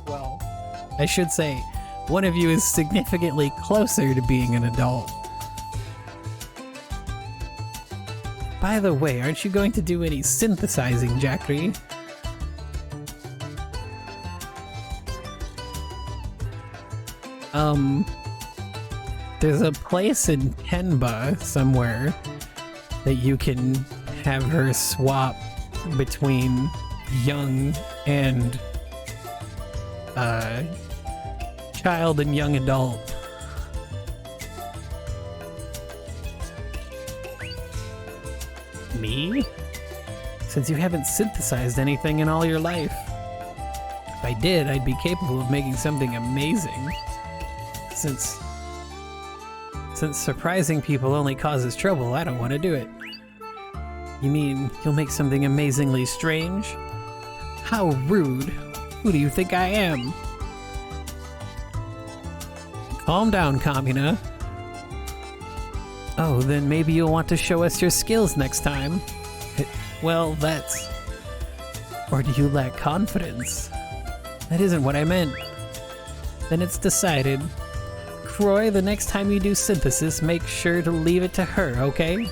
Well, I should say, one of you is significantly closer to being an adult. By the way, aren't you going to do any synthesizing, Jackery? There's a place in Tenba somewhere that you can have her swap between young and child and young adult. Me? Since you haven't synthesized anything in all your life. If I did, I'd be capable of making something amazing. Since surprising people only causes trouble, I don't want to do it. You mean you'll make something amazingly strange? How rude. Who do you think I am? Calm down, Kamina. Oh, then maybe you'll want to show us your skills next time. Well, that's... Or do you lack confidence? That isn't what I meant. Then it's decided. Croy, the next time you do synthesis, make sure to leave it to her, okay?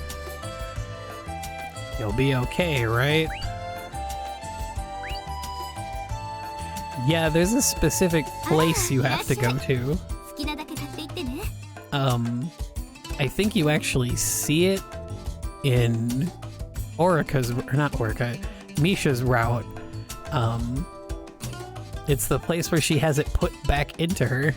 You'll be okay, right? Yeah, there's a specific place you have to go to. I think you actually see it in Misha's route. It's the place where she has it put back into her.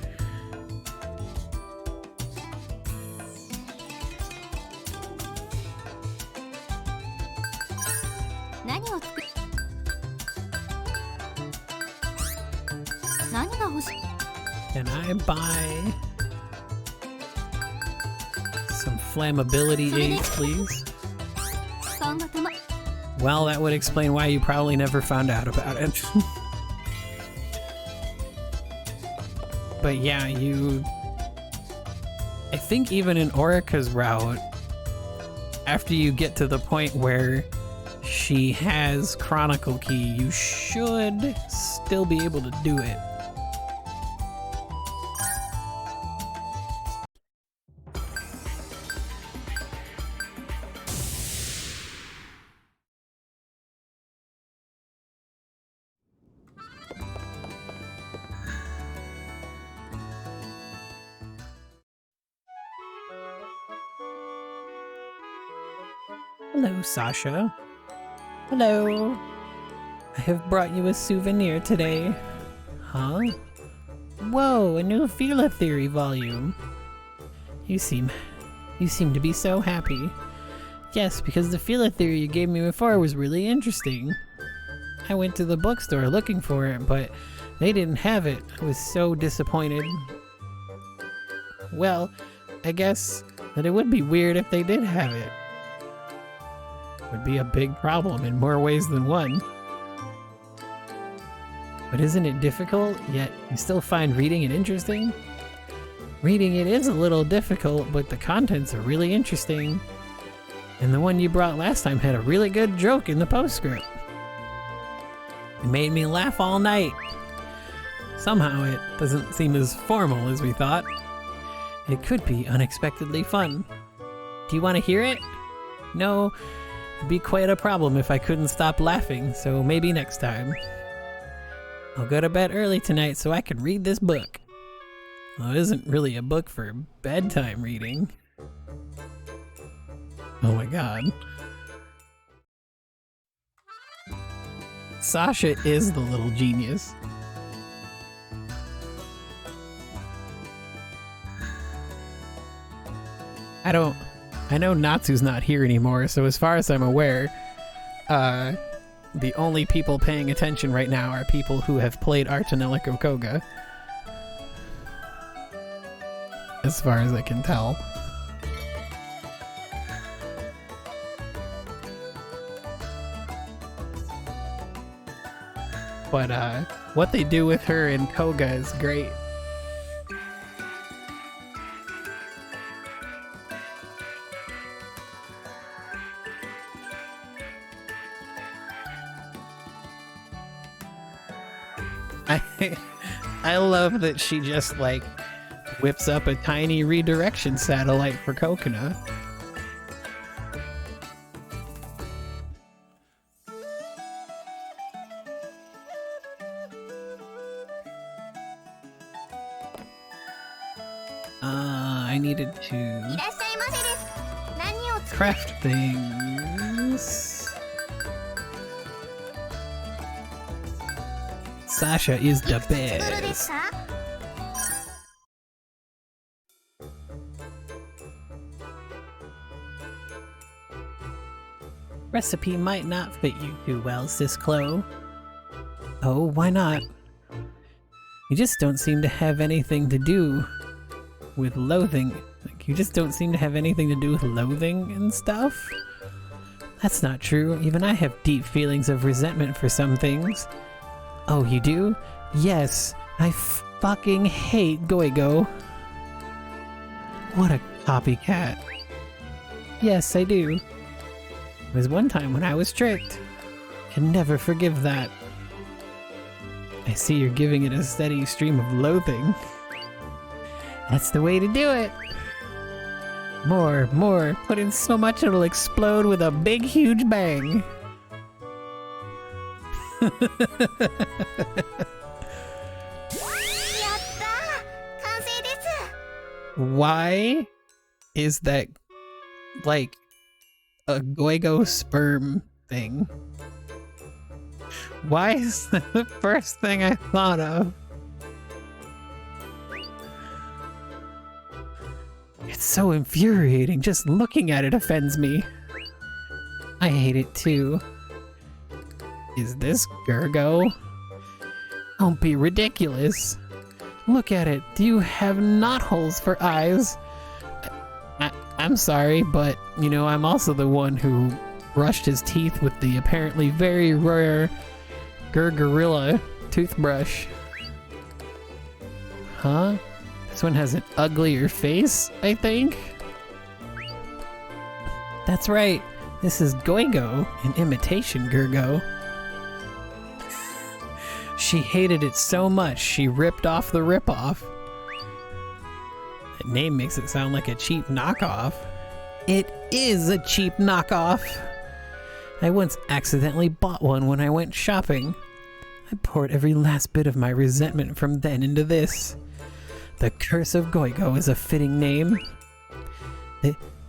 Can I buy some flammability aids, please? Well, that would explain why you probably never found out about it. But yeah, I think even in Orica's route, after you get to the point where she has Chronicle Key, you should still be able to do it. Hello, Sasha. Hello. I have brought you a souvenir today. Huh? Whoa, a new Fila Theory volume. You seem to be so happy. Yes, because the Fila Theory you gave me before was really interesting. I went to the bookstore looking for it, but they didn't have it. I was so disappointed. Well, I guess that it would be weird if they did have it. Would be a big problem in more ways than one. But isn't it difficult, yet you still find reading it interesting? Reading it is a little difficult, but the contents are really interesting. And the one you brought last time had a really good joke in the postscript. It made me laugh all night. Somehow it doesn't seem as formal as we thought. It could be unexpectedly fun. Do you want to hear it? No, it'd be quite a problem if I couldn't stop laughing, so maybe next time. I'll go to bed early tonight so I can read this book. Well, it isn't really a book for bedtime reading. Oh my god. Sasha is the little genius. I know Natsu's not here anymore, so as far as I'm aware, the only people paying attention right now are people who have played our Tonelico Koga. As far as I can tell. But what they do with her in Koga is great. I love that she just like whips up a tiny redirection satellite for Coconut. I needed to craft things. Sasha is the best. Recipe might not fit you too well, Sis Chloe. Oh, why not? You just don't seem to have anything to do with loathing. Like, you just don't seem to have anything to do with loathing and stuff? That's not true. Even I have deep feelings of resentment for some things. Oh, you do? Yes, I fucking hate Goigo. What a copycat. Yes, I do. There was one time when I was tricked. Can never forgive that. I see you're giving it a steady stream of loathing. That's the way to do it. More. Put in so much it'll explode with a big, huge bang. Why is that like a Goigo sperm thing? Why is that the first thing I thought of? It's so infuriating. Just looking at it offends me. I hate it too. Is this Gergo? Don't be ridiculous. Look at it. Do you have knotholes for eyes? I'm sorry, but, you know, I'm also the one who brushed his teeth with the apparently very rare Gorilla toothbrush. Huh? This one has an uglier face, I think? That's right. This is Goigo, an imitation Gergo. She hated it so much, she ripped off the ripoff. That name makes it sound like a cheap knockoff. It is a cheap knockoff! I once accidentally bought one when I went shopping. I poured every last bit of my resentment from then into this. The Curse of Goigo is a fitting name.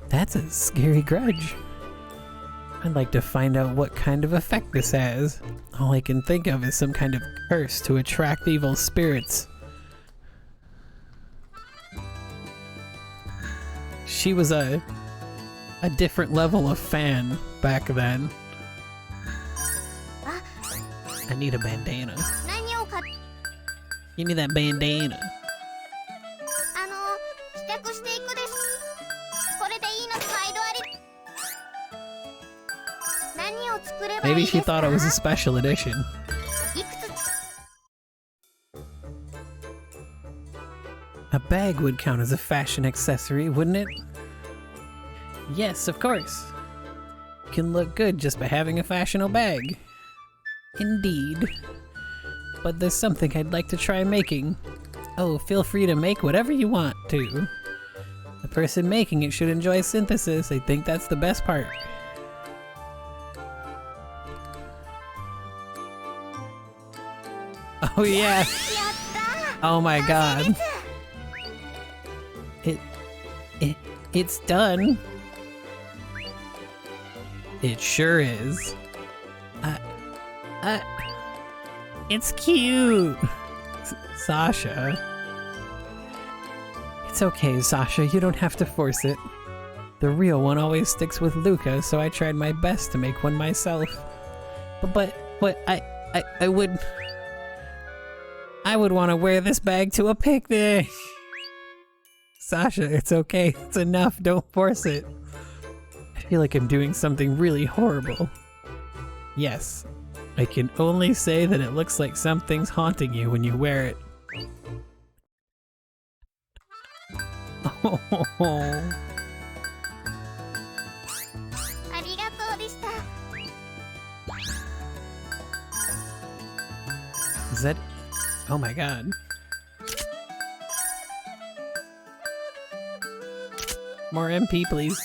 That's a scary grudge. I'd like to find out what kind of effect this has. All I can think of is some kind of curse to attract evil spirits. She was a different level of fan back then. I need a bandana. 何を買っ Give me that bandana. 帰宅していくです。これでいいのかいどあり。何を作ればいい Maybe です she か thought it was a special edition. いくつ A bag would count as a fashion accessory, wouldn't it? Yes, of course. You can look good just by having a fashionable bag. Indeed. But there's something I'd like to try making. Oh, feel free to make whatever you want to. The person making it should enjoy synthesis. I think that's the best part. Oh yeah. Oh my god. It's done. It sure is. It's cute. Sasha. It's okay, Sasha. You don't have to force it. The real one always sticks with Luca, so I tried my best to make one myself. But I would want to wear this bag to a picnic. Sasha, it's okay. It's enough. Don't force it. I feel like I'm doing something really horrible. Yes. I can only say that it looks like something's haunting you when you wear it. Oh. ありがとうでした。 Is that... Oh my god. More MP, please.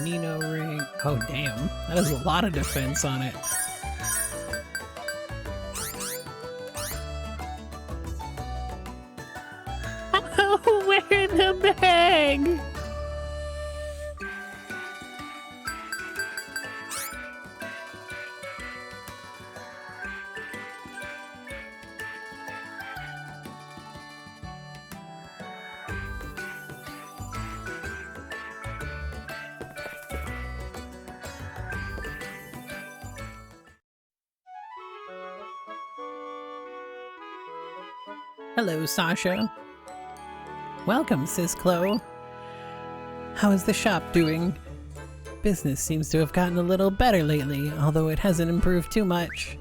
Nino ring. Oh, damn. That has a lot of defense on it. Oh, where the bag? Hello, Sasha. Welcome, Sis Chloe. How is the shop doing? Business seems to have gotten a little better lately, although it hasn't improved too much.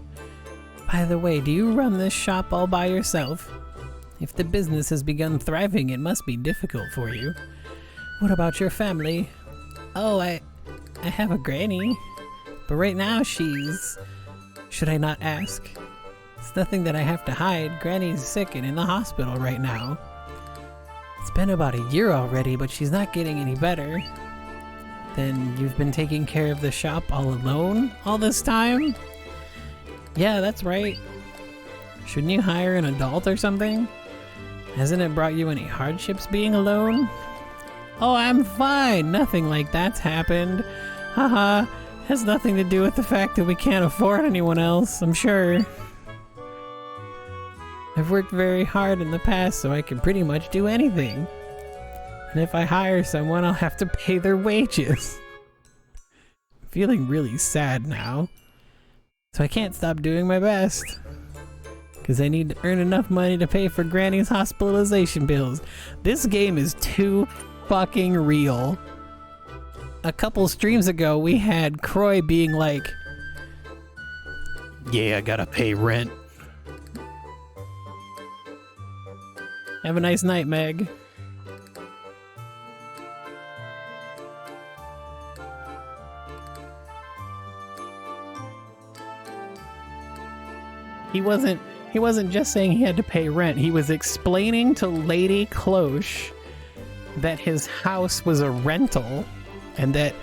By the way, do you run this shop all by yourself? If the business has begun thriving, it must be difficult for you. What about your family? Oh, I have a granny. But right now she's... Should I not ask? It's nothing that I have to hide. Granny's sick and in the hospital right now. It's been about a year already, but she's not getting any better. Then you've been taking care of the shop all alone all this time? Yeah, that's right. Shouldn't you hire an adult or something? Hasn't it brought you any hardships being alone? Oh, I'm fine. Nothing like that's happened. Haha. Has nothing to do with the fact that we can't afford anyone else, I'm sure. I've worked very hard in the past, so I can pretty much do anything. And if I hire someone, I'll have to pay their wages. I'm feeling really sad now. So I can't stop doing my best. Because I need to earn enough money to pay for Granny's hospitalization bills. This game is too fucking real. A couple streams ago, we had Croy being like, yeah, I gotta pay rent. Have a nice night, Meg. He wasn't just saying he had to pay rent. He was explaining to Lady Cloche that his house was a rental and that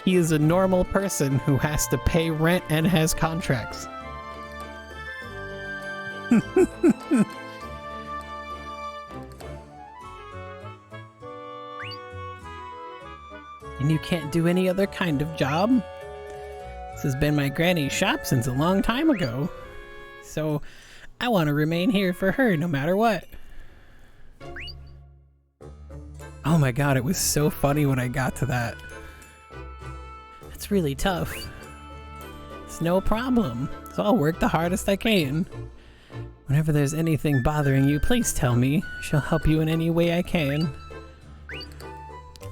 he is a normal person who has to pay rent and has contracts. And you can't do any other kind of job? This has been my granny's shop since a long time ago. So I want to remain here for her no matter what. Oh my god, it was so funny when I got to that. It's really tough. It's no problem. So I'll work the hardest I can. Whenever there's anything bothering you, please tell me. I shall help you in any way I can.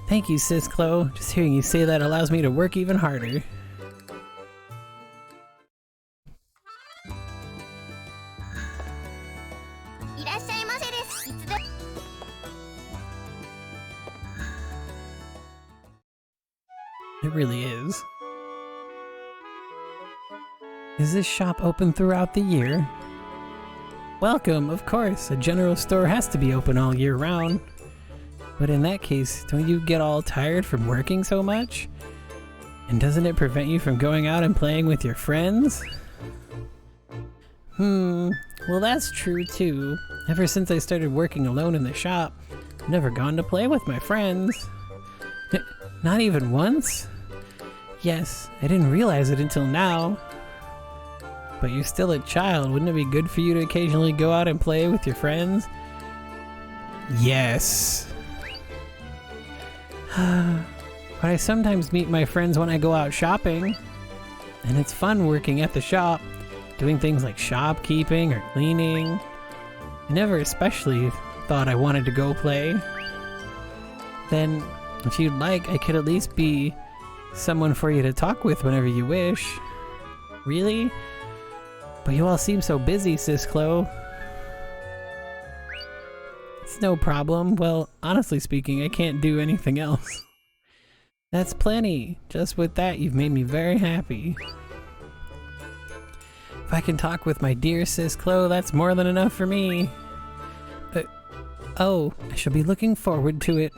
Thank you, Sis Chloe. Just hearing you say that allows me to work even harder. It really is. Is this shop open throughout the year? Welcome, of course. A general store has to be open all year round. But in that case, don't you get all tired from working so much? And doesn't it prevent you from going out and playing with your friends? Well that's true too. Ever since I started working alone in the shop, I've never gone to play with my friends. Not even once? Yes, I didn't realize it until now. But you're still a child, wouldn't it be good for you to occasionally go out and play with your friends? Yes. But I sometimes meet my friends when I go out shopping. And it's fun working at the shop, doing things like shopkeeping or cleaning. I never especially thought I wanted to go play. Then, if you'd like, I could at least be someone for you to talk with whenever you wish. Really? But you all seem so busy, Sis Chloe. It's no problem. Well, honestly speaking, I can't do anything else. That's plenty. Just with that, you've made me very happy. If I can talk with my dear Sis Chloe, that's more than enough for me. Oh, I shall be looking forward to it.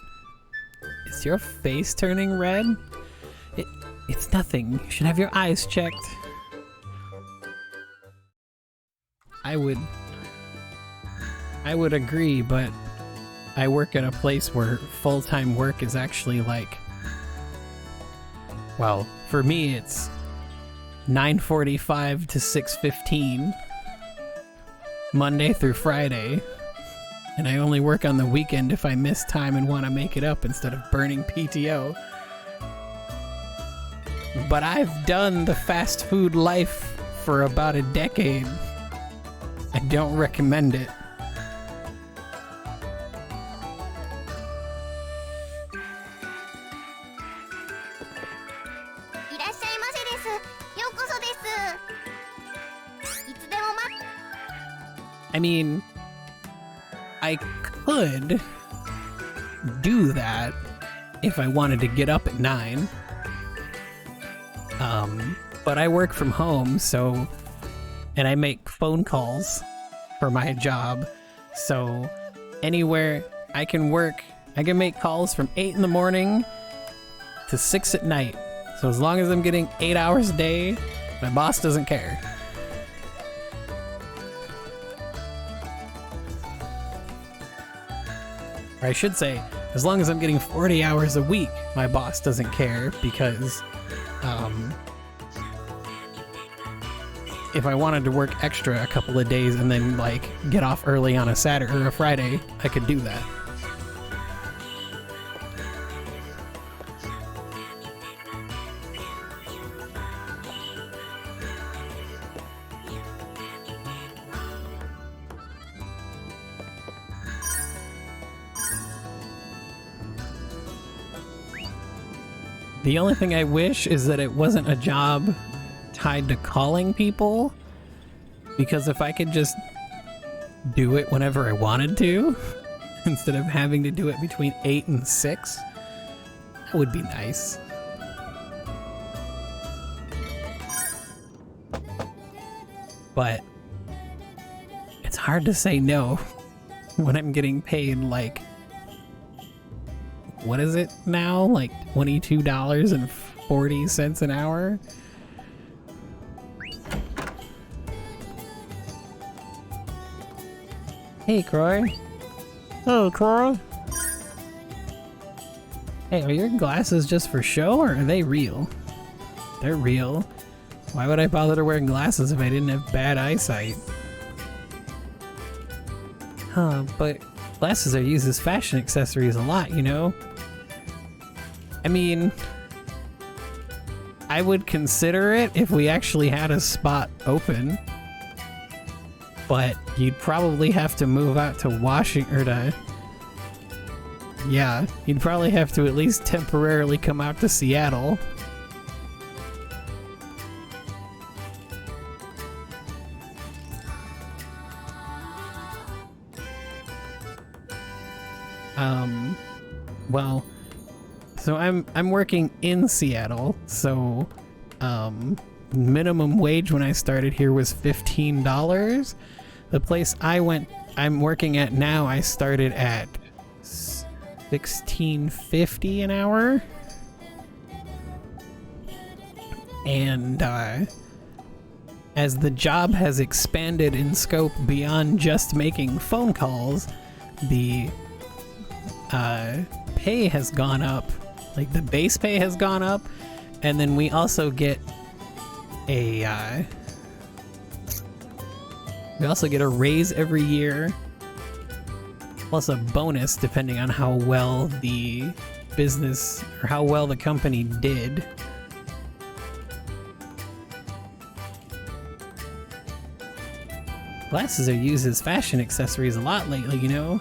Is your face turning red? It's nothing. You should have your eyes checked. I would agree, but I work at a place where full-time work is actually like, well, for me it's 9:45 to 6:15, Monday through Friday, and I only work on the weekend if I miss time and want to make it up instead of burning PTO. But I've done the fast food life for about a decade. I don't recommend it. I mean, I could do that if I wanted to get up at 9. But I work from home, so, and I make phone calls for my job, so anywhere I can work, I can make calls from 8 in the morning to 6 at night. So as long as I'm getting 8 hours a day, my boss doesn't care. Or I should say, as long as I'm getting 40 hours a week, my boss doesn't care, because if I wanted to work extra a couple of days and then like get off early on a Saturday or a Friday, I could do that. The only thing I wish is that it wasn't a job tied to calling people, because if I could just do it whenever I wanted to, instead of having to do it between 8 and 6, that would be nice. But it's hard to say no when I'm getting paid like, what is it now? Like $22.40 an hour? Hey, Croy. Hey, Croy. Hey, are your glasses just for show or are they real? They're real. Why would I bother to wear glasses if I didn't have bad eyesight? Huh, but glasses are used as fashion accessories a lot, you know? I mean, I would consider it if we actually had a spot open. But you'd probably have to move out to Washington, or to... Yeah, you'd probably have to at least temporarily come out to Seattle. Well, so I'm working in Seattle, so minimum wage when I started here was $15. The place I'm working at now, I started at $16.50 an hour. And as the job has expanded in scope beyond just making phone calls, the pay has gone up. Like the base pay has gone up, and then we also get a raise every year, plus a bonus depending on how well the business or how well the company did. Glasses are used as fashion accessories a lot lately, you know?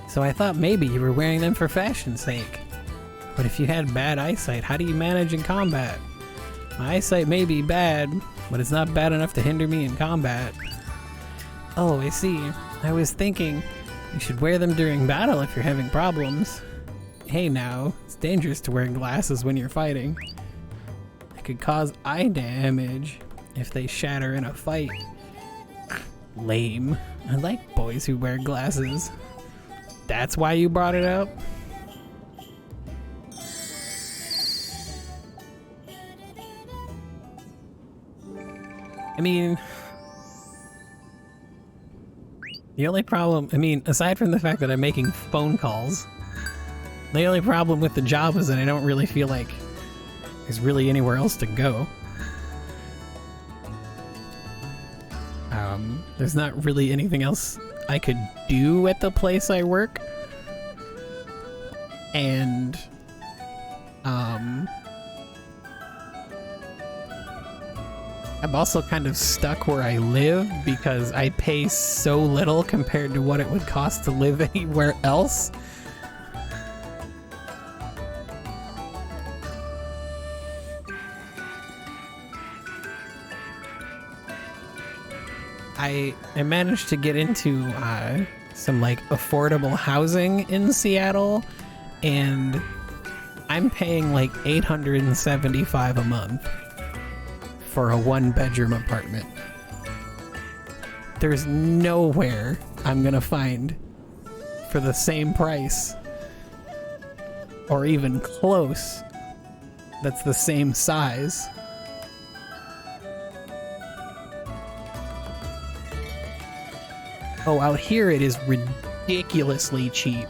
So I thought maybe you were wearing them for fashion's sake. But if you had bad eyesight, how do you manage in combat? My eyesight may be bad, but it's not bad enough to hinder me in combat. Oh, I see. I was thinking you should wear them during battle if you're having problems. Hey now, it's dangerous to wear glasses when you're fighting. It could cause eye damage if they shatter in a fight. Lame. I like boys who wear glasses. That's why you brought it up? I mean, the only problem, aside from the fact that I'm making phone calls, the only problem with the job is that I don't really feel like there's really anywhere else to go. There's not really anything else I could do at the place I work. And, I'm also kind of stuck where I live because I pay so little compared to what it would cost to live anywhere else. I managed to get into some like affordable housing in Seattle, and I'm paying like $875 a month for a 1-bedroom apartment. There's nowhere I'm gonna find for the same price, or even close, that's the same size. Oh, out here it is ridiculously cheap.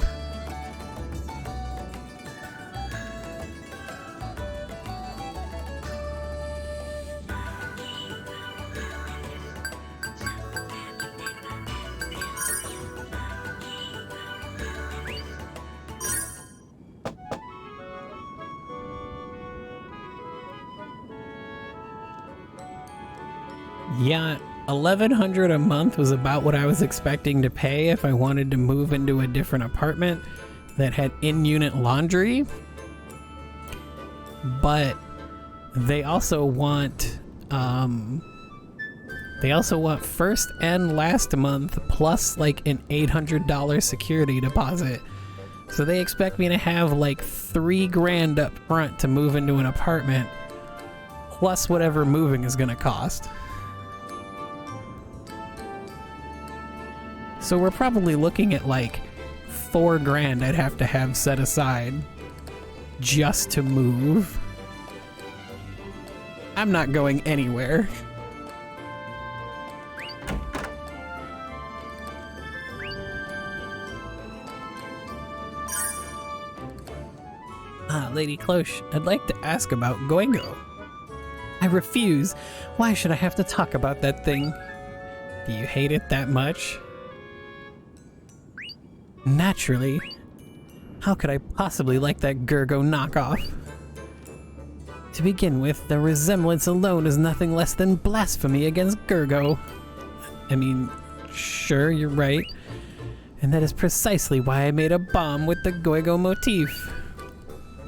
Yeah, $1,100 a month was about what I was expecting to pay if I wanted to move into a different apartment that had in-unit laundry. But they also want first and last month plus like an $800 security deposit. So they expect me to have like $3,000 up front to move into an apartment, plus whatever moving is gonna cost. So we're probably looking at like $4,000 I'd have to have set aside just to move. I'm not going anywhere. Lady Cloche, I'd like to ask about Goigo. I refuse. Why should I have to talk about that thing? Do you hate it that much? Naturally. How could I possibly like that Gurgo knockoff? To begin with, the resemblance alone is nothing less than blasphemy against Gurgo. I mean, sure, you're right. And that is precisely why I made a bomb with the Goigo motif.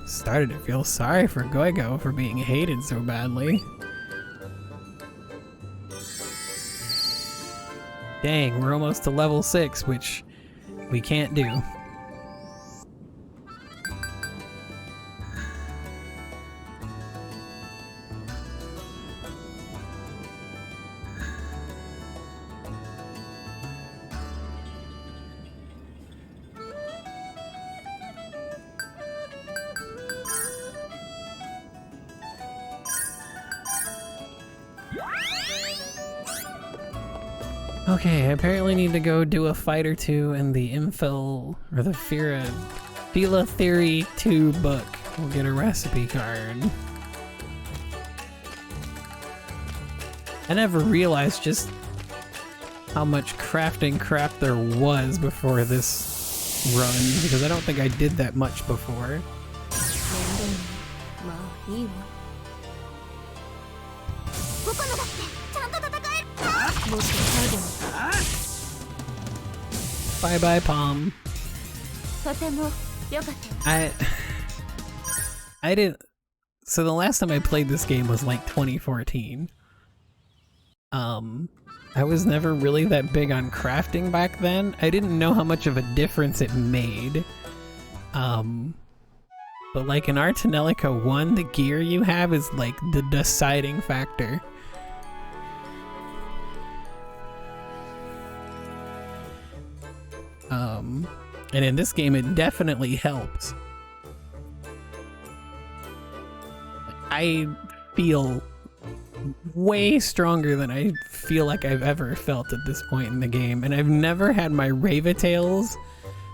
Started to feel sorry for Goigo for being hated so badly. Dang, we're almost to level 6, which we can't do. Okay, I apparently need to go do a fight or two in the Infil, or the Phila Theory 2 book. We'll get a recipe card. I never realized just how much crafting crap there was before this run, because I don't think I did that much before. Bye bye, Palm. I didn't. So the last time I played this game was like 2014. I was never really that big on crafting back then. I didn't know how much of a difference it made. But like in Tonelico 1, the gear you have is like the deciding factor. And in this game, it definitely helps. I feel way stronger than I feel like I've ever felt at this point in the game, and I've never had my Ravitails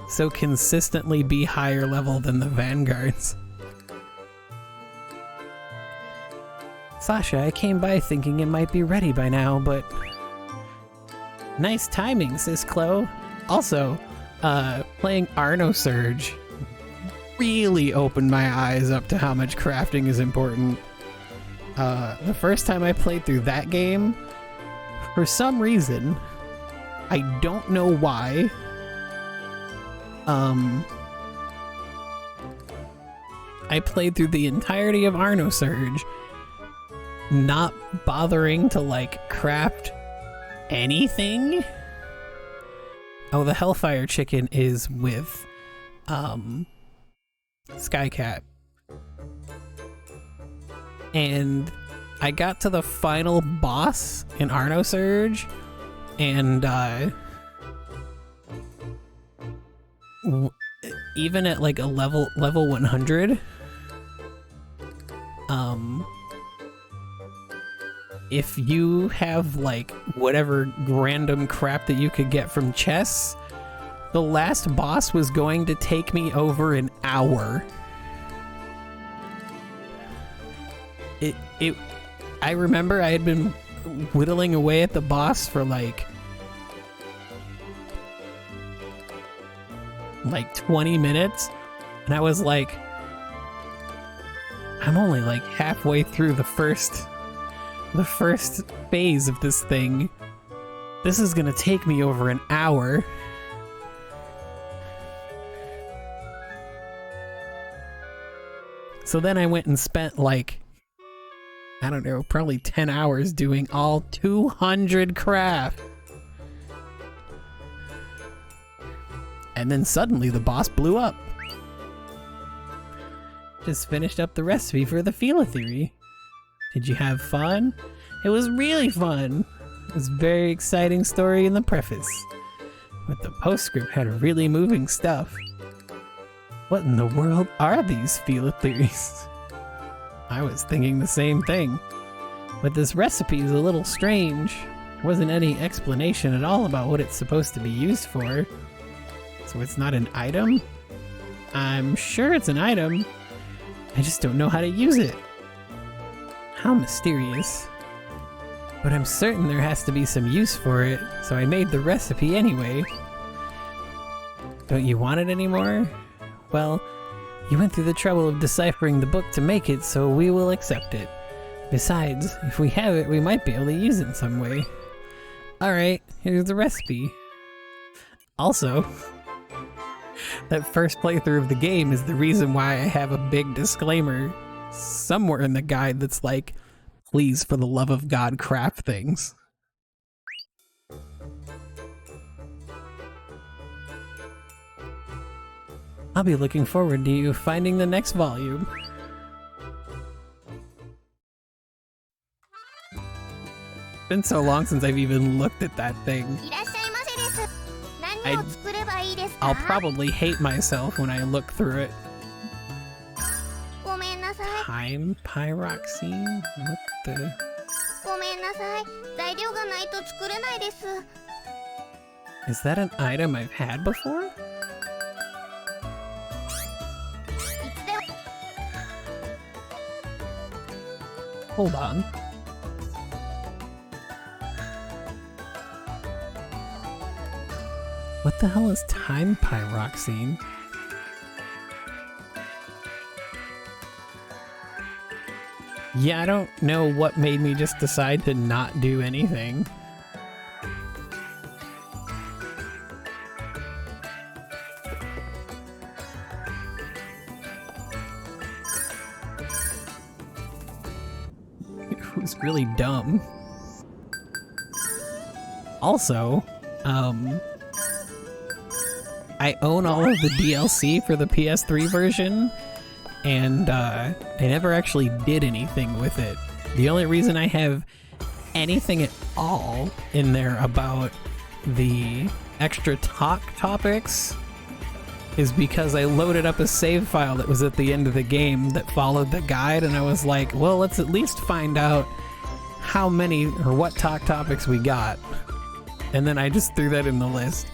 so consistently be higher level than the Vanguards. Sasha, I came by thinking it might be ready by now, but... Nice timing, sis Chloe. Also, playing Arno Surge really opened my eyes up to how much crafting is important. The first time I played through that game, for some reason, I don't know why, I played through the entirety of Arno Surge, not bothering to like craft anything. Oh, the Hellfire Chicken is with Skycat. And I got to the final boss in Arno Surge, and even at like a level 100, if you have like whatever random crap that you could get from chests, the last boss was going to take me over an hour. I remember I had been whittling away at the boss for like 20 minutes, and I was like, I'm only like halfway through the first phase of this thing. This is gonna take me over an hour. So then I went and spent like, I don't know, probably 10 hours doing all 200 craft. And then suddenly the boss blew up. Just finished up the recipe for the Phila Theory. Did you have fun? It was really fun. It was a very exciting story in the preface. But the postscript had really moving stuff. What in the world are these Phila Theories? I was thinking the same thing. But this recipe is a little strange. There wasn't any explanation at all about what it's supposed to be used for. So it's not an item? I'm sure it's an item. I just don't know how to use it. How mysterious. But I'm certain there has to be some use for it, so I made the recipe anyway. Don't you want it anymore? Well, you went through the trouble of deciphering the book to make it, so we will accept it. Besides, if we have it, we might be able to use it in some way. Alright, here's the recipe. Also, that first playthrough of the game is the reason why I have a big disclaimer somewhere in the guide that's like, please, for the love of God, craft things. I'll be looking forward to you finding the next volume. Been so long since I've even looked at that thing. I'll probably hate myself when I look through it. Time pyroxene? What the? Is that an item I've had before? Hold on. What the hell is time pyroxene? Yeah, I don't know what made me just decide to not do anything. It was really dumb. Also, I own all of the DLC for the PS3 version, and I never actually did anything with it. The only reason I have anything at all in there about the extra talk topics is because I loaded up a save file that was at the end of the game that followed the guide, and I was like, well, let's at least find out how many or what talk topics we got. And then I just threw that in the list.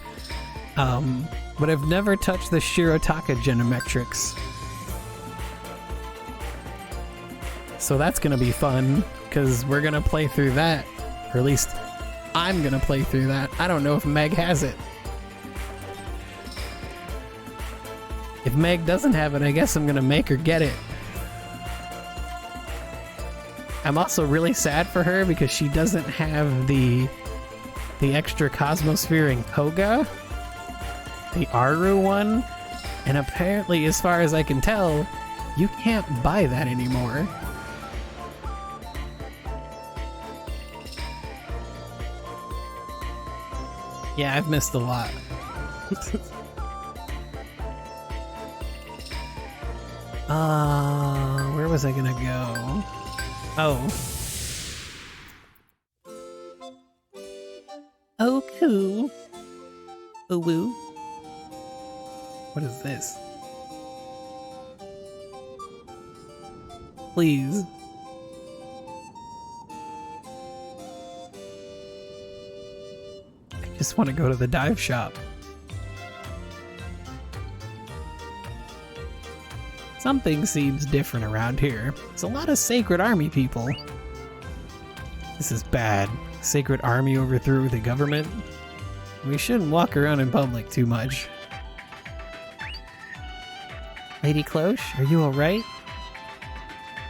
But I've never touched the Shirotaka Genometrics. So that's gonna be fun, because we're gonna play through that. Or at least, I'm gonna play through that. I don't know if Meg has it. If Meg doesn't have it, I guess I'm gonna make her get it. I'm also really sad for her because she doesn't have the extra Cosmosphere in Koga. The Aru one, and apparently, as far as I can tell, you can't buy that anymore. Yeah, I've missed a lot. Where was I gonna go? Oh. Oh, cool. Oh, woo. What is this? Please. I just want to go to the dive shop. Something seems different around here. There's a lot of Sacred Army people. This is bad. Sacred Army overthrew the government. We shouldn't walk around in public too much. Lady Cloche, are you alright?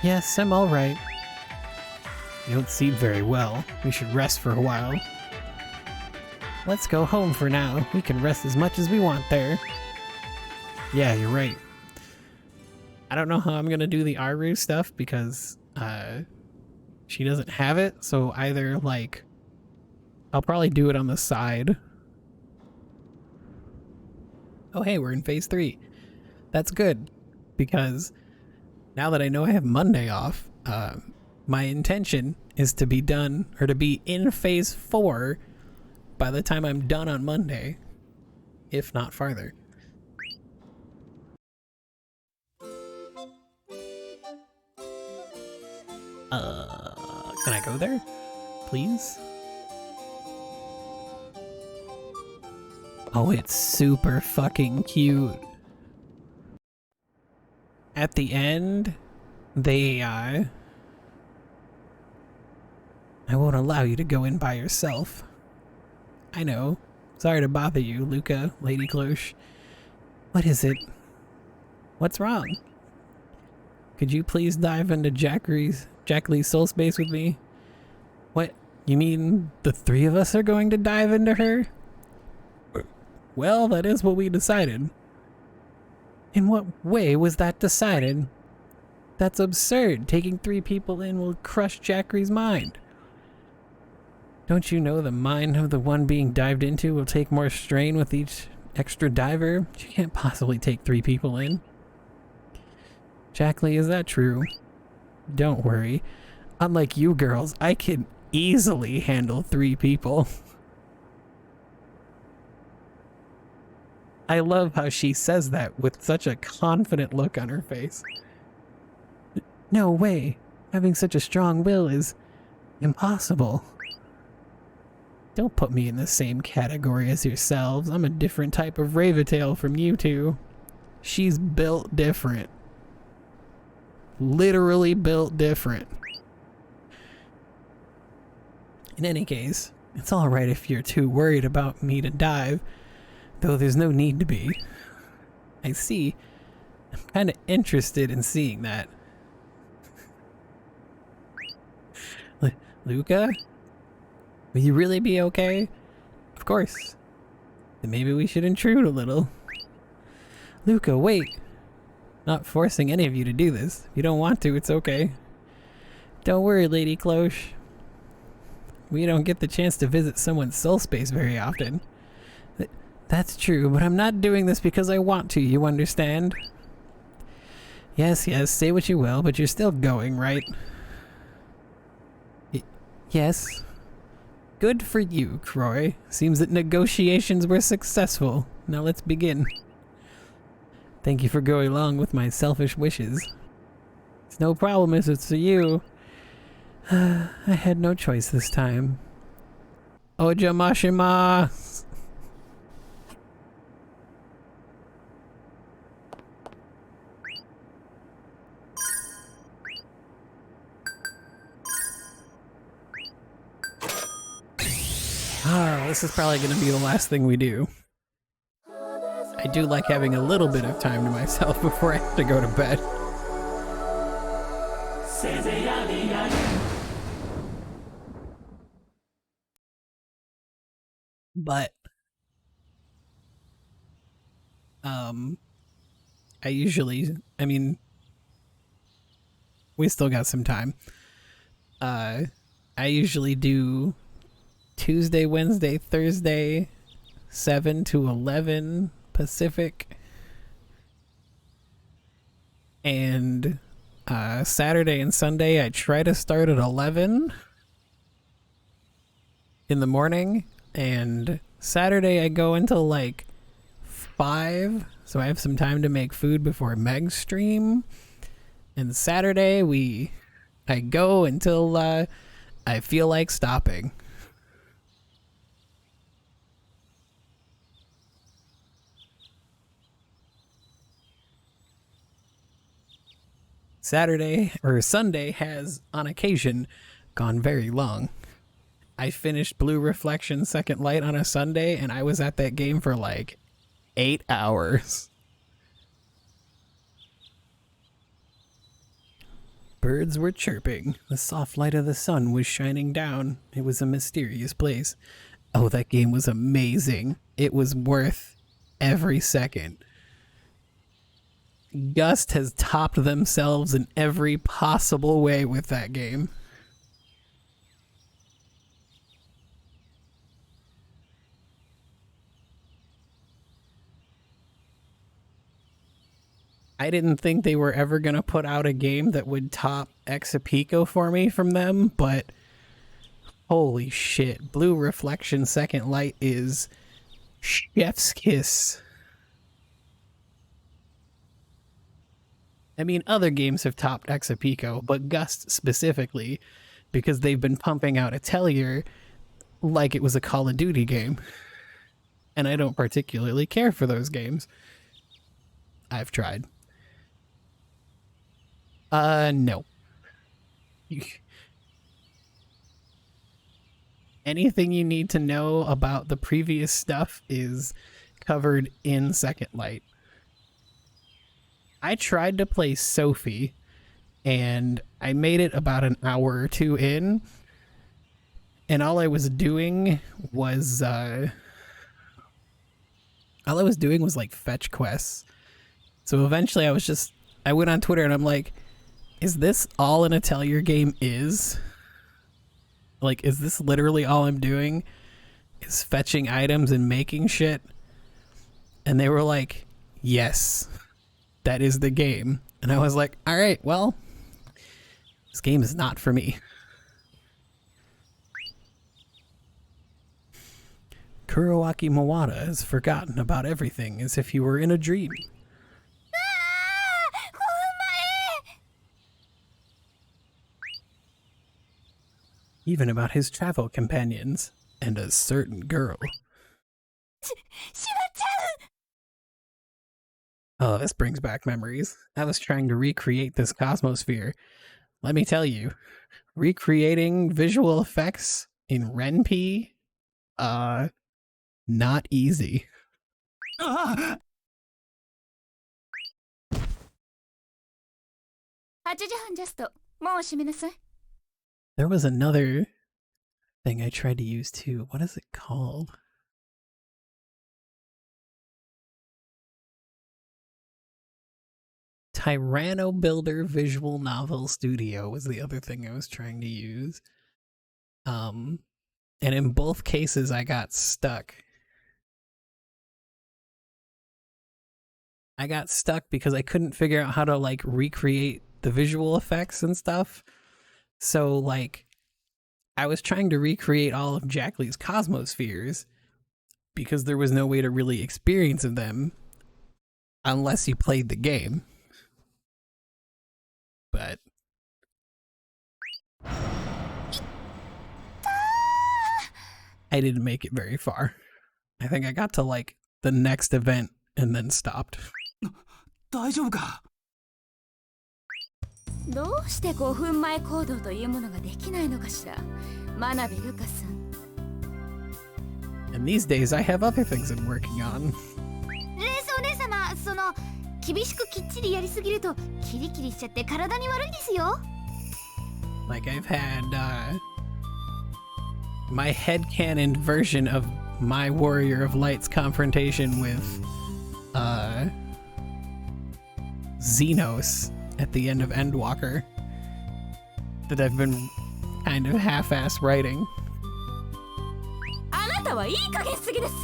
Yes, I'm alright. You don't seem very well. We should rest for a while. Let's go home for now. We can rest as much as we want there. Yeah, you're right. I don't know how I'm gonna do the Aru stuff because she doesn't have it, so either like I'll probably do it on the side. Oh hey, we're in phase 3. That's good, because now that I know I have Monday off, my intention is to be done, or to be in phase 4 by the time I'm done on Monday, if not farther. Can I go there? Please? Oh, it's super fucking cute. At the end, I won't allow you to go in by yourself. I know. Sorry to bother you, Luca, Lady Cloche. What is it? What's wrong? Could you please dive into Jack Lee's soul space with me? What? You mean the three of us are going to dive into her? Well, that is what we decided. In what way was that decided? That's absurd. Taking 3 people in will crush Jackery's mind. Don't you know the mind of the one being dived into will take more strain with each extra diver? You can't possibly take 3 people in. Jackley, is that true? Don't worry. Unlike you girls, I can easily handle 3 people. I love how she says that with such a confident look on her face. No way. Having such a strong will is impossible. Don't put me in the same category as yourselves. I'm a different type of Raventail from you two. She's built different. Literally built different. In any case, it's alright if you're too worried about me to dive, though there's no need to be. I see. I'm kind of interested in seeing that. Luca? Will you really be okay? Of course. Then maybe we should intrude a little. Luca, wait. Not forcing any of you to do this. If you don't want to, it's okay. Don't worry, Lady Cloche. We don't get the chance to visit someone's soul space very often. That's true, but I'm not doing this because I want to, you understand? Yes, say what you will, but you're still going, right? Yes. Good for you, Croy. Seems that negotiations were successful. Now let's begin. Thank you for going along with my selfish wishes. It's no problem if it's for you. I had no choice this time. Ojamashima! This is probably going to be the last thing we do. I do like having a little bit of time to myself before I have to go to bed. But I mean, we still got some time. I usually do Tuesday, Wednesday, Thursday, 7 to 11 Pacific. And Saturday and Sunday, I try to start at 11 in the morning. And Saturday, I go until like 5. So I have some time to make food before Meg's stream. And Saturday, I go until I feel like stopping. Sunday has, on occasion, gone very long. I finished Blue Reflection Second Light on a Sunday, and I was at that game for like 8 hours. Birds were chirping. The soft light of the sun was shining down. It was a mysterious place. Oh, that game was amazing. It was worth every second. Gust has topped themselves in every possible way with that game. I didn't think they were ever going to put out a game that would top Exapico for me from them, but holy shit. Blue Reflection Second Light is chef's kiss. I mean, other games have topped Exapico, but Gust specifically, because they've been pumping out Atelier like it was a Call of Duty game. And I don't particularly care for those games. I've tried. No. Anything you need to know about the previous stuff is covered in Second Light. I tried to play Sophie, and I made it about an hour or two in, and all I was doing was like fetch quests. So eventually I went on Twitter and I'm like, is this all an Atelier game is? Like, is this literally all I'm doing? Is fetching items and making shit? And they were like, yes, that is the game. And I was like, all right, well, this game is not for me. Kuroaki Mawada has forgotten about everything as if he were in a dream. Even about his travel companions and a certain girl. Oh, this brings back memories. I was trying to recreate this Cosmosphere. Let me tell you, recreating visual effects in Ren'Py, not easy. Ah! 8時半ジャスト。もう閉めなさい。 There was another thing I tried to use too. What is it called? Tyranno Builder Visual Novel Studio was the other thing I was trying to use. And in both cases I got stuck. I got stuck because I couldn't figure out how to like recreate the visual effects and stuff. So like I was trying to recreate all of Jack Lee's Cosmospheres because there was no way to really experience them unless you played the game. But I didn't make it very far. I think I got to like the next event and then stopped. 大丈夫か? どうして5分前行動というものができないのかしら。真鍋ルカさん。 And these days I have other things I'm working on. レースお姉様、その厳しくきっちりやりすぎるとキリキリしちゃって体に悪いですよ。 Like I've had my headcanon version of my Warrior of Light's confrontation with Xenos at the end of Endwalker that I've been kind of half-ass writing. あなたはいい加減すぎです。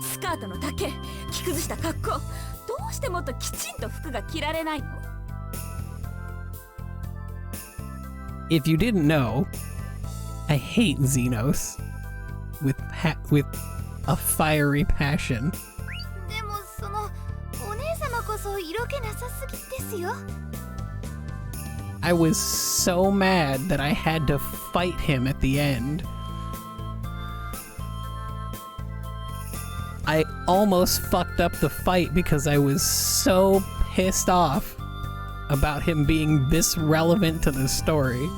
スカートの丈、着崩した格好、どうしてもっときちんと服が着られないの？ If you didn't know, I hate Xenos with a fiery passion. でもそのお姉様こそ色気なさすぎですよ。 I was so mad that I had to fight him at the end. I almost fucked up the fight because I was so pissed off about him being this relevant to the story.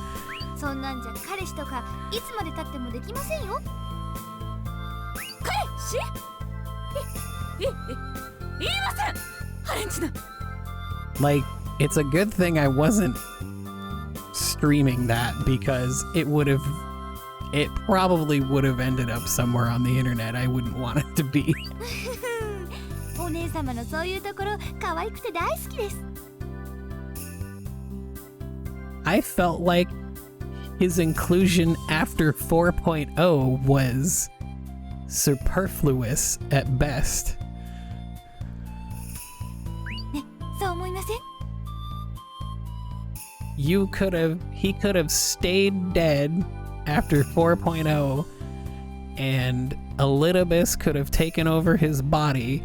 そんなんじゃ彼氏とかいつまで経ってもできませんよ。彼氏？言いません。ハレンチな。 Like, it's a good thing I wasn't streaming that because it probably would have ended up somewhere on the internet I wouldn't want it to be. お姉様のそういうところ可愛くて大好きです。 I felt like his inclusion after 4.0 was superfluous at best. ね、そう思いません？ He could have stayed dead after 4.0 and Elidibus could have taken over his body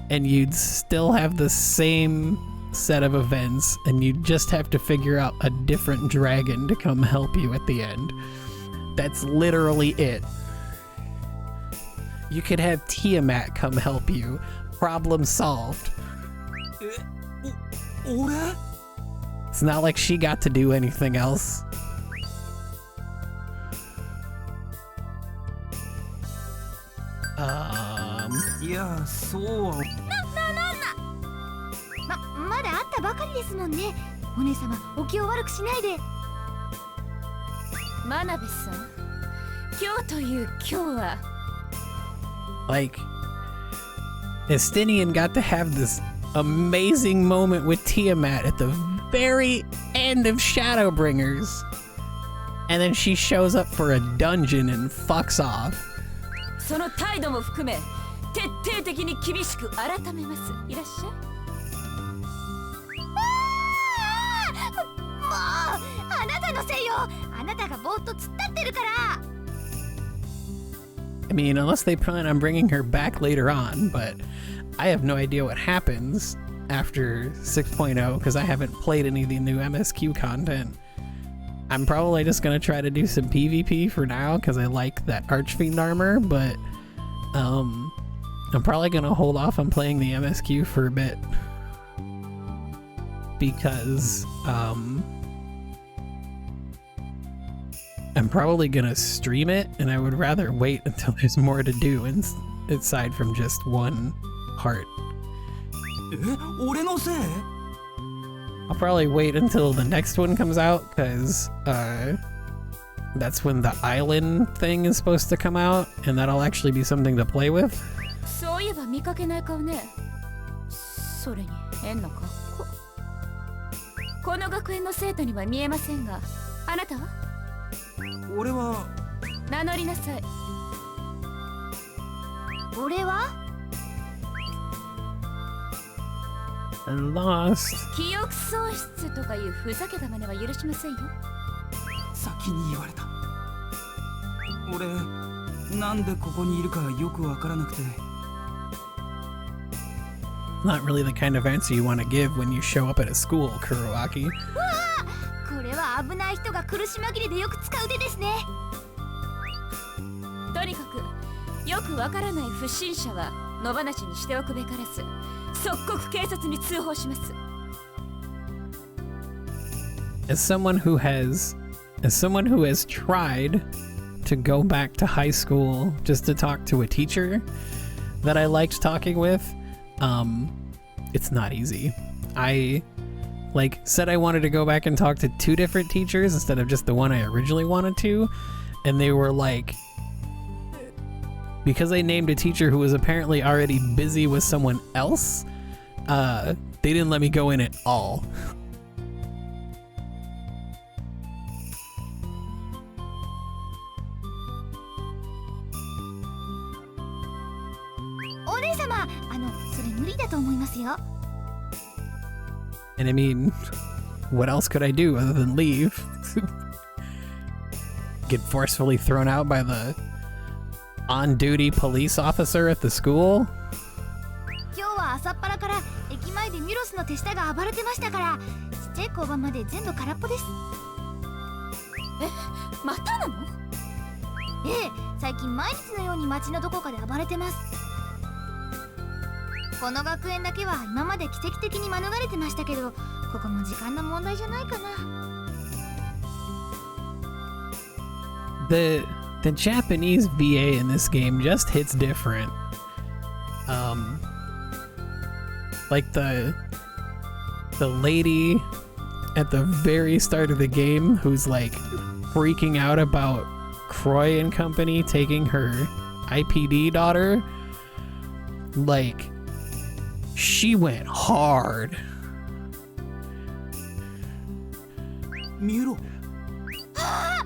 and you'd still have the same set of events and you'd just have to figure out a different dragon to come help you at the end. That's literally it. You could have Tiamat come help you. Problem solved. 俺? It's not like she got to do anything else. Um, いやそうは。まだ会ったばかりですもんね。お姉様、お気を悪くしないで。真鍋さん、今日という今日は like, Estinian got to have this amazing moment with Tiamat at the very end of Shadowbringers. And then she shows up for a dungeon and fucks off. その態度も含め徹底的に厳しく改めます。いらっしゃい。もうあなたのせいよ。あなたがぼーっと突っ立ってるから。 I mean, unless they plan on bringing her back later on, but I have no idea what happens after 6.0 because I haven't played any of the new MSQ content. I'm probably just gonna try to do some PvP for now because I like that Archfiend armor, but I'm probably gonna hold off on playing the MSQ for a bit because I'm probably gonna stream it, and I would rather wait until there's more to do aside from just one part. 俺のせい？ I'll probably wait until the next one comes out, because that's when the island thing is supposed to come out, and that'll actually be something to play with. そういえば見かけない顔ね。それに変な格好。この学園の生徒には見えませんが、あなたは？俺は名乗りなさい。俺は Lost. 記憶喪失とかいうふざけた真似は許しませんよ。先に言われた。俺なんでここにいるかよくわからなくて。 Not really the kind of answer you want to give when you show up at a school, Kuroaki. これは危ない人が苦し紛れでよく使う手ですね。とにかくよくわからない不審者は野放しにしておくべからず、即刻警察に通報します。As someone who has tried to go back to high school just to talk to a teacher that I liked talking with, it's not easy. I said I wanted to go back and talk to 2 different teachers instead of just the one I originally wanted to, and they were like, because I named a teacher who was apparently already busy with someone else, they didn't let me go in at all. And I mean, what else could I do other than leave? Get forcefully thrown out by the on-duty police officer at the school? 今日は朝っぱらから駅前でミュロスの手下が暴れてましたから、ちっちゃい交番まで全部空っぽです。え、またなの？ええ、最近毎日のように街のどこかで暴れてます。この学園だけは今まで奇跡的に免れてましたけど、ここも時間の問題じゃないかな。The Japanese VA in this game just hits different. Like the lady at the very start of the game who's like freaking out about Croy and company taking her IPD daughter, like, she went hard. ミュロ。はあ、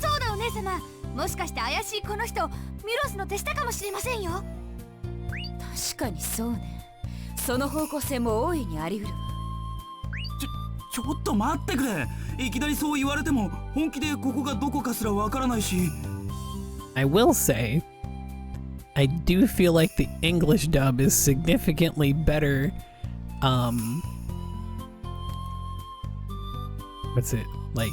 そうだお姉様。もしかして怪しいこの人、ミュロスの手下かもしれませんよ。確かにそうね。その方向性も大いにあり得るわ。ちょっと待ってくれ。いきなりそう言われても本気でここがどこかすらわからないし。I will say, I do feel like the English dub is significantly better. What's it like?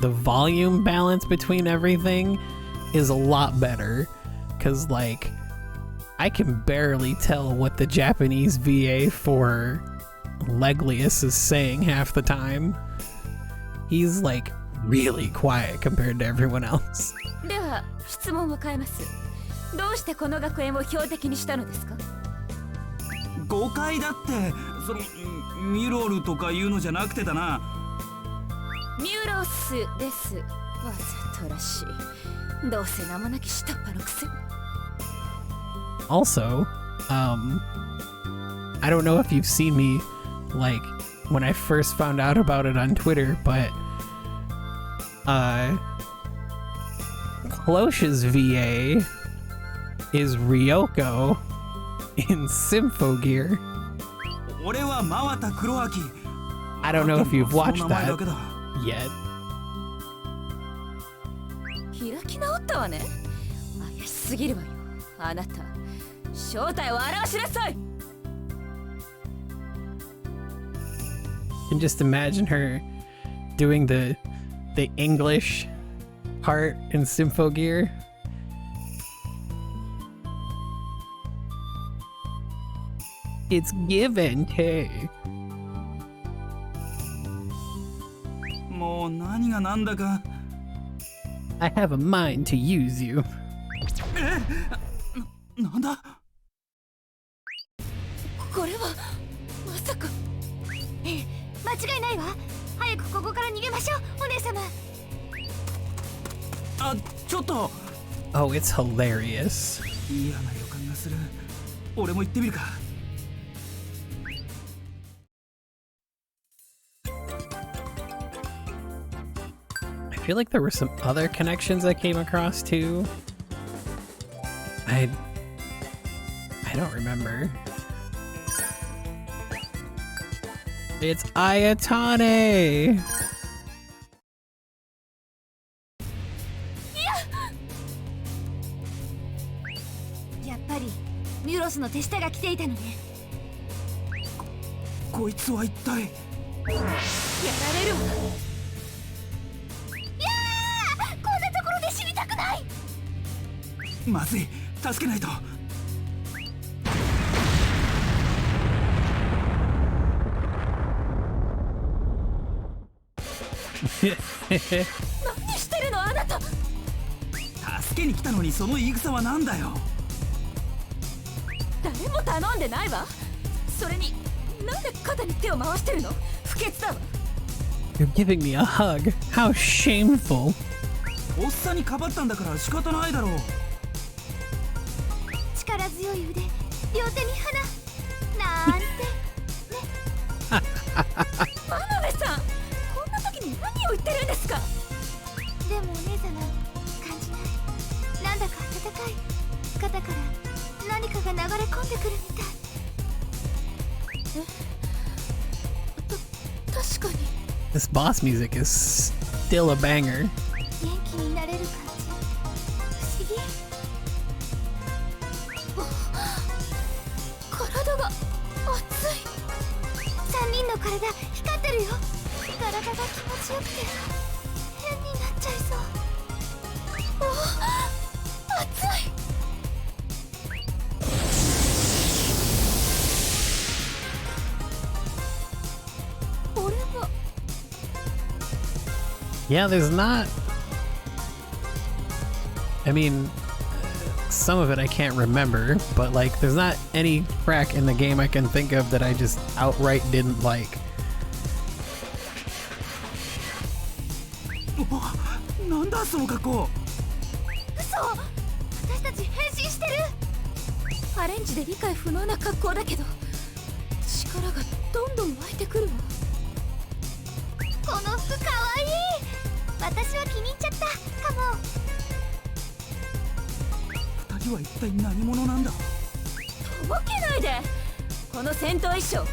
The volume balance between everything is a lot better, cause like I can barely tell what the Japanese VA for Leglius is saying half the time. He's like really quiet compared to everyone else. では質問を変えます。どうしてこの学園を標的にしたのですか？誤解だって。そのミロルとかいうのじゃなくてだな。ミュロスです。わざとらしい。どうせ名もなき下っ端のくせに。Also, I don't know if you've seen me, like, when I first found out about it on Twitter, but, Cloche's VA is Ryoko in Symphogear. 俺は真綿黒明。 I don't know if you've watched その名前 that だけだ。 yet. 開き直ったわね。怪しすぎるわよ。あなた、正体を表しなさい。 And just imagine her doing the English part in Symphogear. It's give and take. もう何が何だか。 I have a mind to use you. なんだ？これはまさか。ええ、間違いないわ。早くここから逃げましょう、お姉様。あ、ちょっと。 Oh, it's hilarious. 嫌な予感がする。俺も行ってみるか。I feel like there were some other connections I came across too. I don't remember. It's Ayatane! やっぱりミュロスの手下が来ていたのね。こいつは一体。やられるわ。こんなところで死にたくない。まずい、助けないと。何してるのあなた。助けに来たのにその言い草はなんだよ。誰も頼んでないわ。それになんで肩に手を回してるの。不潔だわ。 You're giving me a hug. How shameful. おっさんにかばったんだから仕方ないだろう。力強い腕、両手に花なんてマナベさん、こんな時に何を言ってるんですか。でもお姉様、感じない。なんだか温かい。肩から何かが流れ込んでくるみたい。確かに。 This boss music is still a banger. 元気になれる感じ。不思議。体が熱い。3人の体光ってるよ。体が気持ちよくて変になっちゃいそう。熱い。 これは Yeah, there's not. I mean, some of it I can't remember, but like, there's not any track in the game I can think of that I just outright didn't like. なんだその格好。嘘、私たち変身してる。アレンジで理解不能な格好だけど力がどんどん湧いてくるわ。この服かわいい。私は気に入っちゃったかも。二人は一体何者なんだ。とぼけないで。この戦闘衣装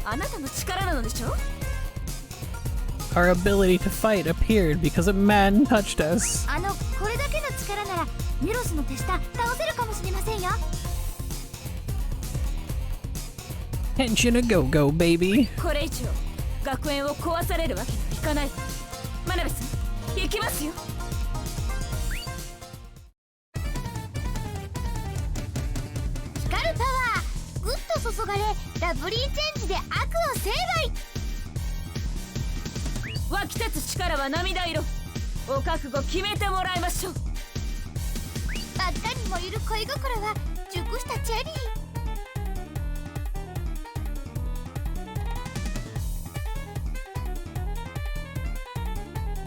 あなたの力なのでしょ。 Our ability to fight appeared because a man touched us. これだけの力ならミロスの手下倒せるかもしれませんよ。 Tension a go-go, baby. これ以上学園を壊されるわけにはいかない。マナベさん、行きますよ。光るパワー、ぐっと注がれ、ダらブリーチェンジで悪を成敗。湧き立つ力は涙色。お覚悟決めてもらいましょう。真っ赤に燃ゆる恋心は熟したチェリー。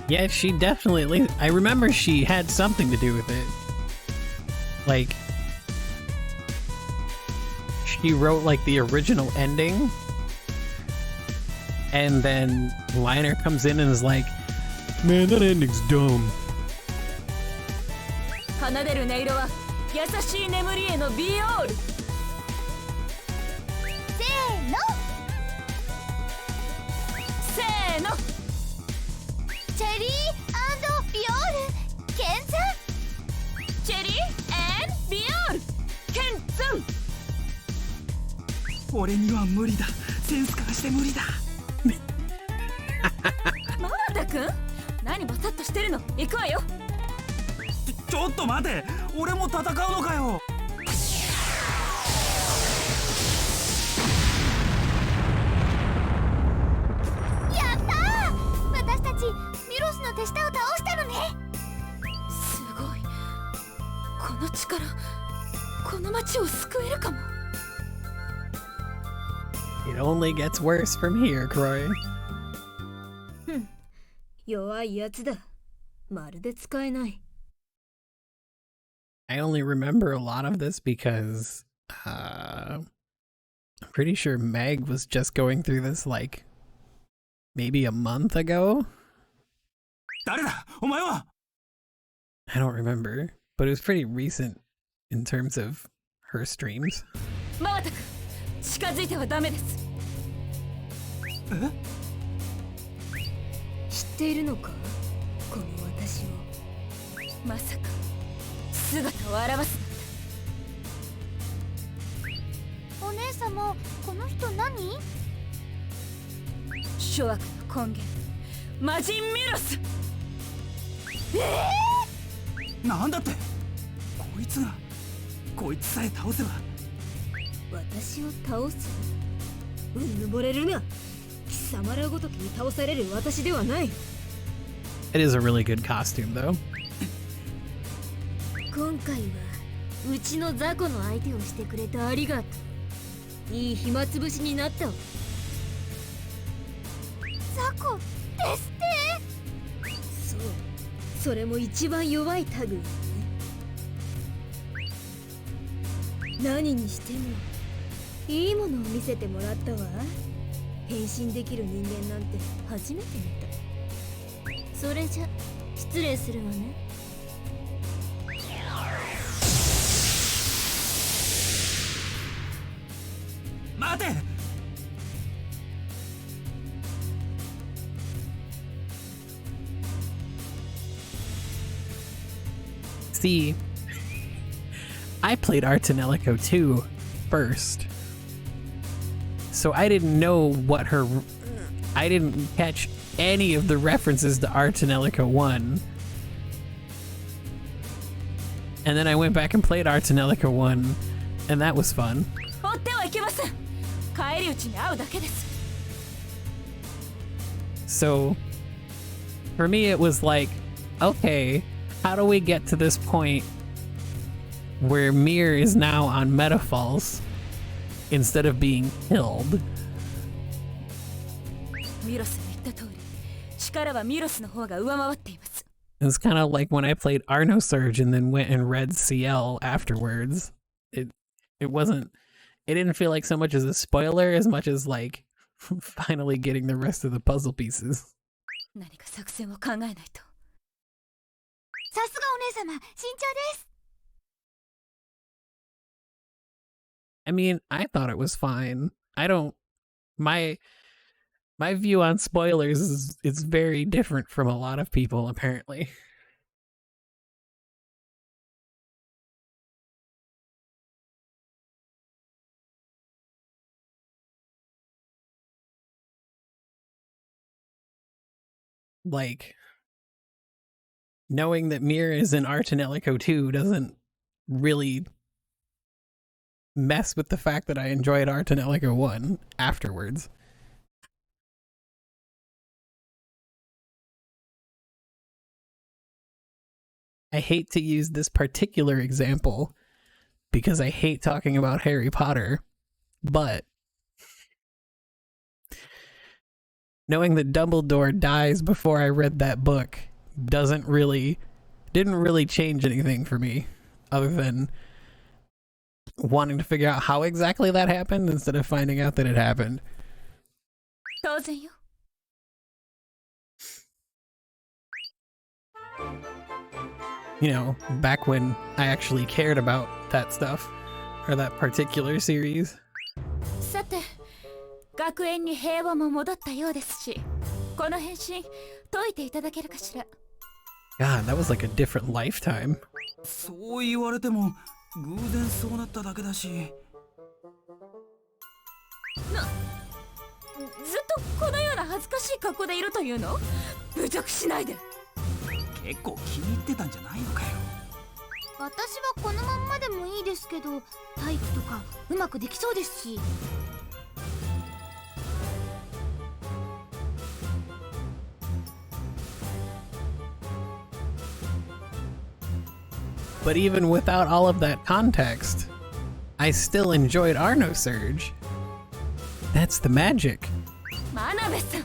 Yeah, she definitely. I remember she had something to do with it. Like, she wrote like the original ending, and then Liner comes in and is like, "Man, that ending's dumb." 奏でる音色は優しい眠りへのビオール。せーの。せーの。チェリー&ビオール健在。チェリー&ビオールケンツン。俺には無理だ。センスからして無理だ。マーダ君、何ボサッとしてるの。行くわよ。ちょっと待て、俺も戦うのかよ。やったー、私たちミロスの手下を倒したのね。すごい。この力、この町を救えるかも。 It only gets worse from here, Croy. 弱いやつだ。まるで使えない。I only remember a lot of this because I'm pretty sure Meg was just going through this like maybe a month ago. 誰だお前は。 I don't remember, but it was pretty recent in terms of her streams. マーダ君、近づいてはダメです。知っているのか、この私を。まさか姿を現すお姉様、この人何？諸悪の根源、魔人ミロス。なんだって。こいつさえ倒せば。私を倒す？うぬぼれるな。貴様らごときに倒される私ではない。 It is a really good costume, though. 今回はうちの雑魚の相手をしてくれてありがとう。いい暇つぶしになったわ。雑魚ですって？そう、それも一番弱い類ね。何にしてもいいものを見せてもらったわ。変身できる人間なんて初めて見た。それじゃ失礼するわね。待て。 See, I played Tonelico 2 first. So I didn't know what her... I didn't catch any of the references to Tonelico 1. And then I went back and played Tonelico 1, and that was fun. 追ってはいけません。帰り討ちに会うだけです。 So, for me it was like, okay, how do we get to this point where Mir is now on Metafalca instead of being killed? ミロスの言った通り、力はミロスの方が上回っています。 It's kind of like when I played Arno Surge and then went and read CL afterwards. It wasn't, it didn't feel like so much as a spoiler as much as like finally getting the rest of the puzzle pieces. 何か作戦を考えないと。さすがお姉様、慎重です。I mean, I thought it was fine. I don't, my view on spoilers is it's very different from a lot of people, apparently. Like, knowing that Mir is in Tonelico 2 doesn't really mess with the fact that I enjoyed Tonelico 1 afterwards. I hate to use this particular example because I hate talking about Harry Potter, but knowing that Dumbledore dies before I read that book didn't really change anything for me other than wanting to figure out how exactly that happened instead of finding out that it happened. 当然よ。You know, back when I actually cared about that stuff, or that particular series. さて、学園に平和も戻ったようですし、この返信解いていただけるかしら。God, that was like a different lifetime. そう言われても偶然そうなっただけだし。ずっとこのような恥ずかしい格好でいるというの？侮辱しないで。結構気に入ってたんじゃないのかよ。私はこのまんまでもいいですけど、体育とかうまくできそうですし。But even without all of that context, I still enjoyed Arno Surge. That's the magic. 真鍋さん。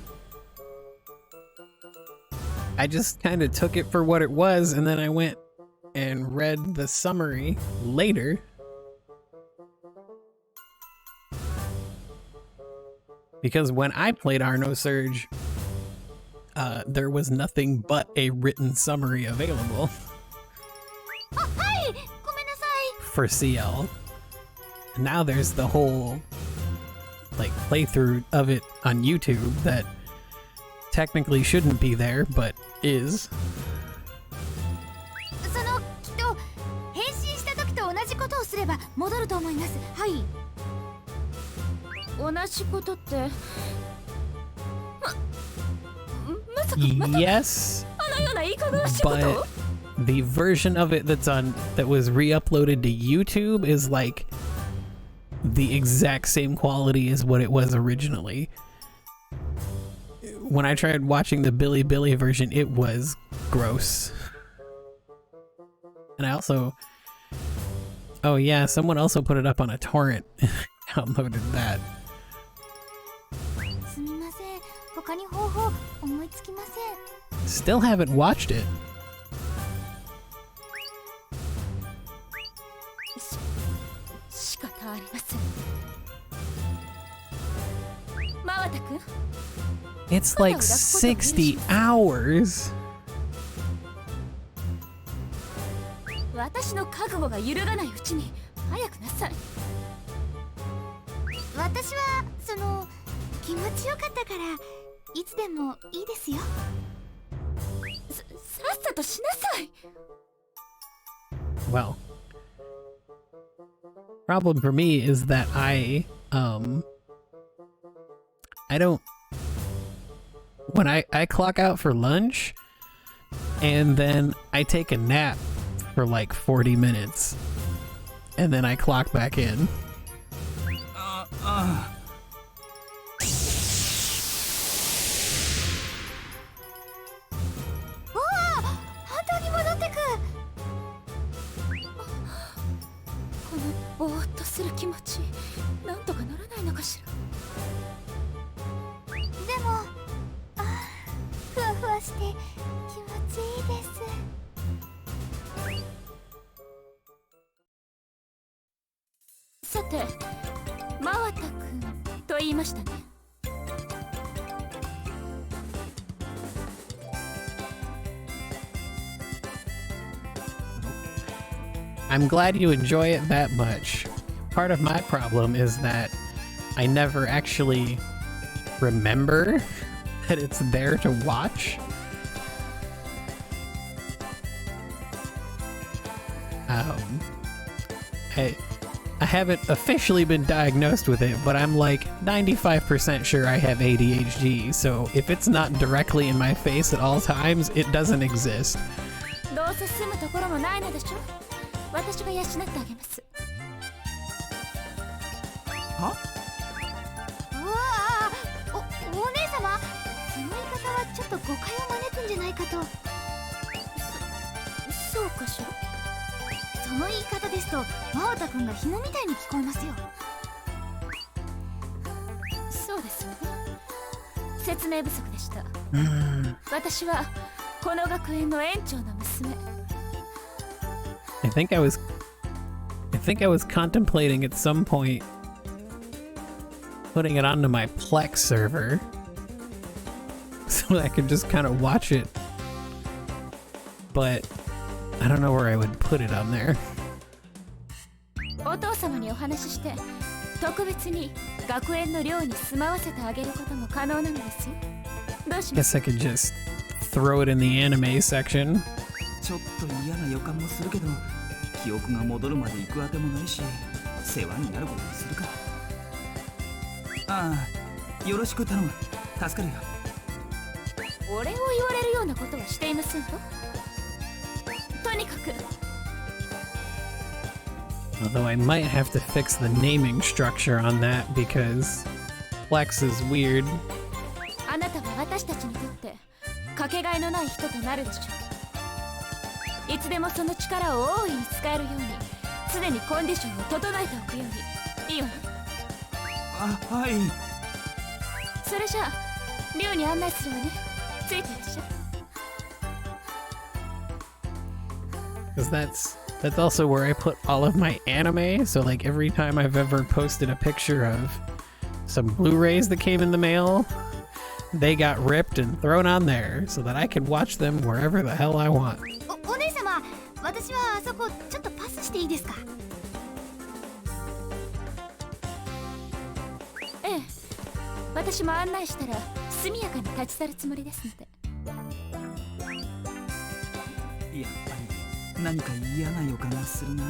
I just kind of took it for what it was, and then I went and read the summary later. Because when I played Arno Surge, there was nothing but a written summary available for CL. Now there's the whole like playthrough of it on YouTube that technically shouldn't be there, but is. そのきっと変身した時と同じことをすれば戻ると思います。はい。同じことって。まさかまた Yes, あのようないかがわしいこと？ but the version of it that was re-uploaded to YouTube is like the exact same quality as what it was originally. When I tried watching the Billy version, it was gross. And I also... Oh yeah, someone also put it up on a torrent. Downloaded that. すみません。他に方法思いつきません。 Still haven't watched it. 仕方ありません。真綿くん。 It's like 60 hours. 私の覚悟が揺るがないうちに早くなさい。私はその気持ちよかったからいつでもいいですよ。さっさとしなさい。 Well, problem for me is that I don't... When I clock out for lunch, and then I take a nap for like 40 minutes, and then I clock back in. おお、本当に戻ってく。このぼーっとする気持ち、なんとかならないのかしら。でも、ふわふわして気持ちいいです。さて、真綿くんと言いましたね。I'm glad you enjoy it that much. Part of my problem is that I never actually remember that it's there to watch. I haven't officially been diagnosed with it, but I'm like 95% sure I have ADHD, so if it's not directly in my face at all times, it doesn't exist. どうせ住むところもないのでしょ。私が養ってあげます。は？お姉様、その言い方はちょっと誤解を招くんじゃないかと。そうかしら。その言い方ですと真央くんが日野みたいに聞こえますよ。そうですよね。説明不足でした。Mm. 私はこの学園の園長の娘。I think I was contemplating at some point putting it onto my Plex server so that I could just kind of watch it, but I don't know where I would put it on there. お父様にお話しして特別に学園の寮に住まわせてあげることも可能なのですよ。どうします？ Guess I could just throw it in the anime section. ちょっと嫌な予感もするけど、記憶が戻るまで行くあてもないし、世話になることにするか。ああ、よろしく頼む。助かるよ。お礼を言われるようなことはしていませんと。とにかく。Although I might have to fix the naming structure on that because Plex is weird. あなたは私たちにとってかけがえのない人となるでしょう。いつでもその力を大いに使えるように常にコンディションを整えておくように。いいわね。あ、はい。それじゃあ寮に案内するわね。ついていらっしゃい。Because that's also where I put all of my anime. So like every time I've ever posted a picture of some Blu-rays that came in the mail, they got ripped and thrown on there so that I could watch them wherever the hell I want. お姉様、私はあそこちょっとパスしていいですか？ええ、私も案内したら速やかに立ち去るつもりですので。やっぱり何か嫌な予感がするな。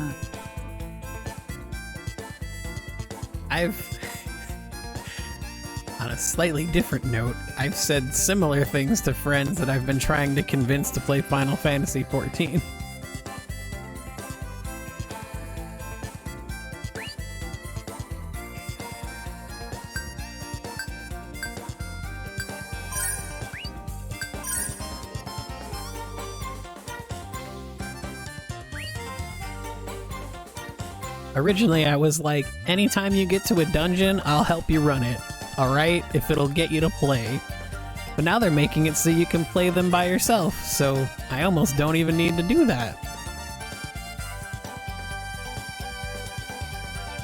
On a slightly different note, I've said similar things to friends that I've been trying to convince to play Final Fantasy XIV. Originally, I was like, anytime you get to a dungeon, I'll help you run it. Alright, if it'll get you to play. But now they're making it so you can play them by yourself, so I almost don't even need to do that.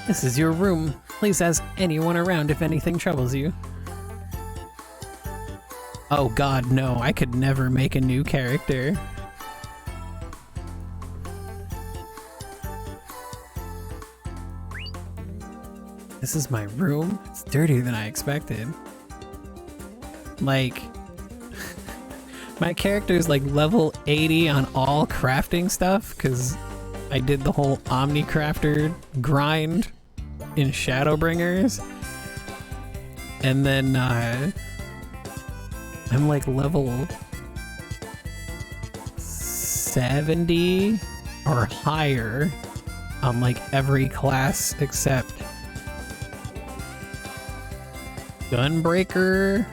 This is your room. Please ask anyone around if anything troubles you. Oh god, no, I could never make a new character. This is my room? It's dirtier than I expected. Like, my character is like level 80 on all crafting stuff because I did the whole Omni Crafter grind in Shadowbringers. And then I'm like level 70 or higher on like every class except Gunbreaker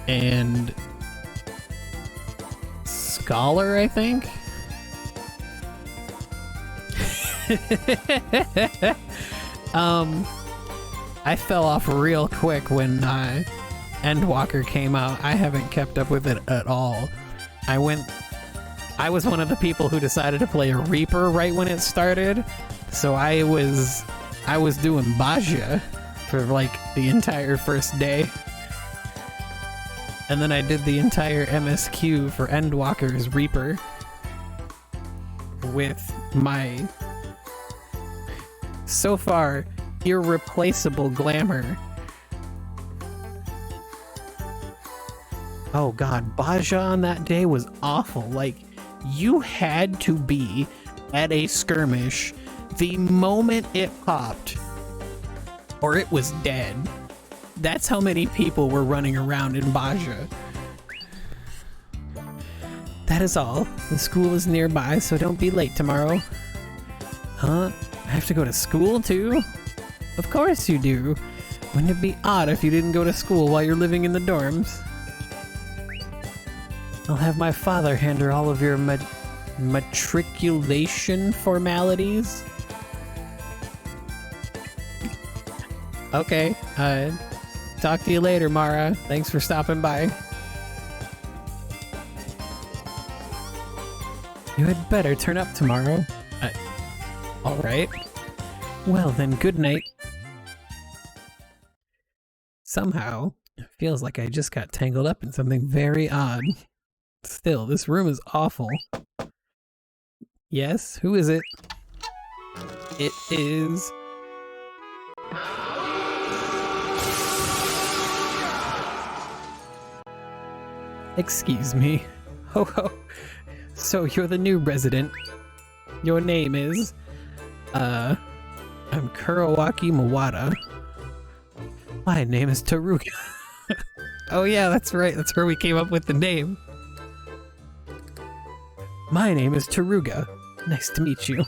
and Scholar, I think. I fell off real quick when Endwalker came out. I haven't kept up with it at all. I was one of the people who decided to play a Reaper right when it started, so I was doing Baja for like the entire first day. And then I did the entire MSQ for Endwalker's Reaper with my, so far, irreplaceable glamour. Oh god, Baja on that day was awful. Like, you had to be at a skirmish the moment it popped, or it was dead. That's how many people were running around in Baja. That is all. The school is nearby, so don't be late tomorrow. Huh? I have to go to school too? Of course you do. Wouldn't it be odd if you didn't go to school while you're living in the dorms? I'll have my father handle all of your matriculation formalities. Okay, talk to you later, Mara. Thanks for stopping by. You had better turn up tomorrow. Alright. Well then, good night. Somehow, it feels like I just got tangled up in something very odd. Still, this room is awful. Yes? Who is it? It is... Excuse me. Ho ho. So you're the new resident. Your name is... I'm Kurawaki Mawata. My name is Taruga. Oh yeah, that's right. That's where we came up with the name. My name is Taruga. Nice to meet you.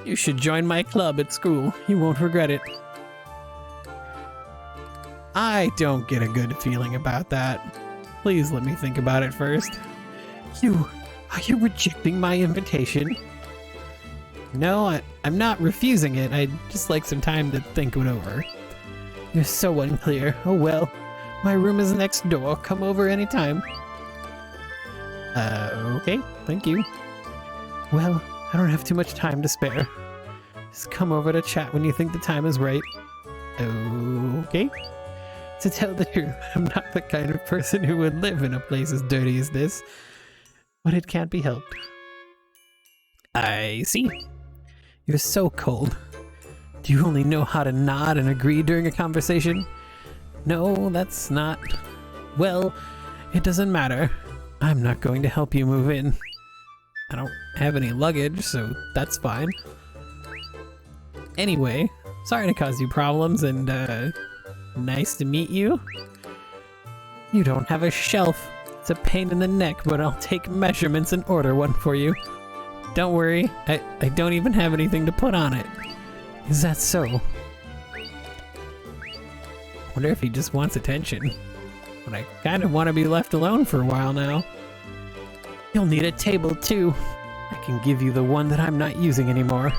You should join my club at school. You won't regret it. I don't get a good feeling about that. Please let me think about it first. Are you rejecting my invitation? No, I'm not refusing it. I'd just like some time to think it over. You're so unclear. Oh well. My room is next door. Come over anytime. Okay. Thank you. Well, I don't have too much time to spare. Just come over to chat when you think the time is right. Okay. To tell the truth, I'm not the kind of person who would live in a place as dirty as this. But it can't be helped. I see. You're so cold. Do you only know how to nod and agree during a conversation? No, that's not... Well, it doesn't matter. I'm not going to help you move in. I don't have any luggage, so that's fine. Anyway, sorry to cause you problems, and nice to meet you. You don't have a shelf. It's a pain in the neck, but I'll take measurements and order one for you. Don't worry, I don't even have anything to put on it. Is that so? Wonder if he just wants attention. But I kind of want to be left alone for a while now. You'll need a table too. I can give you the one that I'm not using anymore.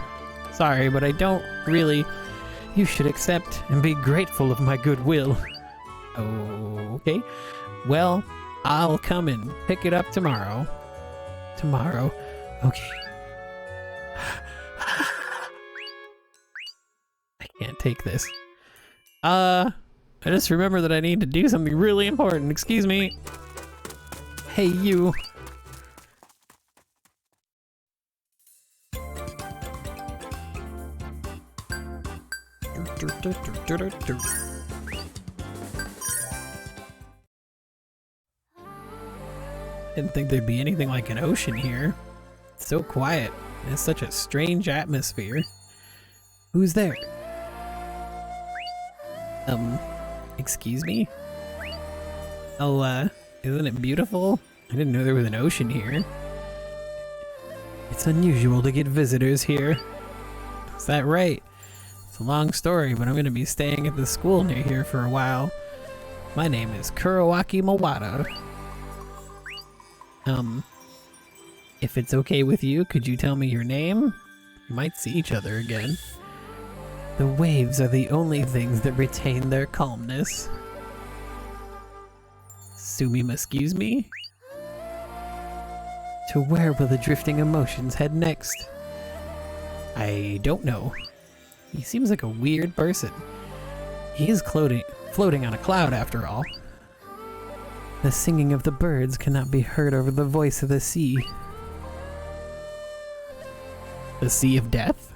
Sorry, but I don't really... You should accept and be grateful of my goodwill. Okay. Well, I'll come and pick it up tomorrow. Tomorrow. Okay. I can't take this. I just remember that I need to do something really important. Excuse me. Hey, you. Didn't think there'd be anything like an ocean here. It's so quiet. It's such a strange atmosphere. Who's there? Excuse me? Oh, isn't it beautiful? I didn't know there was an ocean here. It's unusual to get visitors here. Is that right? It's a long story, but I'm gonna be staying at the school near here for a while. My name is Kurawaki Mawata. If it's okay with you, could you tell me your name? We might see each other again. The waves are the only things that retain their calmness. Sumi, excuse me? To where will the drifting emotions head next? I don't know. He seems like a weird person. He is floating on a cloud after all. The singing of the birds cannot be heard over the voice of the sea. The Sea of Death?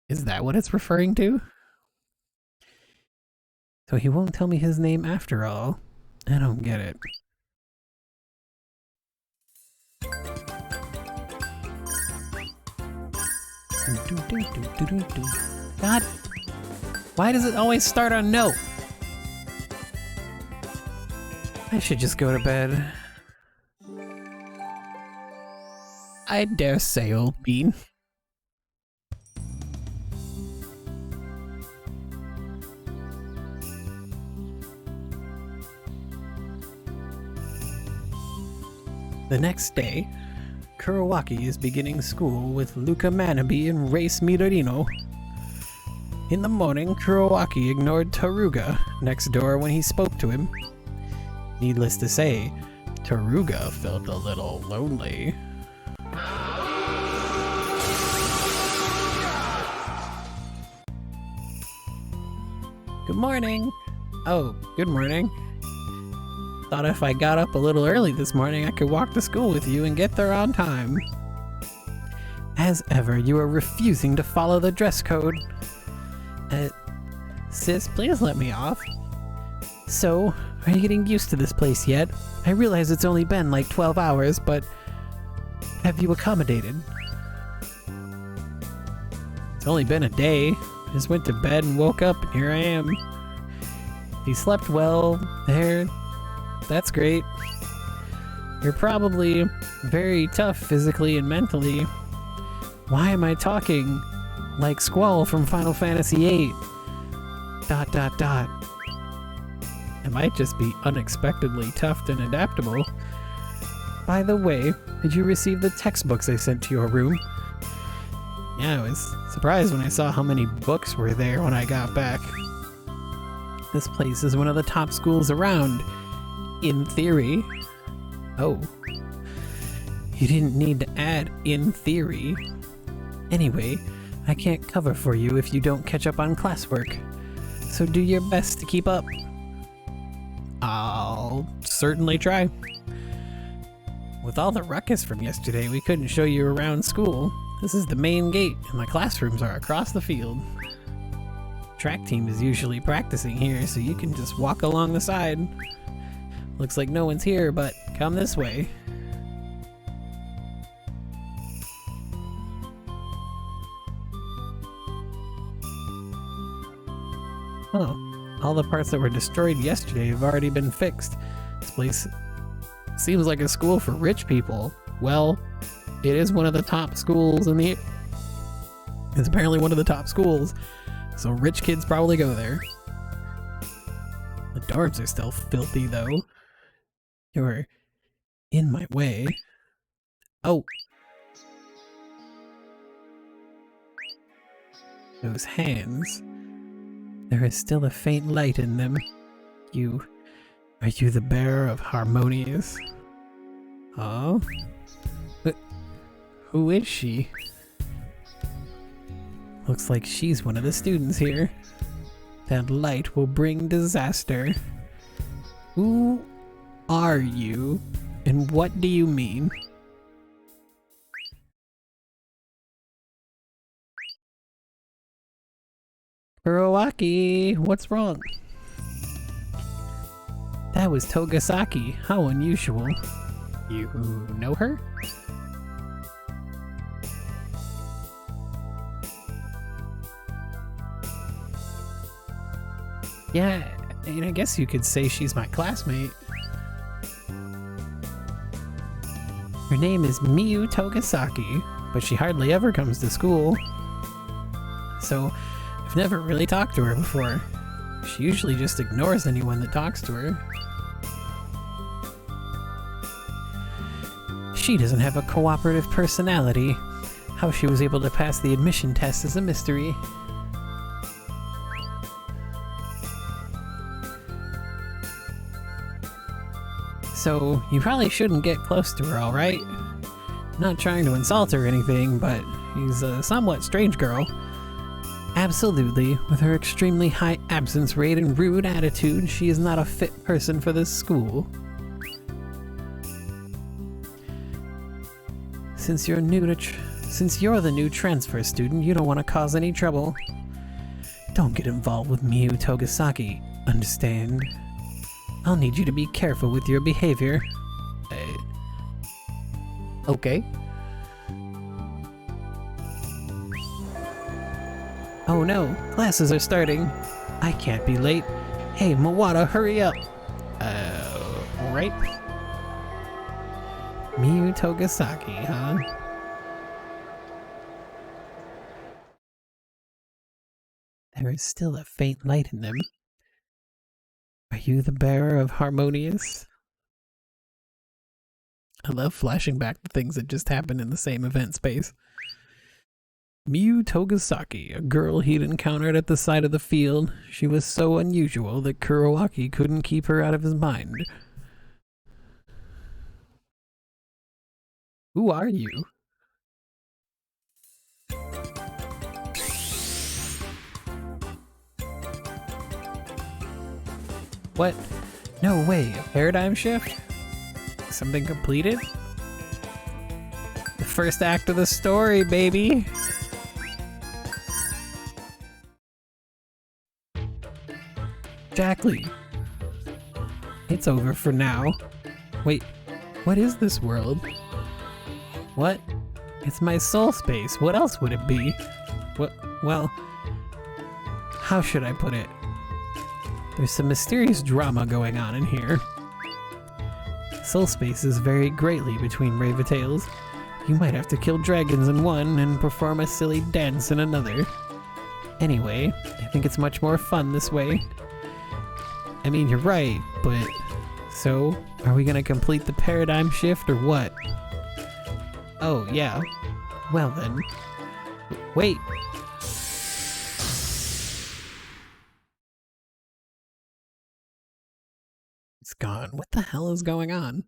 Is that what it's referring to? So he won't tell me his name after all. I don't get it. God, why does it always start on no? I should just go to bed. I dare say, old bean. The next day, Kurawaki is beginning school with Luca Manabe and Race Mirorino. In the morning, Kurawaki ignored Taruga next door when he spoke to him. Needless to say, Taruga felt a little lonely. Good morning! Oh, good morning. Thought if I got up a little early this morning, I could walk to school with you and get there on time. As ever, you are refusing to follow the dress code. Sis, please let me off. So, are you getting used to this place yet? I realize it's only been like 12 hours, but have you accommodated? It's only been a day. I just went to bed and woke up and here I am. If you slept well, that's great. You're probably very tough physically and mentally. Why am I talking like Squall from Final Fantasy VIII? ... I might just be unexpectedly tough and adaptable. By the way, did you receive the textbooks I sent to your room? Yeah, I was surprised when I saw how many books were there when I got back. This place is one of the top schools around. In theory. Oh. You didn't need to add in theory. Anyway, I can't cover for you if you don't catch up on classwork. So do your best to keep up. I'll certainly try. With all the ruckus from yesterday, we couldn't show you around school. This is the main gate, and my classrooms are across the field. Track team is usually practicing here, so you can just walk along the side. Looks like no one's here, but come this way. Oh, all the parts that were destroyed yesterday have already been fixed. This place seems like a school for rich people. Well, it is one of the top schools in the... It's apparently one of the top schools, so rich kids probably go there. The dorms are still filthy, though. You're in my way. Oh! Those hands. There is still a faint light in them. Are you the bearer of Harmonious? Oh? But who is she? Looks like she's one of the students here. That light will bring disaster. Who are you? And what do you mean? Kurawaki, what's wrong? That was Togasaki. How unusual. You know her? Yeah, and I guess you could say she's my classmate. Her name is Miyu Togasaki, but she hardly ever comes to school. So, I've never really talked to her before. She usually just ignores anyone that talks to her. She doesn't have a cooperative personality. How she was able to pass the admission test is a mystery. So, you probably shouldn't get close to her, alright? Not trying to insult her or anything, but she's a somewhat strange girl. Absolutely, with her extremely high absence rate and rude attitude, she is not a fit person for this school. Since you're the new transfer student, you don't want to cause any trouble. Don't get involved with Miyu Togasaki, understand? I'll need you to be careful with your behavior. Okay. Oh no, classes are starting. I can't be late. Hey, Mawata, hurry up. Right? Miyu Togasaki, huh? There is still a faint light in them. Are you the bearer of Harmonious? I love flashing back the things that just happened in the same event space. Miyu Togasaki, a girl he'd encountered at the side of the field. She was so unusual that Kuroaki couldn't keep her out of his mind. Who are you? What? No way, a paradigm shift? Something completed? The first act of the story, baby! Exactly. It's over for now. Wait, what is this world? What? It's my soul space. What else would it be? What? Well, how should I put it? There's some mysterious drama going on in here. Soul spaces vary greatly between Ravatails. You might have to kill dragons in one and perform a silly dance in another. Anyway, I think it's much more fun this way. I mean, you're right, but... So, are we gonna complete the paradigm shift or what? Oh, yeah. Well then. Wait! It's gone. What the hell is going on?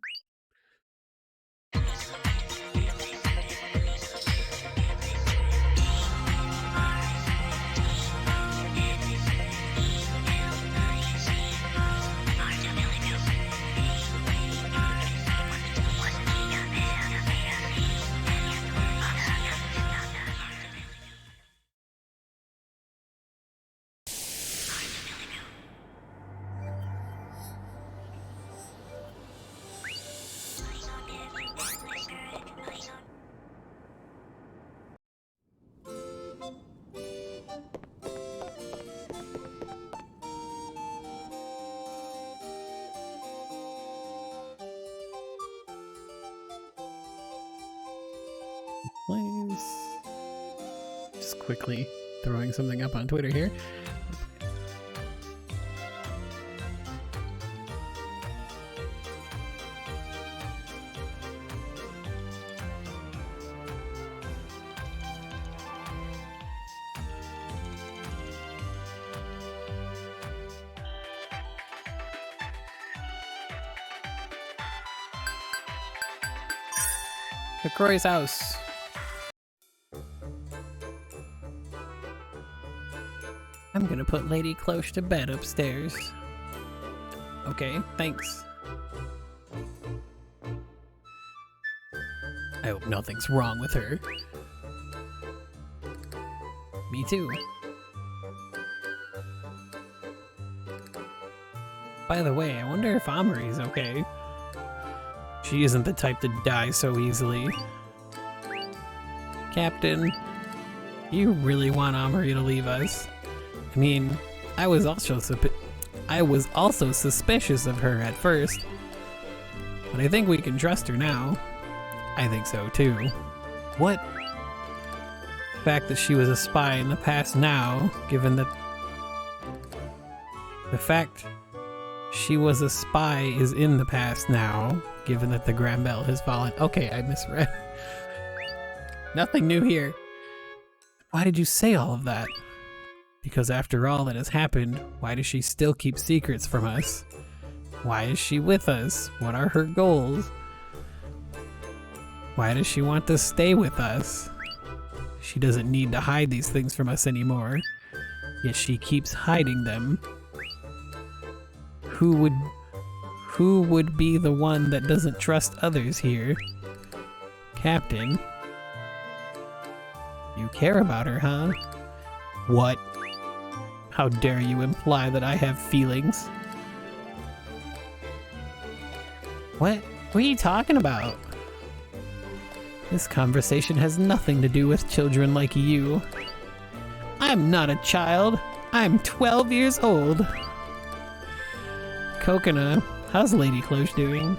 Please. Just quickly throwing something up on Twitter here. McCroy's house. I'm gonna put Lady Cloche to bed upstairs. Okay, thanks. I hope nothing's wrong with her. Me too. By the way, I wonder if Amari's okay. She isn't the type to die so easily. Captain, you really want Amari to leave us? I mean, I was also suspicious of her at first, but I think we can trust her now. I think so too. What? The fact that she was a spy in the past now, given that the fact she was a spy is in the past now, given that the Grand Bell has fallen. Okay, I misread. Nothing new here. Why did you say all of that? Because after all that has happened, why does she still keep secrets from us? Why is she with us? What are her goals? Why does she want to stay with us? She doesn't need to hide these things from us anymore, yet she keeps hiding them. Who would be the one that doesn't trust others here? Captain? You care about her, huh? What? How dare you imply that I have feelings? What? What are you talking about? This conversation has nothing to do with children like you. I'm not a child. I'm 12 years old. Coconut, how's Lady Cloche doing?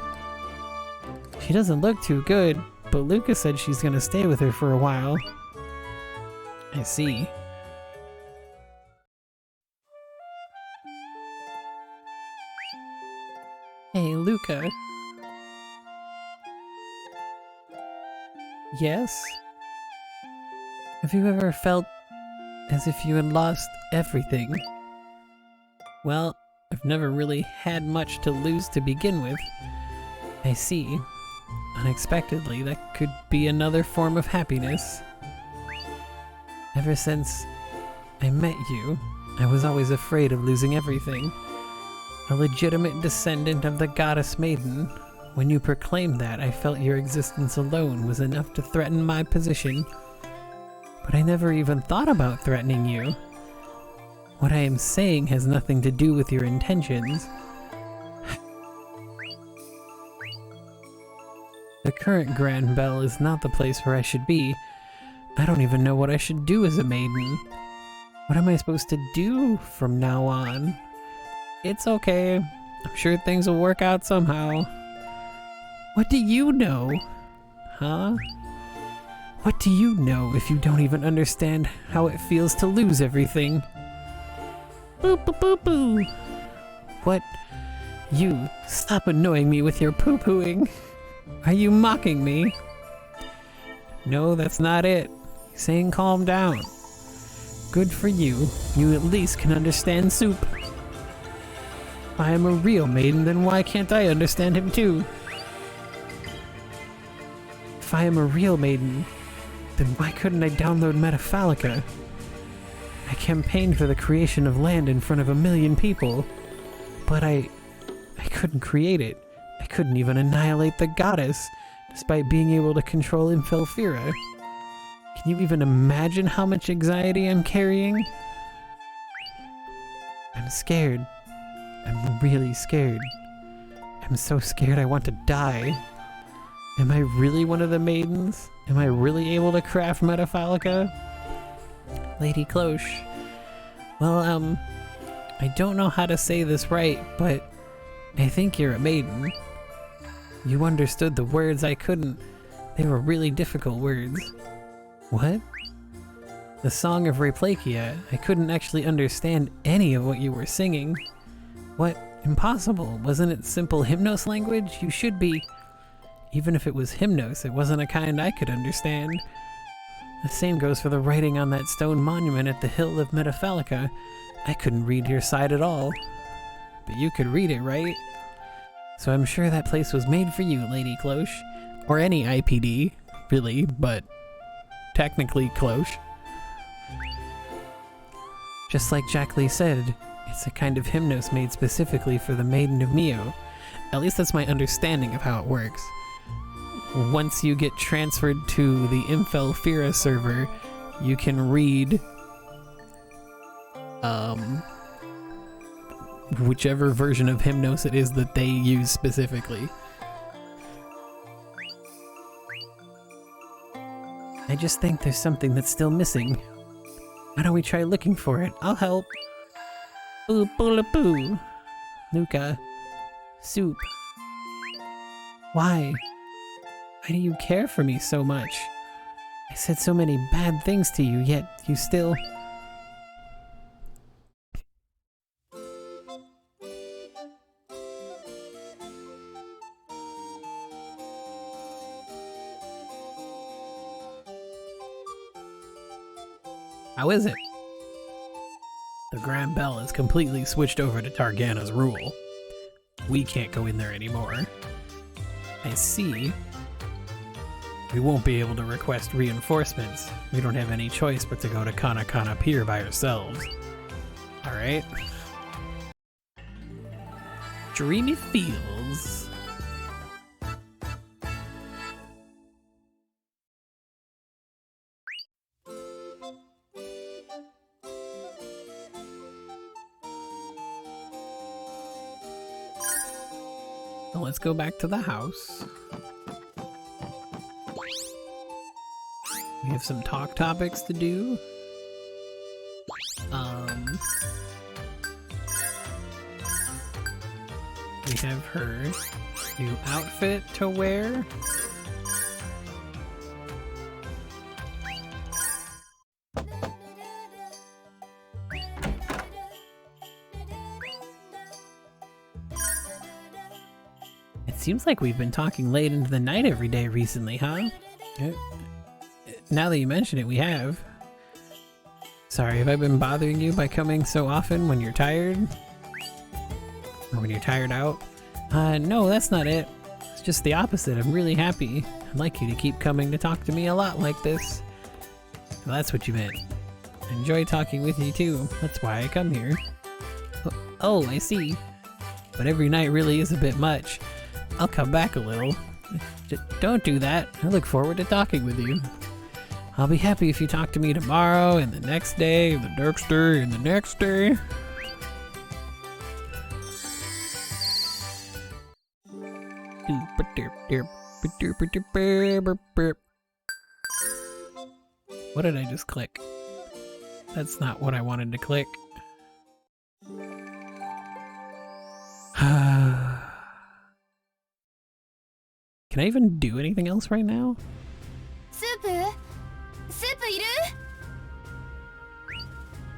She doesn't look too good, but Luca said she's gonna stay with her for a while. I see. Hey, Luca. Yes? Have you ever felt as if you had lost everything? Well, I've never really had much to lose to begin with. I see. Unexpectedly, that could be another form of happiness. Ever since I met you, I was always afraid of losing everything. A legitimate descendant of the goddess Maiden. When you proclaimed that, I felt your existence alone was enough to threaten my position. But I never even thought about threatening you. What I am saying has nothing to do with your intentions. The current Grand Bell is not the place where I should be. I don't even know what I should do as a maiden. What am I supposed to do from now on? It's okay. I'm sure things will work out somehow. What do you know? Huh? What do you know if you don't even understand how it feels to lose everything? Boo boo boo boo! What? You, stop annoying me with your poo-pooing. Are you mocking me? No, that's not it. He's saying calm down. Good for you. You at least can understand Soup. If I am a real maiden, then why can't I understand him too? If I am a real maiden, then why couldn't I download Metafalica? I campaigned for the creation of land in front of 1 million people, but I couldn't create it. I couldn't even annihilate the goddess, despite being able to control Metafalica. Can you even imagine how much anxiety I'm carrying? I'm scared. I'm really scared. I'm so scared I want to die. Am I really one of the maidens? Am I really able to craft Metafalica? Lady Cloche. Well, I don't know how to say this right, but I think you're a maiden. You understood the words I couldn't. They were really difficult words. What? The Song of Replakia. I couldn't actually understand any of what you were singing. What? Impossible. Wasn't it simple Hymnos language? You should be... Even if it was Hymnos, it wasn't a kind I could understand. The same goes for the writing on that stone monument at the hill of Metafalica. I couldn't read your side at all. But you could read it, right? So I'm sure that place was made for you, Lady Cloche. Or any IPD, really, but technically Cloche. Just like Jack Lee said, it's a kind of hymnos made specifically for the Maiden of Mio. At least that's my understanding of how it works. Once you get transferred to the Metafalica server, you can read whichever version of Hymnos it is that they use specifically. I just think there's something that's still missing. Why don't we try looking for it? I'll help. Boo boo boo. Luca. Soup. Why? Why do you care for me so much? I said so many bad things to you, yet you still... How is it? The Grand Bell is completely switched over to Targana's rule. We can't go in there anymore. I see. We won't be able to request reinforcements. We don't have any choice but to go to Kana Kana Pier by ourselves. Alright. Dreamy Fields. So let's go back to the house. We have some talk topics to do. We have her new outfit to wear. It seems like we've been talking late into the night every day recently, huh? Eh, Now that you mention it, we have. Sorry, have I been bothering you by coming so often when you're tired? Or when you're tired out? No, that's not it. It's just the opposite. I'm really happy. I'd like you to keep coming to talk to me a lot like this. Well, that's what you meant. I enjoy talking with you too. That's why I come here. Oh, I see. But every night really is a bit much. I'll come back a little. Just don't do that. I look forward to talking with you. I'll be happy if you talk to me tomorrow, and the next day, and the next day, and the next day. What did I just click? That's not what I wanted to click. Can I even do anything else right now? スープいる？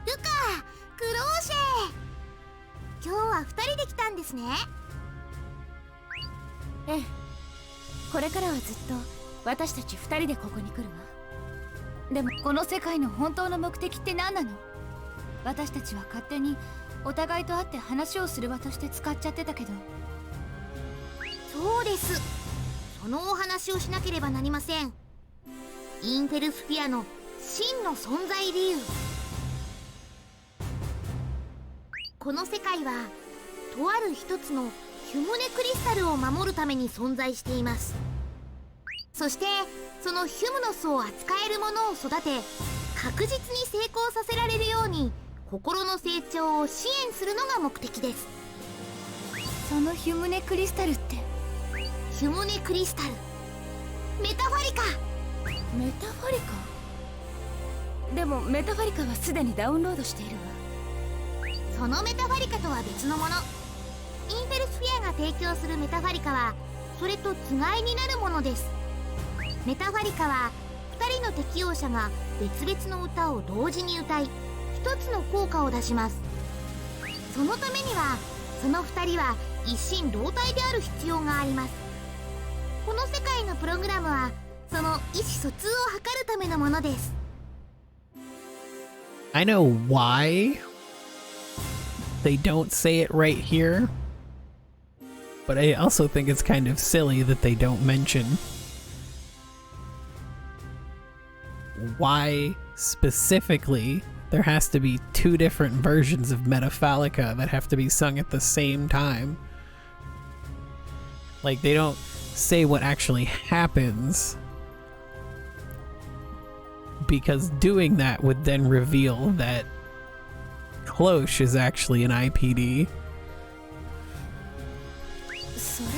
ルカ、クローシェ。今日は2人で来たんですね。ええ、これからはずっと私たち2人でここに来るわ。でもこの世界の本当の目的って何なの？私たちは勝手にお互いと会って話をする場として使っちゃってたけど。そうです。そのお話をしなければなりません。インフェルスフィアの真の存在理由。この世界はとある一つのヒュモネクリスタルを守るために存在しています。そしてそのヒュムノスを扱えるものを育て、確実に成功させられるように心の成長を支援するのが目的です。そのヒュムネクリスタルって？ヒュモネクリスタル、メタファリカ。メタファリカ？でもメタファリカはすでにダウンロードしているわ。そのメタファリカとは別のもの。インフェルスフィアが提供するメタファリカはそれとつがいになるものです。メタファリカは2人の適応者が別々の歌を同時に歌い、1つの効果を出します。そのためにはその2人は一心同体である必要があります。この世界のプログラムはその意思疎通を図るためのものです。 I know why they don't say it right here, but I also think it's kind of silly that they don't mention why specifically there has to be two different versions of Metafalica that have to be sung at the same time. Like, they don't say what actually happens, because doing that would then reveal that Cloche is actually an IPD. それで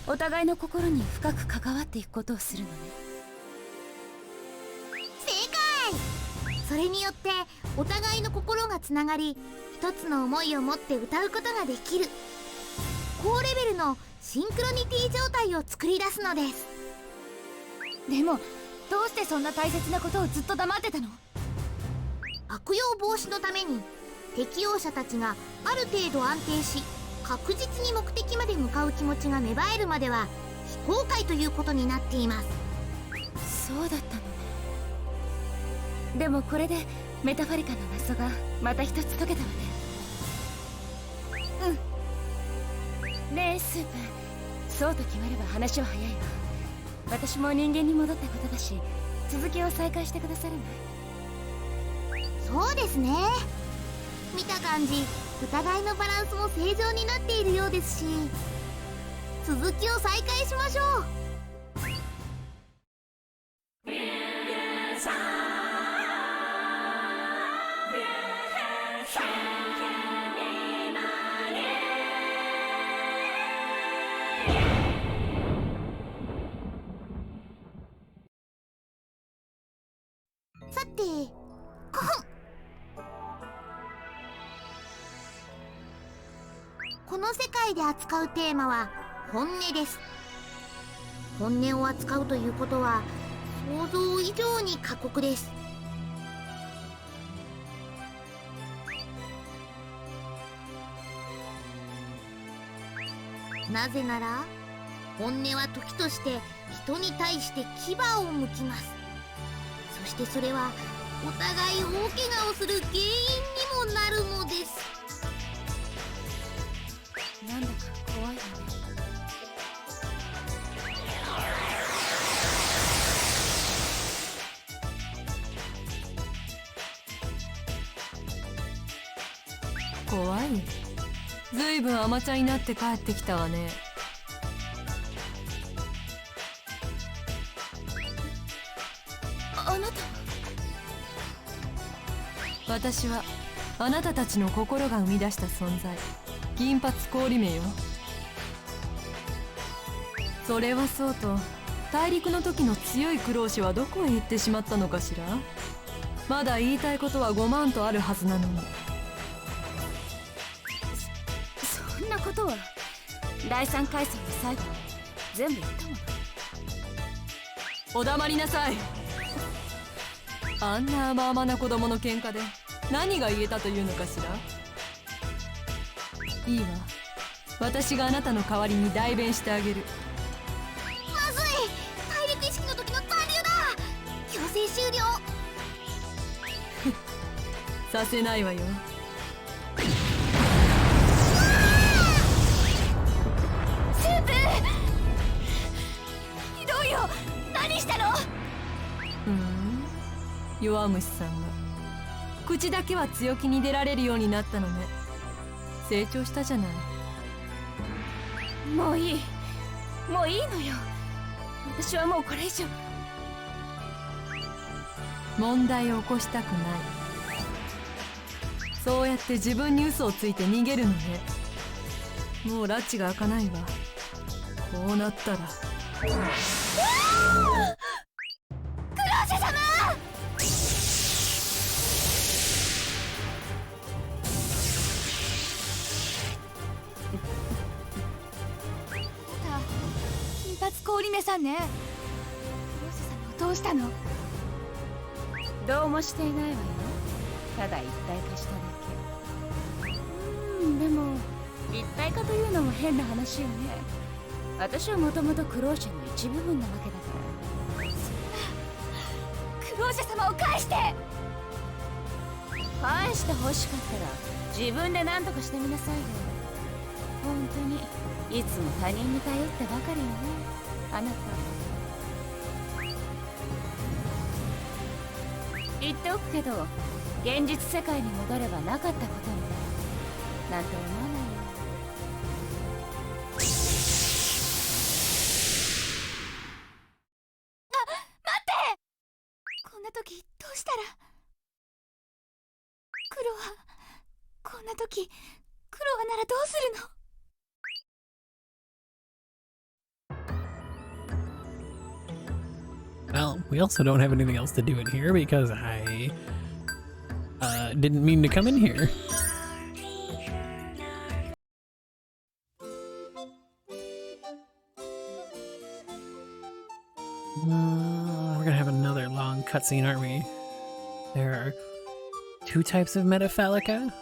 お互いの心に深く関わっていくことをするのね。正解。それによってお互いの心がつながり、一つの思いを持って歌うことができる高レベルのシンクロニティ状態を作り出すのです。でもどうしてそんな大切なことをずっと黙ってたの？悪用防止のために適応者たちがある程度安定し、確実に目的まで向かう気持ちが芽生えるまでは非公開ということになっています。そうだったのね。でもこれでメタファリカの謎がまた一つ解けたわね。うん。ねえスープ、そうと決まれば話は早いわ。私も人間に戻ったことだし、続きを再開してくださるね。そうですね。見た感じお互いのバランスも正常になっているようですし、続きを再開しましょう。さて、この世界で扱うテーマは本音です。本音を扱うということは想像以上に過酷です。なぜなら本音は時として人に対して牙を向きます。そしてそれはお互い大怪我をする原因にもなるのです。なんだか怖いよね。怖い。ずいぶん甘茶になって帰ってきたわね。あなた。私はあなたたちの心が生み出した存在、銀髪氷目よ。それはそうと、大陸の時の強いクローシはどこへ行ってしまったのかしら。まだ言いたいことは5万とあるはずなのに。そんなことは第3回戦の最後に全部言ったもの。お黙りなさい。あんな甘々な子供の喧嘩で何が言えたというのかしら。いいわ、私があなたの代わりに代弁してあげる。まずい、大陸意識の時の残留だ。強制終了。させないわよ。スープひどいよ。何したの？弱虫さんが口だけは強気に出られるようになったのね。成長したじゃない。もういい、もういいのよ。私はもうこれ以上。問題を起こしたくない。そうやって自分に嘘をついて逃げるのね。もう拉致が開かないわ。こうなったら。クローシェ様！金髪氷目さんね。クローシェ様をどうしたの？どうもしていないわよ。ただ一体化しただけ。でも一体化というのも変な話よね。私はもともとクローシェの一部分なわけだから。クローシェ様を返して！返して欲しかったら自分で何とかしてみなさいよ。本当にいつも他人に頼ってばかりよね、あなた。言っておくけど、現実世界に戻ればなかったことになる。なんて思わないよ。待って！こんな時どうしたら。クロワ、こんな時クロワならどうするの？Well, we also don't have anything else to do in here because I didn't mean to come in here. We're gonna have another long cutscene, aren't we? There are 2 types of Metafalica?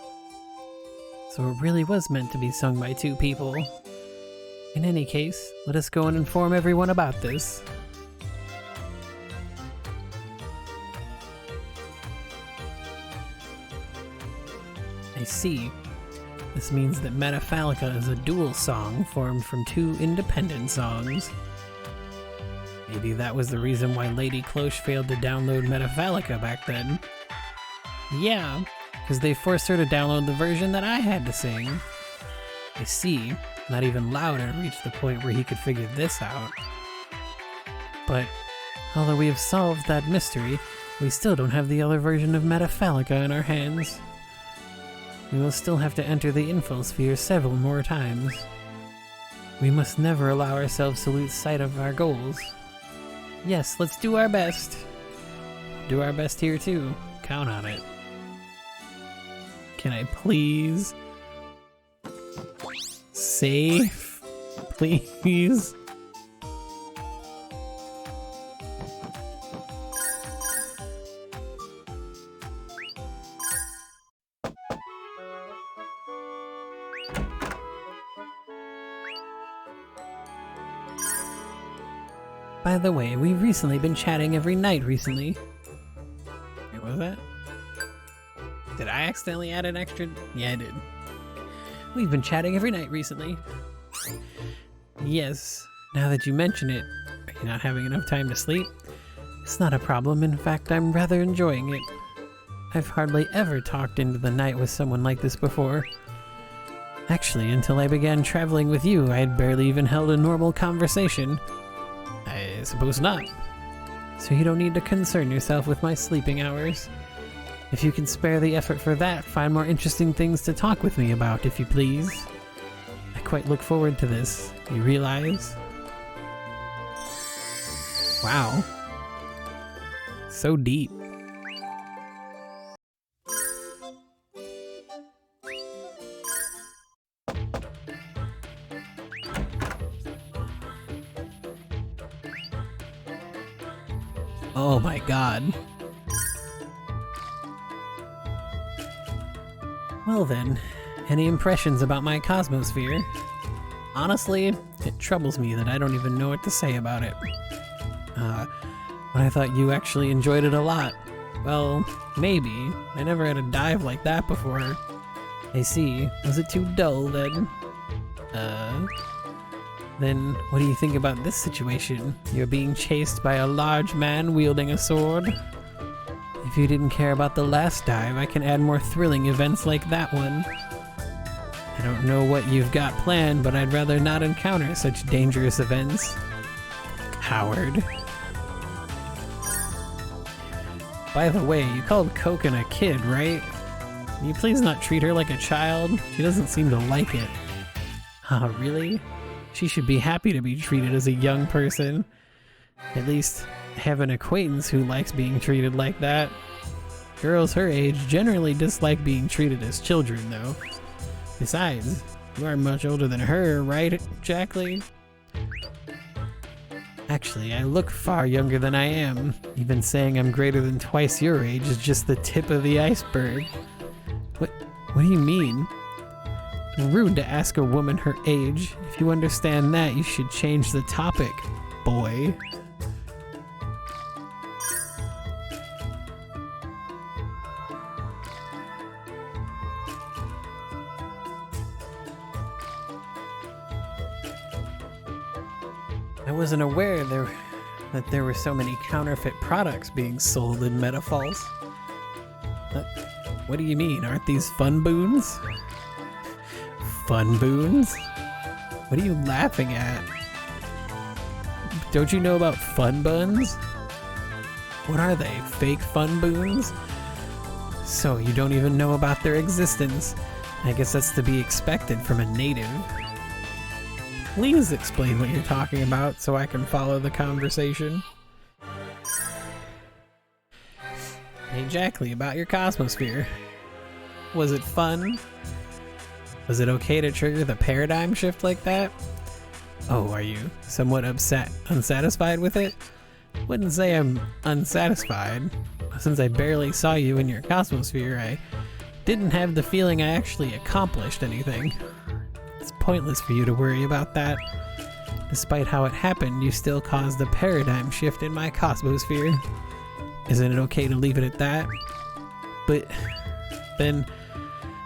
So it really was meant to be sung by 2 people. In any case, let us go and inform everyone about this. I see. This means that Metafalica is a dual song formed from 2 independent songs. Maybe that was the reason why Lady Cloche failed to download Metafalica back then. Yeah, because they forced her to download the version that I had to sing. I see. Not even Louder reached the point where he could figure this out. But, although we have solved that mystery, we still don't have the other version of Metafalica in our hands. We will still have to enter the infosphere several more times. We must never allow ourselves to lose sight of our goals. Yes, let's do our best. Do our best here too. Count on it. Can I please? Save? Please? By the way, we've recently been chatting every night recently. Wait, what was that? Did I accidentally add an extra? Yeah, I did. We've been chatting every night recently. Yes, now that you mention it, are you not having enough time to sleep? It's not a problem. In fact, I'm rather enjoying it. I've hardly ever talked into the night with someone like this before. Actually, until I began traveling with you, I had barely even held a normal conversation. I suppose not. So you don't need to concern yourself with my sleeping hours. If you can spare the effort for that, find more interesting things to talk with me about, if you please. I quite look forward to this, you realize? Wow. So deep. Oh my god. Well then, any impressions about my Cosmosphere? Honestly, it troubles me that I don't even know what to say about it. But I thought you actually enjoyed it a lot. Well, maybe. I never had a dive like that before. I see. Was it too dull then? Then what do you think about this situation? You're being chased by a large man wielding a sword? If you didn't care about the last dive, I can add more thrilling events like that one. I don't know what you've got planned, but I'd rather not encounter such dangerous events. Coward. By the way, you called Koken a kid, right? Can you please not treat her like a child? She doesn't seem to like it. Really? She should be happy to be treated as a young person. At least have an acquaintance who likes being treated like that. Girls her age generally dislike being treated as children, though. Besides, you are much older than her, right, Jackley? Actually, I look far younger than I am. Even saying I'm greater than twice your age is just the tip of the iceberg. What do you mean? Rude to ask a woman her age. If you understand that, you should change the topic, boy. I wasn't aware that there were so many counterfeit products being sold in Metafals. What do you mean? Aren't these fun boons? Fun boons? What are you laughing at? Don't you know about fun buns? What are they? Fake fun boons? So you don't even know about their existence. I guess that's to be expected from a native. Please explain what you're talking about so I can follow the conversation. Hey Jackley, about your Cosmosphere. Was it fun? Was it okay to trigger the paradigm shift like that? Oh, are you somewhat unsatisfied with it? Wouldn't say I'm unsatisfied. Since I barely saw you in your Cosmosphere, I didn't have the feeling I actually accomplished anything. It's pointless for you to worry about that. Despite how it happened, you still caused a paradigm shift in my Cosmosphere. Isn't it okay to leave it at that? But then,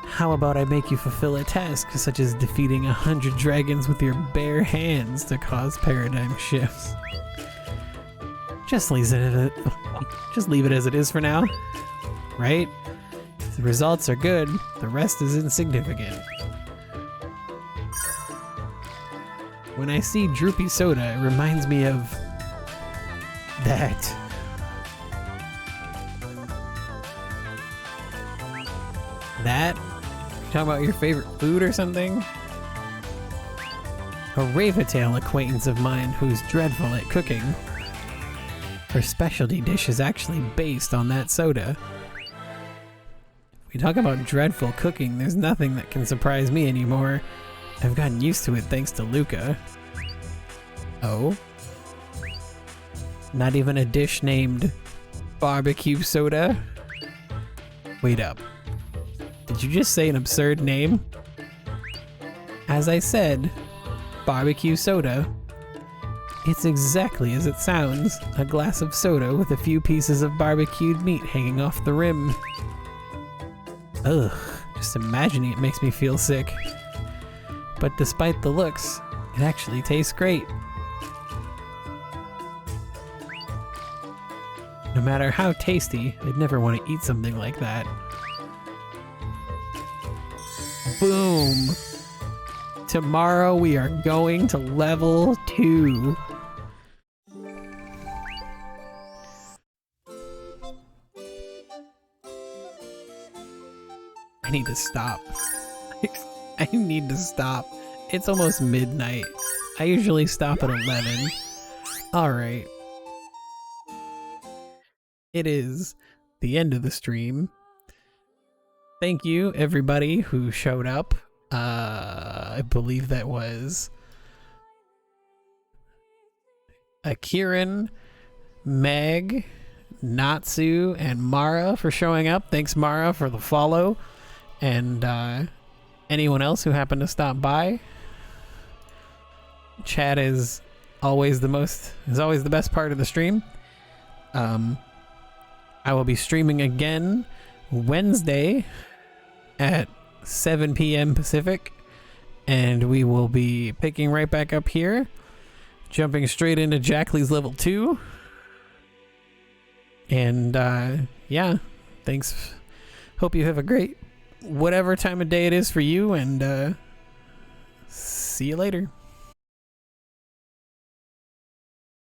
how about I make you fulfill a task such as defeating 100 dragons with your bare hands to cause paradigm shifts? Just leave it as it is for now, right? If the results are good, the rest is insignificant. When I see Droopy Soda, it reminds me of that. That? You talking about your favorite food or something? A Raventail acquaintance of mine who's dreadful at cooking. Her specialty dish is actually based on that soda. If we talk about dreadful cooking, there's nothing that can surprise me anymore. I've gotten used to it thanks to Luca. Oh? Not even a dish named barbecue soda? Wait up. Did you just say an absurd name? As I said, barbecue soda. It's exactly as it sounds. A glass of soda with a few pieces of barbecued meat hanging off the rim. Ugh, just imagining it makes me feel sick. But despite the looks, it actually tastes great. No matter how tasty, I'd never want to eat something like that. Boom! Tomorrow we are going to level 2. I need to stop. I need to stop. It's almost midnight. I usually stop at 11. Alright. It is the end of the stream. Thank you, everybody who showed up. I believe that was Akiran, Meg, Natsu, and Mara for showing up. Thanks, Mara, for the follow. And anyone else who happened to stop by. Chat is always the best part of the stream. I will be streaming again Wednesday at 7 p.m. Pacific, and we will be picking right back up here, jumping straight into Jackley's level 2. And yeah, thanks. Hope you have a great whatever time of day it is for you, and see you later.